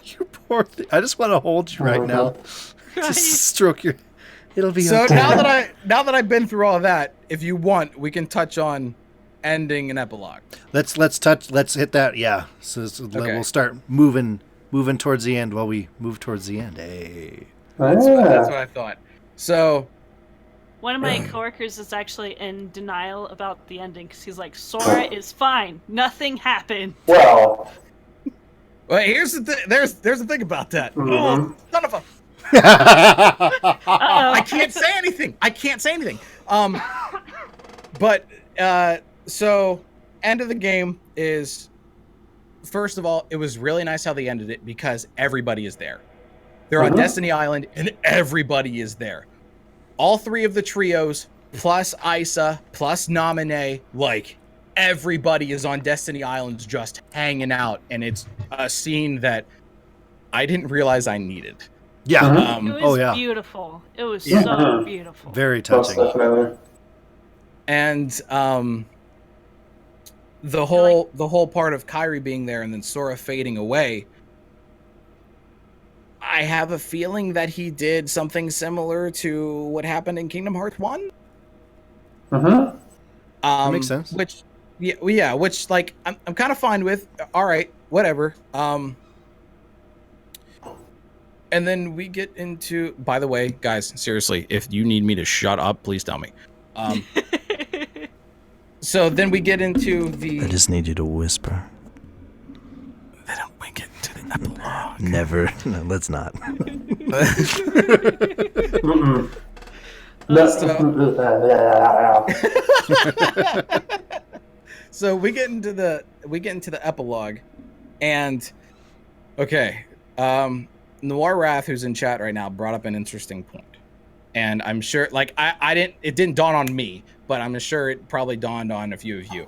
S1: You poor thing. I just want to hold you right now. Just stroke your... It'll be
S4: so
S1: okay.
S4: now that I've been through all that, if you want, we can touch on ending and epilogue.
S1: Let's hit that. Yeah. So we'll start moving towards the end while we move towards the end. Hey.
S4: That's what I thought. So
S3: one of my coworkers is actually in denial about the ending because he's like, Sora is fine. Nothing happened.
S2: Well,
S4: here's the thing. There's the thing about that. Oh, son of a... I can't say anything. But so end of the game is, first of all, it was really nice how they ended it because everybody is there. They're on Destiny Island and everybody is there. All three of the trios plus Isa plus Naminé, like everybody is on Destiny Island just hanging out, and it's a scene that I didn't realize I needed.
S1: Yeah.
S3: It was beautiful. It was so beautiful.
S1: Very touching.
S4: And the whole part of Kairi being there and then Sora fading away, I have a feeling that he did something similar to what happened in Kingdom Hearts 1.
S1: Makes sense.
S4: Which like I'm kind of fine with. All right, whatever. And then we get into, by the way, guys, seriously, if you need me to shut up, please tell me. So then we get into the...
S1: I just need you to whisper.
S4: Then we get into the epilogue.
S1: Never. No, let's not.
S4: So we get into the epilogue, and okay, Noir Wrath, who's in chat right now, brought up an interesting point. And I'm sure, like, it didn't dawn on me, but I'm sure it probably dawned on a few of you.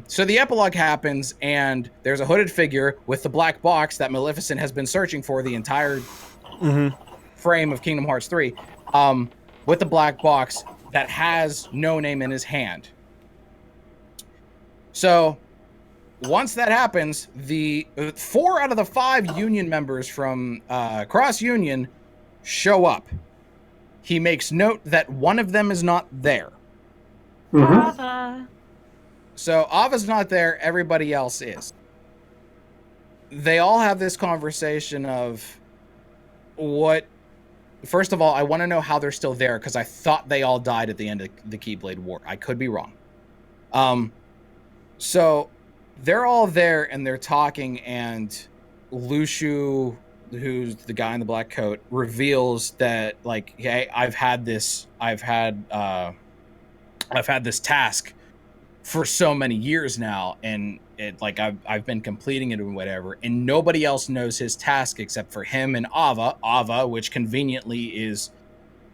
S4: So the epilogue happens, and there's a hooded figure with the black box that Maleficent has been searching for the entire frame of Kingdom Hearts 3, with the black box that has No Name in his hand. So once that happens, the 4 out of the 5 union members from Cross Union show up. He makes note that one of them is not there.
S3: Ava.
S4: So Ava's not there, everybody else is. They all have this conversation of what... First of all, I want to know how they're still there, because I thought they all died at the end of the Keyblade War. I could be wrong. So they're all there, and they're talking, and Lushu, who's the guy in the black coat, reveals that, like, hey, I've had this task for so many years now, and it, like, I've been completing it and whatever, and nobody else knows his task except for him and Ava, which conveniently is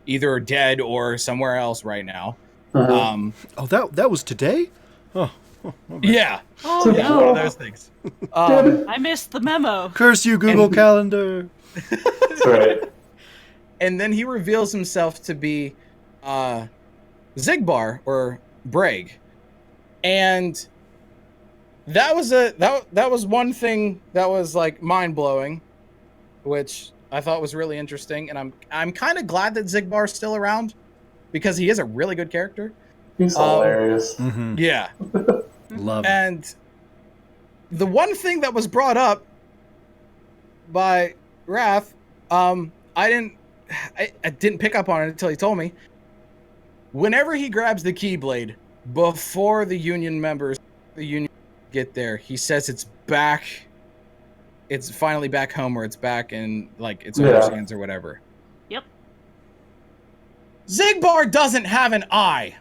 S4: either dead or somewhere else right now.
S1: That was today? Oh,
S4: yeah.
S3: Oh,
S4: Yeah,
S3: no.
S4: one of those things.
S3: I missed the memo.
S1: curse you, Google Calendar.
S2: That's right.
S4: And then he reveals himself to be Zigbar or Brag. And that was one thing that was like mind-blowing, which I thought was really interesting, and I'm kind of glad that Zigbar's still around because he is a really good character.
S2: He's hilarious.
S1: Mm-hmm.
S4: Yeah.
S1: Love it.
S4: And the one thing that was brought up by Wrath, I didn't pick up on it until he told me. Whenever he grabs the Keyblade, before the union get there, he says it's back. It's finally back home, or it's back in like its owner's hands or whatever.
S3: Yep.
S4: Zigbar doesn't have an eye.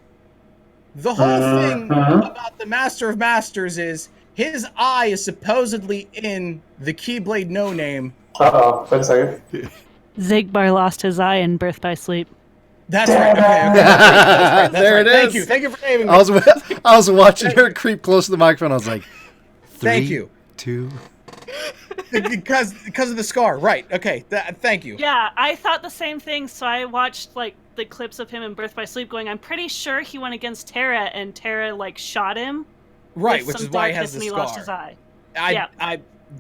S4: The whole thing about the Master of Masters is his eye is supposedly in the Keyblade No Name.
S2: Uh-oh, wait a second.
S3: Zigbar lost his eye in Birth by Sleep.
S4: That's right. Okay. That's
S1: There
S4: right.
S1: it
S4: Thank
S1: is.
S4: you. Thank you for naming me.
S1: I was watching her creep close to the microphone. I was like, 3,
S4: Thank you.
S1: 2.
S4: because of the scar. Right. Okay. Thank you.
S3: Yeah, I thought the same thing, so I watched like the clips of him in Birth by Sleep going, I'm pretty sure he went against Terra, and Terra like shot him.
S4: Right,
S3: with
S4: which
S3: some
S4: is why he
S3: darkness
S4: has the
S3: and
S4: scar.
S3: he lost his eye.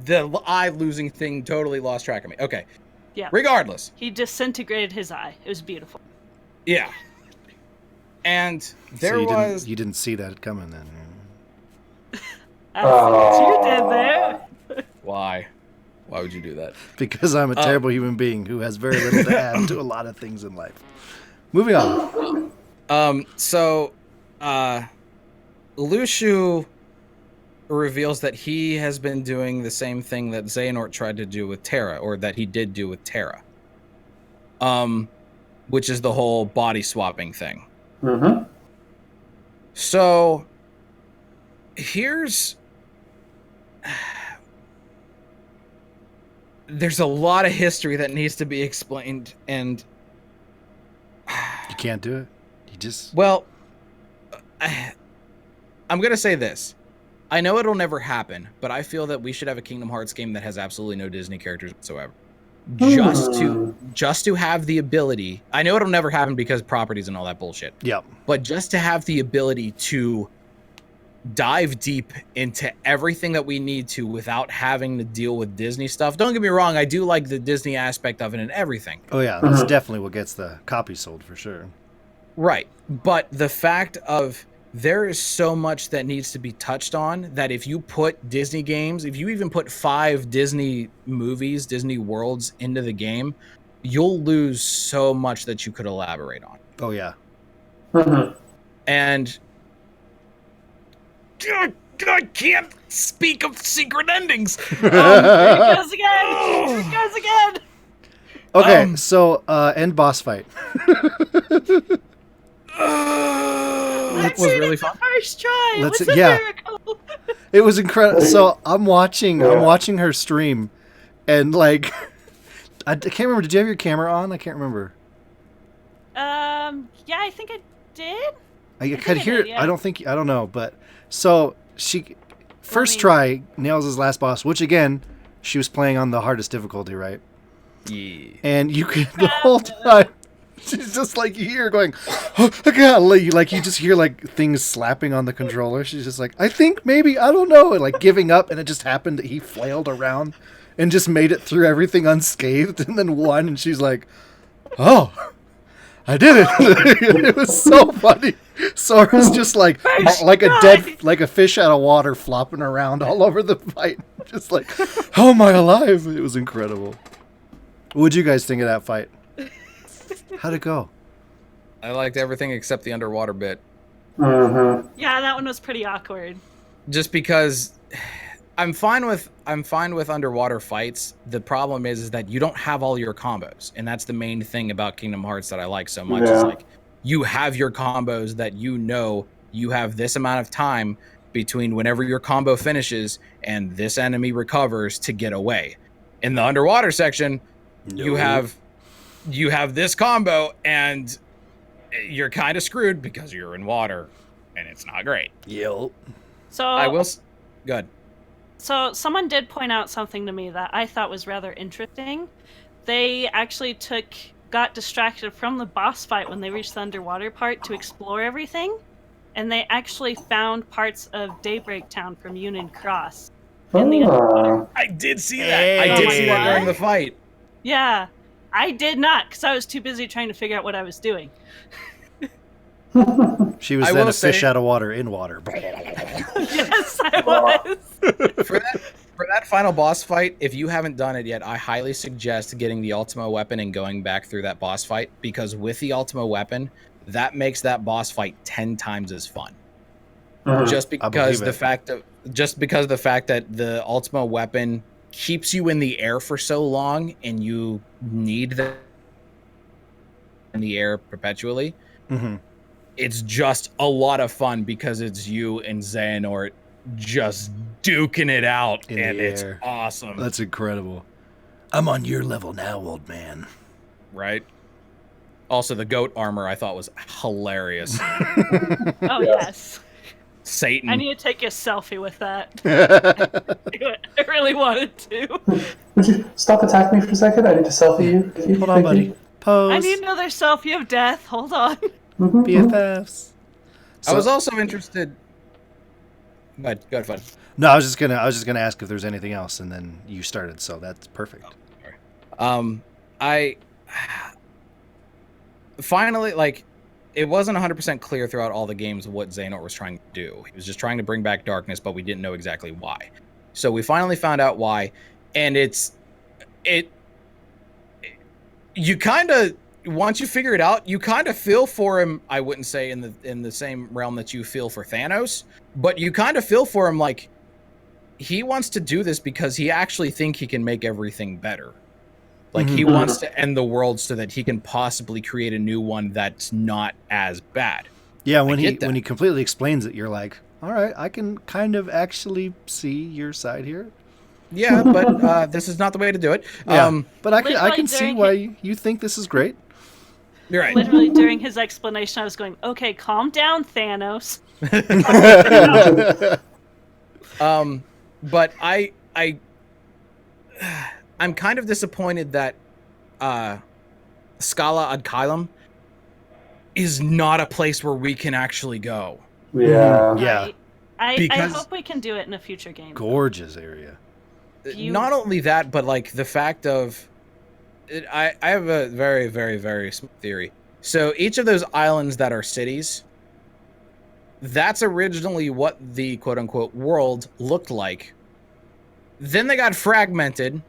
S4: The eye losing thing totally lost track of me. Okay.
S3: Yeah.
S4: Regardless.
S3: He disintegrated his eye. It was beautiful.
S4: Yeah. And there
S1: So you didn't see that coming then.
S3: I see what you did there.
S4: Why? Why would you do that?
S1: Because I'm a terrible human being who has very little to add to a lot of things in life. Moving on.
S4: So Lushu reveals that he has been doing the same thing that Xehanort tried to do with Terra, or that he did do with Terra. Which is the whole body swapping thing.
S2: Mm-hmm.
S4: So there's a lot of history that needs to be explained, and
S1: You can't do it. You just...
S4: well, I'm going to say this. I know it'll never happen, but I feel that we should have a Kingdom Hearts game that has absolutely no Disney characters whatsoever. Just to have the ability. I know it'll never happen because properties and all that bullshit.
S1: Yep.
S4: But just to have the ability to dive deep into everything that we need to without having to deal with Disney stuff. Don't get me wrong, I do like the Disney aspect of it and everything.
S1: Oh yeah, that's definitely what gets the copies sold for sure.
S4: Right. But the fact of there is so much that needs to be touched on that if you put Disney games, if you even put 5 Disney movies, Disney worlds into the game, you'll lose so much that you could elaborate on.
S1: Oh yeah.
S4: And I can't speak of secret endings.
S3: Here it goes again! Here it goes again!
S1: Okay, so end boss fight.
S4: It was really fun.
S3: First try. It
S1: Let's-
S3: was a
S1: yeah.
S3: miracle.
S1: It was incredible. So I'm watching her stream, and like, I can't remember. Did you have your camera on? I can't remember.
S3: Yeah, I think I did.
S1: I could
S3: think I
S1: hear
S3: did,
S1: it.
S3: yeah.
S1: I don't think. I don't know. But so she first try nails his last boss, which again, she was playing on the hardest difficulty, right?
S4: Yeah.
S1: And you could the whole time She's just like, you hear her going, oh, God, like you just hear like things slapping on the controller. She's just like, I think maybe, I don't know, and like giving up. And it just happened that he flailed around and just made it through everything unscathed and then won. And she's like, oh, I did it. It was so funny. Sora's just like a fish out of water flopping around all over the fight. Just like, how am I alive? It was incredible. What'd you guys think of that fight? How'd it go?
S4: I liked everything except the underwater bit.
S2: Mm-hmm.
S3: Yeah, that one was pretty awkward.
S4: Just because I'm fine with underwater fights. The problem is that you don't have all your combos, and that's the main thing about Kingdom Hearts that I like so much. Is like you have your combos that you have this amount of time between whenever your combo finishes and this enemy recovers to get away. In the underwater section, you have this combo and you're kind of screwed because you're in water and it's not great.
S1: Yep.
S3: So
S4: I will. Good.
S3: So someone did point out something to me that I thought was rather interesting. They actually got distracted from the boss fight when they reached the underwater part to explore everything, and they actually found parts of Daybreak Town from Union Cross in the underwater.
S4: I did see that. I did see that during the fight.
S3: Yeah, I did not, because I was too busy trying to figure out what I was doing.
S1: She was then a fish out of water in water.
S3: Yes, I was.
S4: For that final boss fight, if you haven't done it yet, I highly suggest getting the Ultima weapon and going back through that boss fight, because with the Ultima weapon, that makes that boss fight 10 times as fun. Just because the fact that the Ultima weapon keeps you in the air for so long and you need that in the air perpetually. It's just a lot of fun because it's you and Xehanort just duking it out, and it's awesome.
S1: That's incredible. I'm on your level now, old man.
S4: Right? Also, the goat armor I thought was hilarious.
S3: Oh, yes.
S4: Satan.
S3: I need to take a selfie with that. I really wanted to.
S2: Would you stop attacking me for a second? I need to selfie you.
S1: Hold on, buddy. Pose.
S3: I need another selfie of death. Hold on.
S1: BFFs.
S4: I was also interested. Go ahead, fun.
S1: No, I was just gonna ask if there's anything else, and then you started, so that's perfect.
S4: I finally, like, it wasn't 100% clear throughout all the games what Xehanort was trying to do. He was just trying to bring back darkness, but we didn't know exactly why. So we finally found out why, and you kind of, once you figure it out, you kind of feel for him. I wouldn't say in the same realm that you feel for Thanos, but you kind of feel for him like he wants to do this because he actually thinks he can make everything better. Like he wants to end the world so that he can possibly create a new one that's not as bad.
S1: Yeah, when he completely explains it, you're like, all right, I can kind of actually see your side here.
S4: Yeah, but this is not the way to do it.
S1: Yeah, but I can see why you think this is great.
S4: You're right.
S3: Literally during his explanation, I was going, "Okay, calm down, Thanos."
S4: But I'm kind of disappointed that Scala ad Caelum is not a place where we can actually go.
S2: Yeah.
S1: Yeah.
S3: I hope we can do it in a future game.
S1: Gorgeous area.
S4: Not only that, but like the fact of I have a very, very, very small theory. So each of those islands that are cities, that's originally what the quote-unquote world looked like. Then they got fragmented.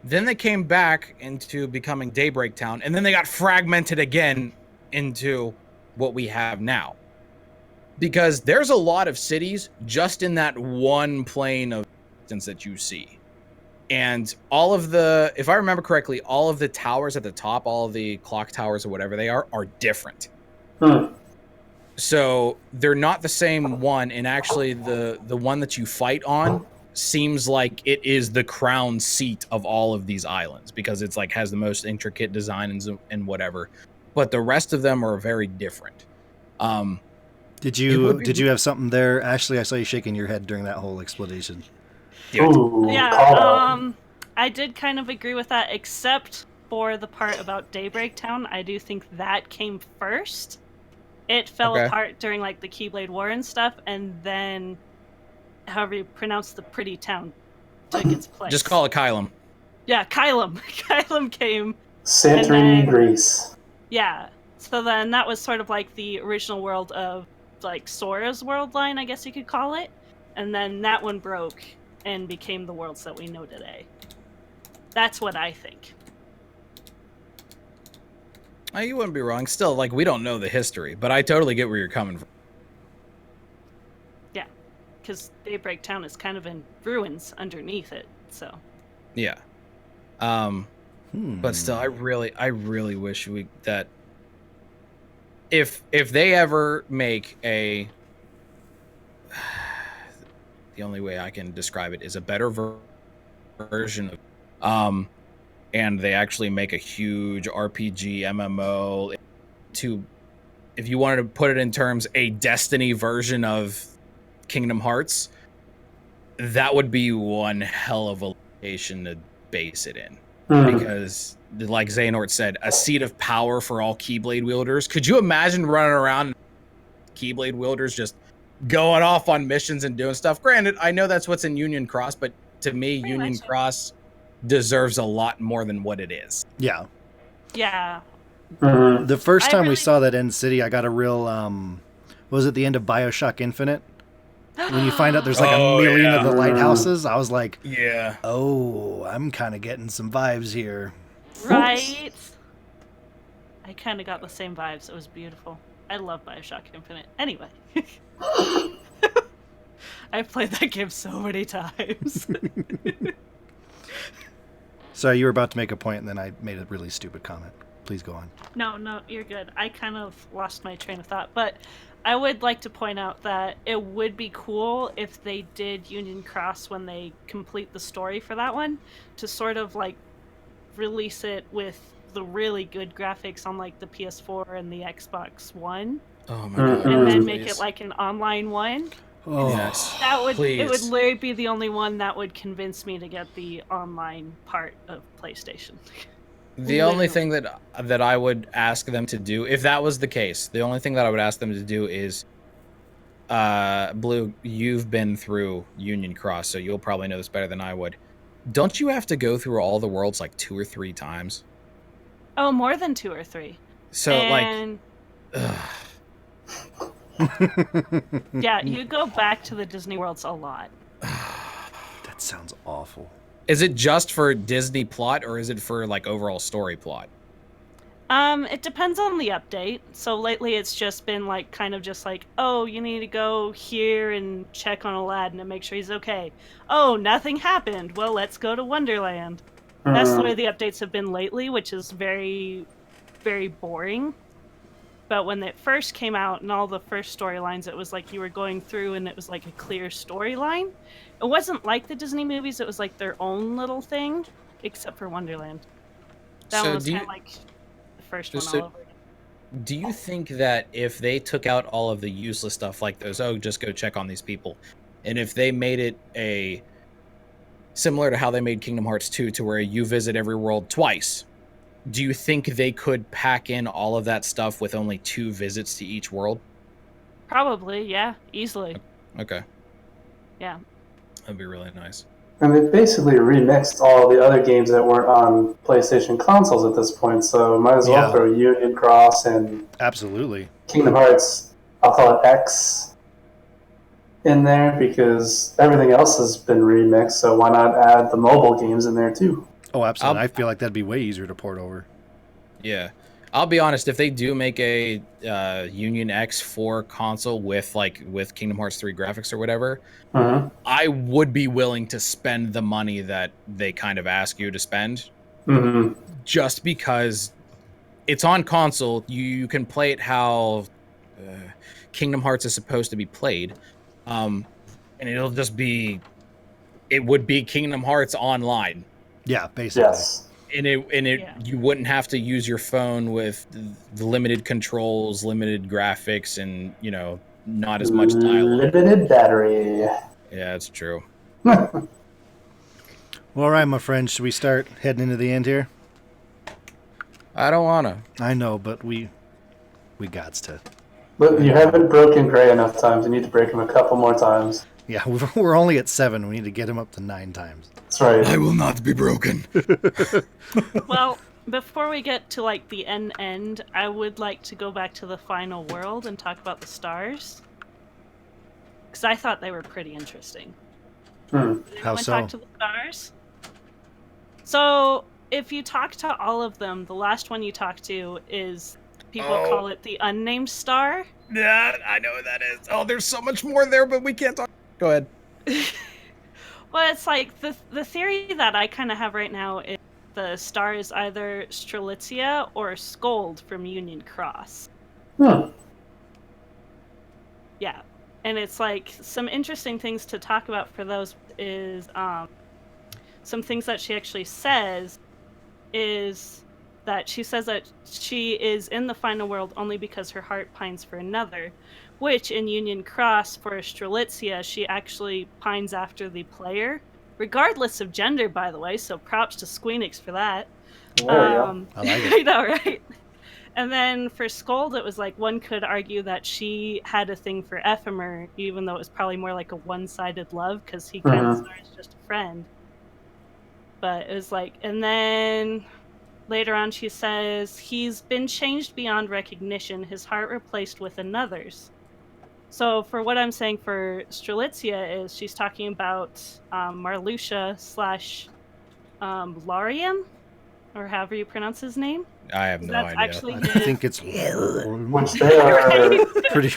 S4: Then they came back into becoming Daybreak Town, and then they got fragmented again into what we have now. Because there's a lot of cities just in that one plane of distance that you see. And all of the, if I remember correctly, all of the towers at the top, all of the clock towers or whatever they are different. So they're not the same one, and actually the one that you fight on seems like it is the crown seat of all of these islands because it's like has the most intricate design and whatever, but the rest of them are very different.
S1: Did you have something there, Ashley? I saw you shaking your head during that whole explanation.
S2: Ooh,
S3: yeah, I did kind of agree with that, except for the part about Daybreak Town, I do think that came first. It fell apart during like the Keyblade War and stuff, and then however you pronounce the pretty town took its place.
S4: Just call it Kylum.
S3: Yeah, Kylum. Kylum came.
S2: Santorini, Greece.
S3: Yeah. So then that was sort of like the original world of like Sora's world line, I guess you could call it. And then that one broke and became the worlds that we know today. That's what I think.
S4: You wouldn't be wrong. Still, like, we don't know the history, but I totally get where you're coming from.
S3: Yeah, because Daybreak Town is kind of in ruins underneath it, so.
S4: Yeah. But still, I really wish that if they ever make a, the only way I can describe it is a better version of, and they actually make a huge RPG MMO if you wanted to put it in terms, a Destiny version of Kingdom Hearts, that would be one hell of a location to base it in. Because, like Xehanort said, a seat of power for all Keyblade wielders. Could you imagine running around Keyblade wielders just going off on missions and doing stuff? Granted, I know that's what's in Union Cross, but to me, Union Cross deserves a lot more than what it is.
S1: Yeah.
S3: Yeah.
S1: The first time we saw that end city, I got a real, was it the end of BioShock Infinite? When you find out there's like a million of the lighthouses, I was like,
S4: yeah.
S1: Oh, I'm kind of getting some vibes here.
S3: Right? I kind of got the same vibes. It was beautiful. I love BioShock Infinite. Anyway. I've played that game so many times.
S1: Sorry, you were about to make a point, and then I made a really stupid comment. Please go on.
S3: No, you're good. I kind of lost my train of thought, but I would like to point out that it would be cool if they did Union Cross when they complete the story for that one, to sort of like release it with the really good graphics on like the PS4 and the Xbox One.
S4: Oh my god.
S3: And then make it like an online one.
S1: Oh,
S4: yes.
S3: That would
S4: Please.
S3: It would literally be the only one that would convince me to get the online part of PlayStation.
S4: The only thing that I would ask them to do, if that was the case, the only thing that I would ask them to do is, Blue, you've been through Union Cross, so you'll probably know this better than I would. Don't you have to go through all the worlds like 2 or 3 times?
S3: Oh, more than 2 or 3.
S4: So
S3: and...
S4: like,
S3: yeah, you go back to the Disney worlds a lot.
S1: that sounds awful.
S4: Is it just for Disney plot, or is it for like overall story plot?
S3: It depends on the update. So lately it's just been like kind of just like, oh, you need to go here and check on Aladdin and make sure he's okay. Oh, nothing happened. Well, let's go to Wonderland. That's the way the updates have been lately, which is very, very boring. But when it first came out and all the first storylines, it was like you were going through and it was like a clear storyline. It wasn't like the Disney movies. It was like their own little thing, except for Wonderland. That one was kind of like the first one all over again.
S4: Do you think that if they took out all of the useless stuff like those, oh, just go check on these people, and if they made it similar to how they made Kingdom Hearts 2 to where you visit every world twice, do you think they could pack in all of that stuff with only 2 visits to each world?
S3: Probably, yeah, easily.
S4: Okay.
S3: Yeah.
S4: That'd be really nice.
S2: And they basically remixed all the other games that weren't on PlayStation consoles at this point, so might as well throw Union Cross and
S1: absolutely
S2: Kingdom Hearts, I'll call it X, in there, because everything else has been remixed, so why not add the mobile games in there too?
S1: Oh, absolutely. I feel like that'd be way easier to port over.
S4: Yeah. I'll be honest, if they do make a Union X4 console with Kingdom Hearts 3 graphics or whatever, I would be willing to spend the money that they kind of ask you to spend, just because it's on console. You can play it how Kingdom Hearts is supposed to be played, and it'll just be, it would be Kingdom Hearts online.
S1: Yeah, basically.
S2: Yes.
S4: And you wouldn't have to use your phone with the limited controls, limited graphics, and not as much dialogue.
S2: Limited battery.
S4: Yeah, that's true.
S1: Well, all right, my friends, should we start heading into the end here?
S4: I don't wanna.
S1: I know, but we gots to.
S2: But you haven't broken Gray enough times. You need to break him a couple more times.
S1: Yeah, we're only at 7. We need to get him up to 9 times.
S2: That's right.
S4: I will not be broken.
S3: Well, before we get to like the end, I would like to go back to the final world and talk about the stars. Because I thought they were pretty interesting.
S1: How
S3: Anyone
S1: so?
S3: talk to the stars? So, if you talk to all of them, the last one you talk to is, people call it the unnamed star.
S4: Yeah, I know what that is. Oh, there's so much more there, but we can't talk. Go ahead.
S3: Well, it's like the theory that I kind of have right now is the star is either Strelitzia or Scold from Union Cross. Yeah. And it's like some interesting things to talk about for those is some things that she actually says is that she says that she is in the final world only because her heart pines for another, which in Union Cross for Strelitzia, she actually pines after the player, regardless of gender, by the way, so props to Squeenix for that.
S2: There you go.
S1: I like it.
S3: I know, right? And then for Scold, it was like one could argue that she had a thing for Ephemer, even though it was probably more like a one-sided love, because he kind of starts just a friend. But it was like, and then later on she says, he's been changed beyond recognition, his heart replaced with another's. So for what I'm saying for Strelitzia is she's talking about Marluxia / Larium, or however you pronounce his name.
S4: I have no
S3: That's
S4: idea.
S3: actually
S1: I
S3: his...
S1: think it's
S2: Which they are.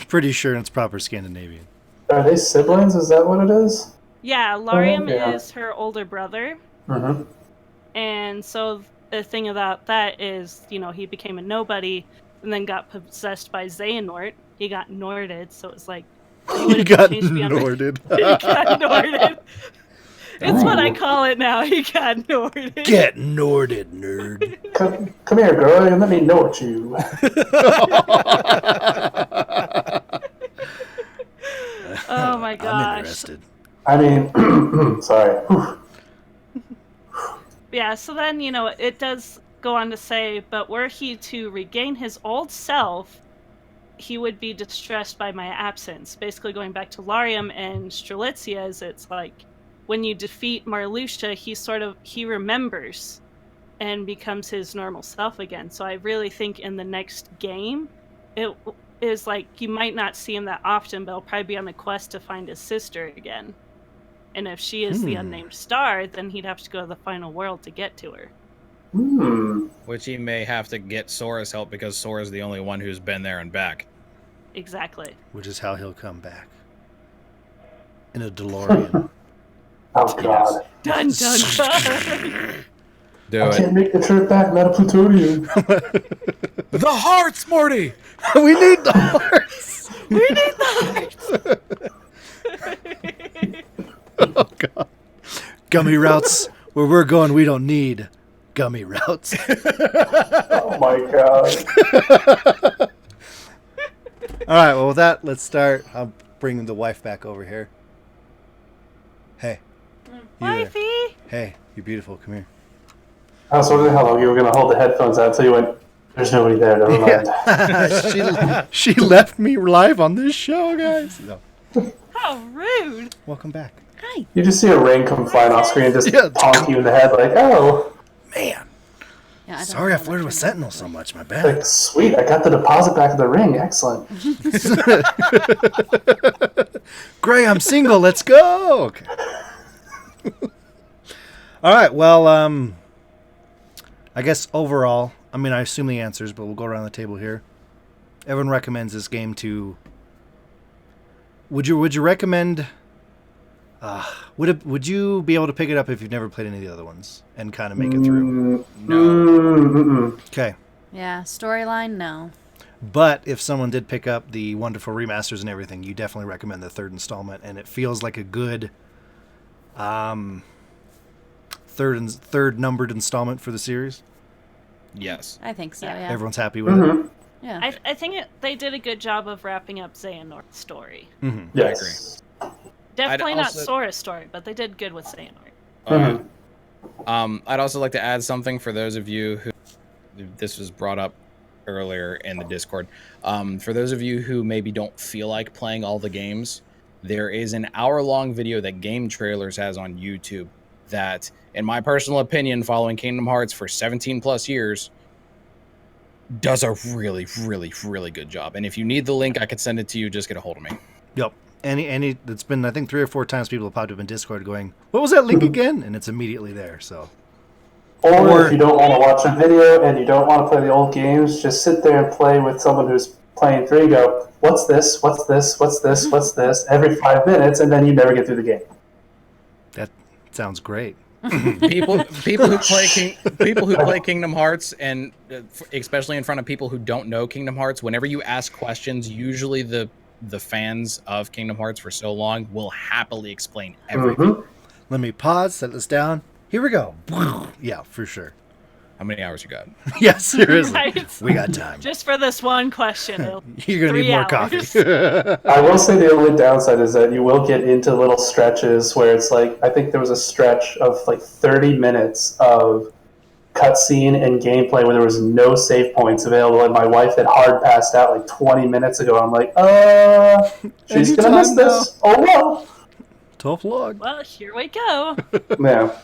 S1: pretty sure it's proper Scandinavian.
S2: Are they siblings? Is that what it is?
S3: Yeah, Larium
S2: yeah.
S3: is her older brother.
S2: Mm-hmm.
S3: And so the thing about that is, you know, he became a nobody and then got possessed by Xehanort. He got Norded, so it's like...
S1: He got Norded.
S3: He got Norded. It's what I call it now. He got Norded.
S1: Get Norded, nerd.
S2: Come here, girl, and let me Nord you.
S3: Oh my
S1: I'm
S3: gosh.
S1: interested.
S2: I mean, sorry.
S3: Yeah, so then, you know, it does go on to say, but were he to regain his old self, he would be distressed by my absence. Basically going back to Larium and Strelitzia's, it's like, when you defeat Marluxia, he remembers and becomes his normal self again. So I really think in the next game, it is like, you might not see him that often, but he'll probably be on a quest to find his sister again. And if she is the unnamed star, then he'd have to go to the final world to get to her.
S4: Which he may have to get Sora's help because Sora's the only one who's been there and back.
S3: Exactly.
S1: Which is how he'll come back. In a DeLorean.
S2: Oh, God.
S3: Dun dun dun!
S4: Do
S2: I
S4: it.
S2: can't make the trip back, not a plutonium.
S4: The hearts, Morty!
S1: We need the hearts!
S3: We need the hearts!
S1: Oh, God. Gummy routes. Where we're going, we don't need gummy routes.
S2: Oh, my God.
S1: All right, well, with that, let's start. I'll bring the wife back over here. Hey. You there.
S3: Wifey!
S1: Hey, you're beautiful. Come here.
S2: I was wondering how long you were going to hold the headphones out until you went, there's nobody there, never mind.
S1: she left me live on this show, guys. No.
S3: How rude!
S1: Welcome back.
S5: Hi.
S2: You just see a ring come flying off screen and just
S1: Yeah.
S2: honk you in the head like, oh.
S1: Man.
S5: Yeah, I don't
S1: Sorry
S5: know
S1: I
S5: how
S1: flirted
S5: to
S1: with
S5: turn
S1: Sentinel so much. My bad.
S2: Like, sweet, I got the deposit back of the ring. Excellent.
S1: Gray, I'm single. Let's go. Okay. All right. Well, I guess overall, I mean, I assume the answers, but we'll go around the table here. Everyone recommends this game to. Would you recommend? Would you be able to pick it up if you've never played any of the other ones and kind of make it through?
S4: No.
S1: Okay.
S5: Yeah, storyline, no.
S1: But if someone did pick up the wonderful remasters and everything, you definitely recommend the third installment, and it feels like a good third numbered installment for the series.
S4: Yes.
S5: I think so,
S3: Yeah.
S5: yeah.
S1: Everyone's happy with it.
S5: Yeah.
S3: I think they did a good job of wrapping up Xehanort's story.
S1: Mm-hmm.
S2: Yes.
S3: Definitely
S4: I'd
S3: not
S4: also-
S3: Sora's story, but they did good with Xehanort.
S4: I'd also like to add something for those of you who this was brought up earlier in the Discord. For those of you who maybe don't feel like playing all the games, there is an hour-long video that Game Trailers has on YouTube that, in my personal opinion, following Kingdom Hearts for 17 plus years, does a really, really, really good job. And if you need the link, I could send it to you. Just get a hold of me.
S1: Yep. Any that's been, I think, 3 or 4 times people have popped up in Discord going, "What was that link again?" And it's immediately there. So,
S2: Or if you don't want to watch a video and you don't want to play the old games, just sit there and play with someone who's playing 3 and go, "What's this? What's this? What's this? What's this?" every 5 minutes, and then you never get through the game.
S1: that sounds great.
S4: people who play Kingdom Hearts, and especially in front of people who don't know Kingdom Hearts, whenever you ask questions, usually the fans of Kingdom Hearts for so long will happily explain everything.
S1: Let me pause, set this down. Here we go. Yeah, for sure.
S4: How many hours you got?
S1: Yeah, seriously.
S3: Right.
S1: We got time.
S3: Just for this one question.
S1: You're going to need more coffee.
S2: I will say the only downside is that you will get into little stretches where it's like, I think there was a stretch of like 30 minutes of cutscene and gameplay where there was no save points available, and my wife had hard passed out like 20 minutes ago. I'm like, she's going to miss this. Oh, well.
S1: Tough luck.
S3: Well, here we go.
S2: Yeah.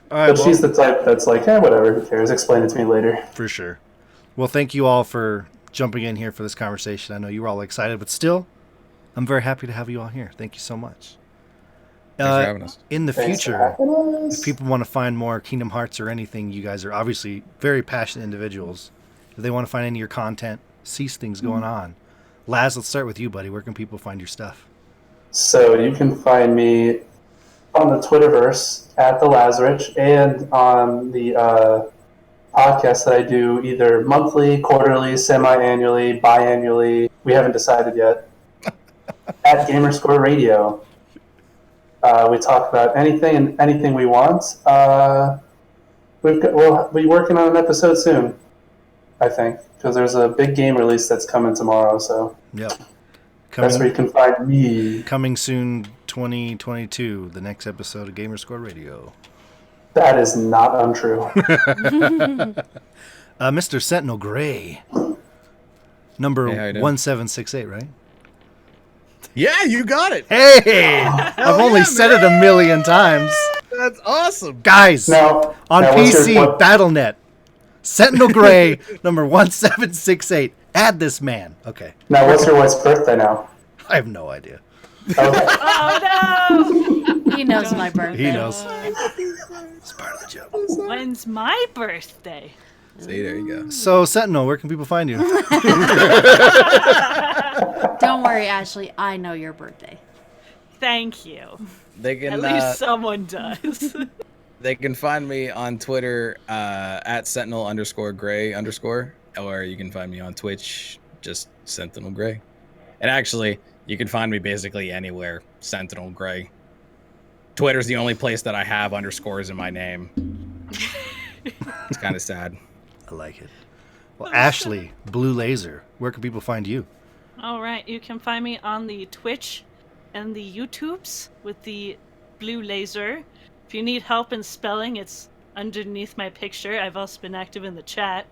S1: All right,
S2: But she's the type that's like, whatever, who cares? Explain it to me later.
S1: for sure. Well, thank you all for jumping in here for this conversation. I know you were all excited, but still, I'm very happy to have you all here. Thank you so much.
S4: Thanks for having us.
S1: In the
S2: Thanks for
S1: future,
S2: having us.
S1: if people want to find more Kingdom Hearts or anything, you guys are obviously very passionate individuals. If they want to find any of your content, see things going on. Laz, let's start with you, buddy. Where can people find your stuff?
S2: So you can find me on the Twitterverse at the LAZZRICH, and on the podcast that I do either monthly, quarterly, semi-annually, biannually. We haven't decided yet. At Gamerscore Radio. We talk about anything and anything we want. We'll be working on an episode soon, I think, because there's a big game release that's coming tomorrow. So
S1: Yep.
S2: that's where you can find me.
S1: Coming soon, 2022, the next episode of Gamerscore Radio.
S2: That is not untrue.
S1: Mr. Sentinel Gray, number
S4: Hey, how you doing?
S1: 1768, right?
S4: Yeah, you got it.
S1: Hey! I've only said it a million times.
S4: That's awesome.
S1: Guys,
S2: Now,
S1: on
S2: what's
S1: PC,
S2: your-
S1: Battle.net, Sentinel Gray, number 1768. Add this man. Okay.
S2: Now, what's your wife's birthday now?
S1: I have no idea.
S2: Okay.
S3: Oh no!
S5: He knows my birthday.
S1: He knows. It's part of the joke.
S3: When's my birthday?
S4: See, there you go.
S1: So, Sentinel, where can people find you?
S5: Don't worry, Ashley. I know your birthday.
S3: Thank you.
S4: They can
S3: At least someone does.
S4: they can find me on Twitter at Sentinel_Gray_, or you can find me on Twitch, just Sentinel Gray. And actually, you can find me basically anywhere, Sentinel Gray. Twitter's the only place that I have underscores in my name. It's kind of sad.
S1: I like it. Well, Ashley, Blue Laser, where can people find you?
S3: All right, you can find me on the Twitch and the YouTubes with the Blue Laser. If you need help in spelling, it's underneath my picture. I've also been active in the chat.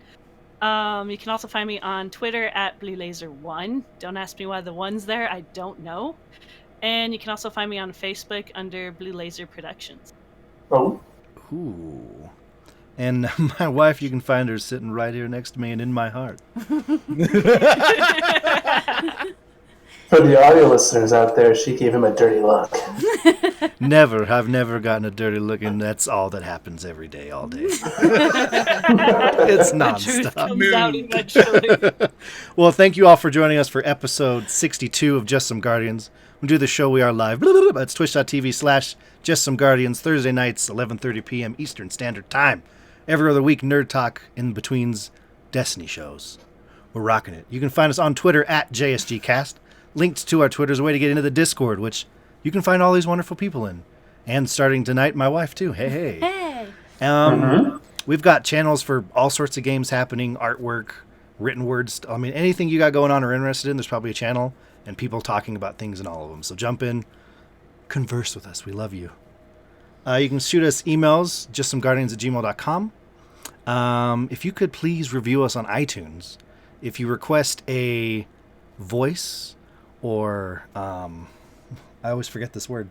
S3: You can also find me on Twitter at BlueLaser1. Don't ask me why the one's there. I don't know. And you can also find me on Facebook under Blue Laser Productions.
S2: Oh,
S1: Ooh. And my wife, you can find her sitting right here next to me and in my heart.
S2: for the audio listeners out there, she gave him a dirty look.
S1: Never. I've never gotten a dirty look, and that's all that happens every day, all day. It's
S3: Truth
S1: nonstop.
S3: comes out eventually.
S1: Well, thank you all for joining us for episode 62 of Just Some Guardians. We do the show, we are live. It's twitch.tv/JustSomeGuardians, Thursday nights, 11:30 p.m. Eastern Standard Time. Every other week, nerd talk in betweens Destiny shows. We're rocking it. You can find us on Twitter at JSGcast. Linked to our Twitter is a way to get into the Discord, which you can find all these wonderful people in. And starting tonight, my wife, too. Hey, hey.
S5: Hey.
S1: We've got channels for all sorts of games happening, artwork, written words. I mean, anything you got going on or interested in, there's probably a channel and people talking about things in all of them. So jump in, converse with us. We love you. You can shoot us emails, justsomeguardians@gmail.com. If you could please review us on iTunes. If you request a voice or I always forget this word.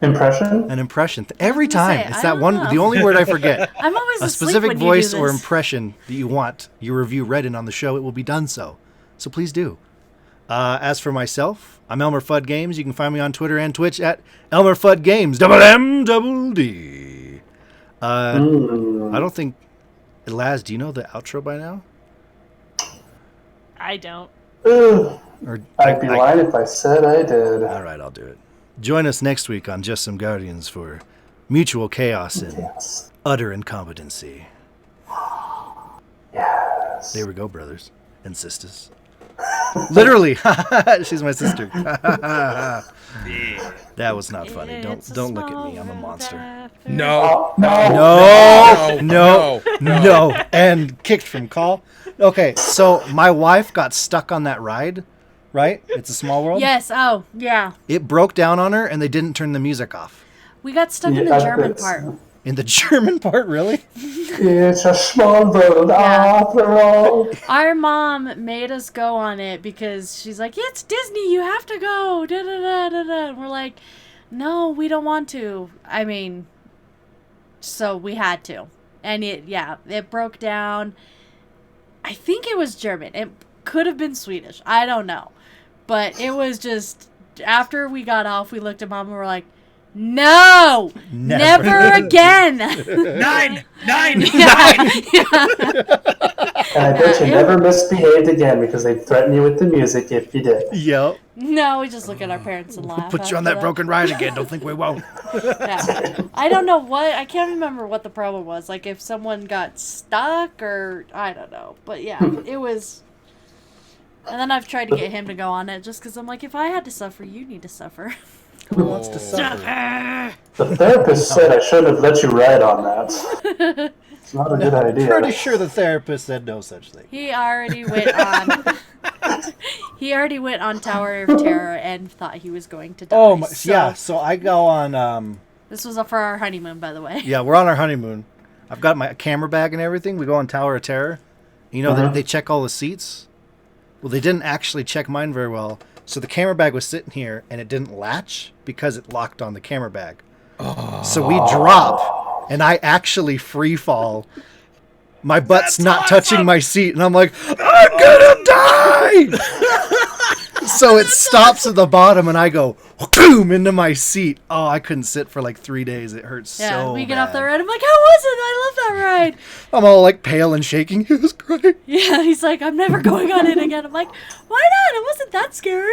S2: Impression?
S1: An impression. Every
S5: gonna
S1: time.
S5: say,
S1: It's
S5: I
S1: that
S5: don't
S1: one,
S5: know.
S1: the only word I forget.
S5: I'm always
S1: A
S5: asleep
S1: specific
S5: when
S1: voice
S5: you do
S1: or
S5: this.
S1: impression that you want your review read in on the show, it will be done so. So please do. As for myself, I'm ELMMERFUDD Games. You can find me on Twitter and Twitch at ELMMERFUDD Games. MMDD. I don't think... Laz, do you know the outro by now?
S3: I don't.
S2: Ugh.
S1: Or
S2: I'd be lying if I said I did.
S1: All right, I'll do it. Join us next week on Just Some Guardians for mutual chaos and
S2: Yes.
S1: utter incompetency.
S2: Yes.
S1: There we go, brothers and sisters. Literally, she's my sister. That was not funny.
S3: It's a
S1: Don't look at me.
S3: small
S1: I'm a
S3: world
S1: monster.
S3: after
S2: Oh, no.
S1: No, and kicked from call. Okay, so my wife got stuck on that ride, right? It's a small world.
S5: Yes. Oh, yeah.
S1: It broke down on her, and they didn't turn the music off.
S5: We got stuck in
S2: Yeah,
S5: the German
S2: that's-
S5: part.
S1: In the German part, really?
S2: It's a small world after all.
S5: Our mom made us go on it because she's like, yeah, it's Disney. You have to go. Da, da, da, da, da. And we're like, no, we don't want to. I mean, so we had to. And it broke down. I think it was German. It could have been Swedish. I don't know. But it was just, after we got off, we looked at mom and we're like, no, never again.
S4: Nine.
S2: And I bet you never misbehaved again because they'd threaten you with the music if you did.
S1: Yep.
S5: No, we just look at our parents and laugh.
S1: Put you on
S5: after
S1: that broken ride again. Don't think we won't.
S5: Yeah. I don't know what, I can't remember what the problem was. Like if someone got stuck or, I don't know. But yeah, it was. And then I've tried to get him to go on it just because I'm like, if I had to suffer, you need to suffer.
S1: Who wants to suffer?
S2: The therapist said I shouldn't have let you ride on that. It's not a good idea.
S1: Pretty sure the therapist said no such thing.
S5: He already went on. He already went on Tower of Terror and thought he was going to die.
S1: Oh my,
S5: so
S1: yeah. So I go on.
S5: This was for our honeymoon, by the way.
S1: Yeah, we're on our honeymoon. I've got my camera bag and everything. We go on Tower of Terror. You know, they check all the seats. Well, they didn't actually check mine very well. So the camera bag was sitting here, and it didn't latch because it locked on the camera bag. So we drop, and I actually free fall. My butt's not touching my seat, and I'm like, I'm gonna die! So it stops at the bottom, and I go, boom, into my seat. Oh, I couldn't sit for like 3 days. It hurts
S5: Yeah,
S1: so
S5: we get
S1: bad.
S5: off the ride. I'm like, how was it? I love that ride.
S1: I'm all like pale and shaking. It was great.
S5: Yeah, he's like, I'm never going on it again. I'm like, why not? It wasn't that scary.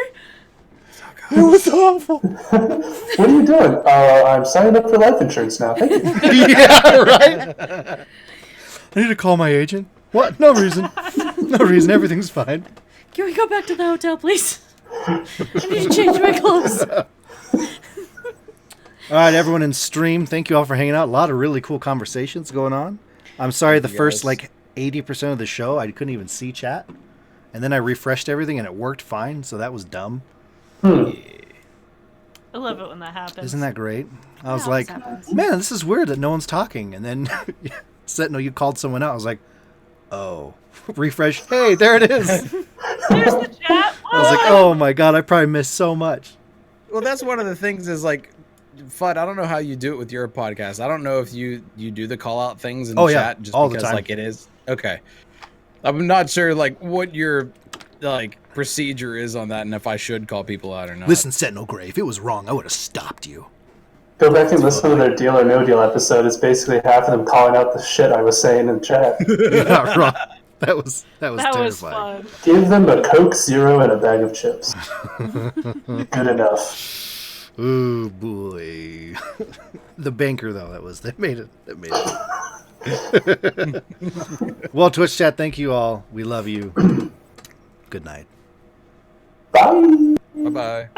S1: It was awful.
S2: What are you doing? I'm signing up for life insurance now. Thank you.
S1: Yeah, right? I need to call my agent. What? No reason. No reason. Everything's fine.
S5: Can we go back to the hotel, please? I need to change my clothes.
S1: All right, everyone in stream, thank you all for hanging out. A lot of really cool conversations going on. I'm sorry, the first like 80% of the show, I couldn't even see chat. And then I refreshed everything and it worked fine, so that was dumb.
S3: I love it when that happens.
S1: Isn't that great? I was
S5: Yeah,
S1: like,
S5: this happens.
S1: man, this is weird that no one's talking. And then Sentinel, you called someone out. I was like, oh, refresh. Hey, there it is.
S3: There's the chat.
S1: I was like, oh my God, I probably missed so much.
S4: Well, that's one of the things is like, Fudd, I don't know how you do it with your podcast. I don't know if you do the call out things in chat just
S1: all the
S4: because
S1: time.
S4: like it is. Okay. I'm not sure like what your like procedure is on that and if I should call people out or not.
S1: Listen, Sentinel Gray, if it was wrong, I would have stopped you.
S2: Go back and listen to their Deal or No Deal episode. It's basically half of them calling out the shit I was saying in the chat.
S1: You're not wrong. That was
S3: That
S1: terrifying.
S3: was fun.
S2: Give them a Coke Zero and a bag of chips. Good enough.
S1: Ooh boy. The banker though, they made it. Well, Twitch chat, thank you all. We love you. Good night.
S2: Bye.
S4: Bye-bye.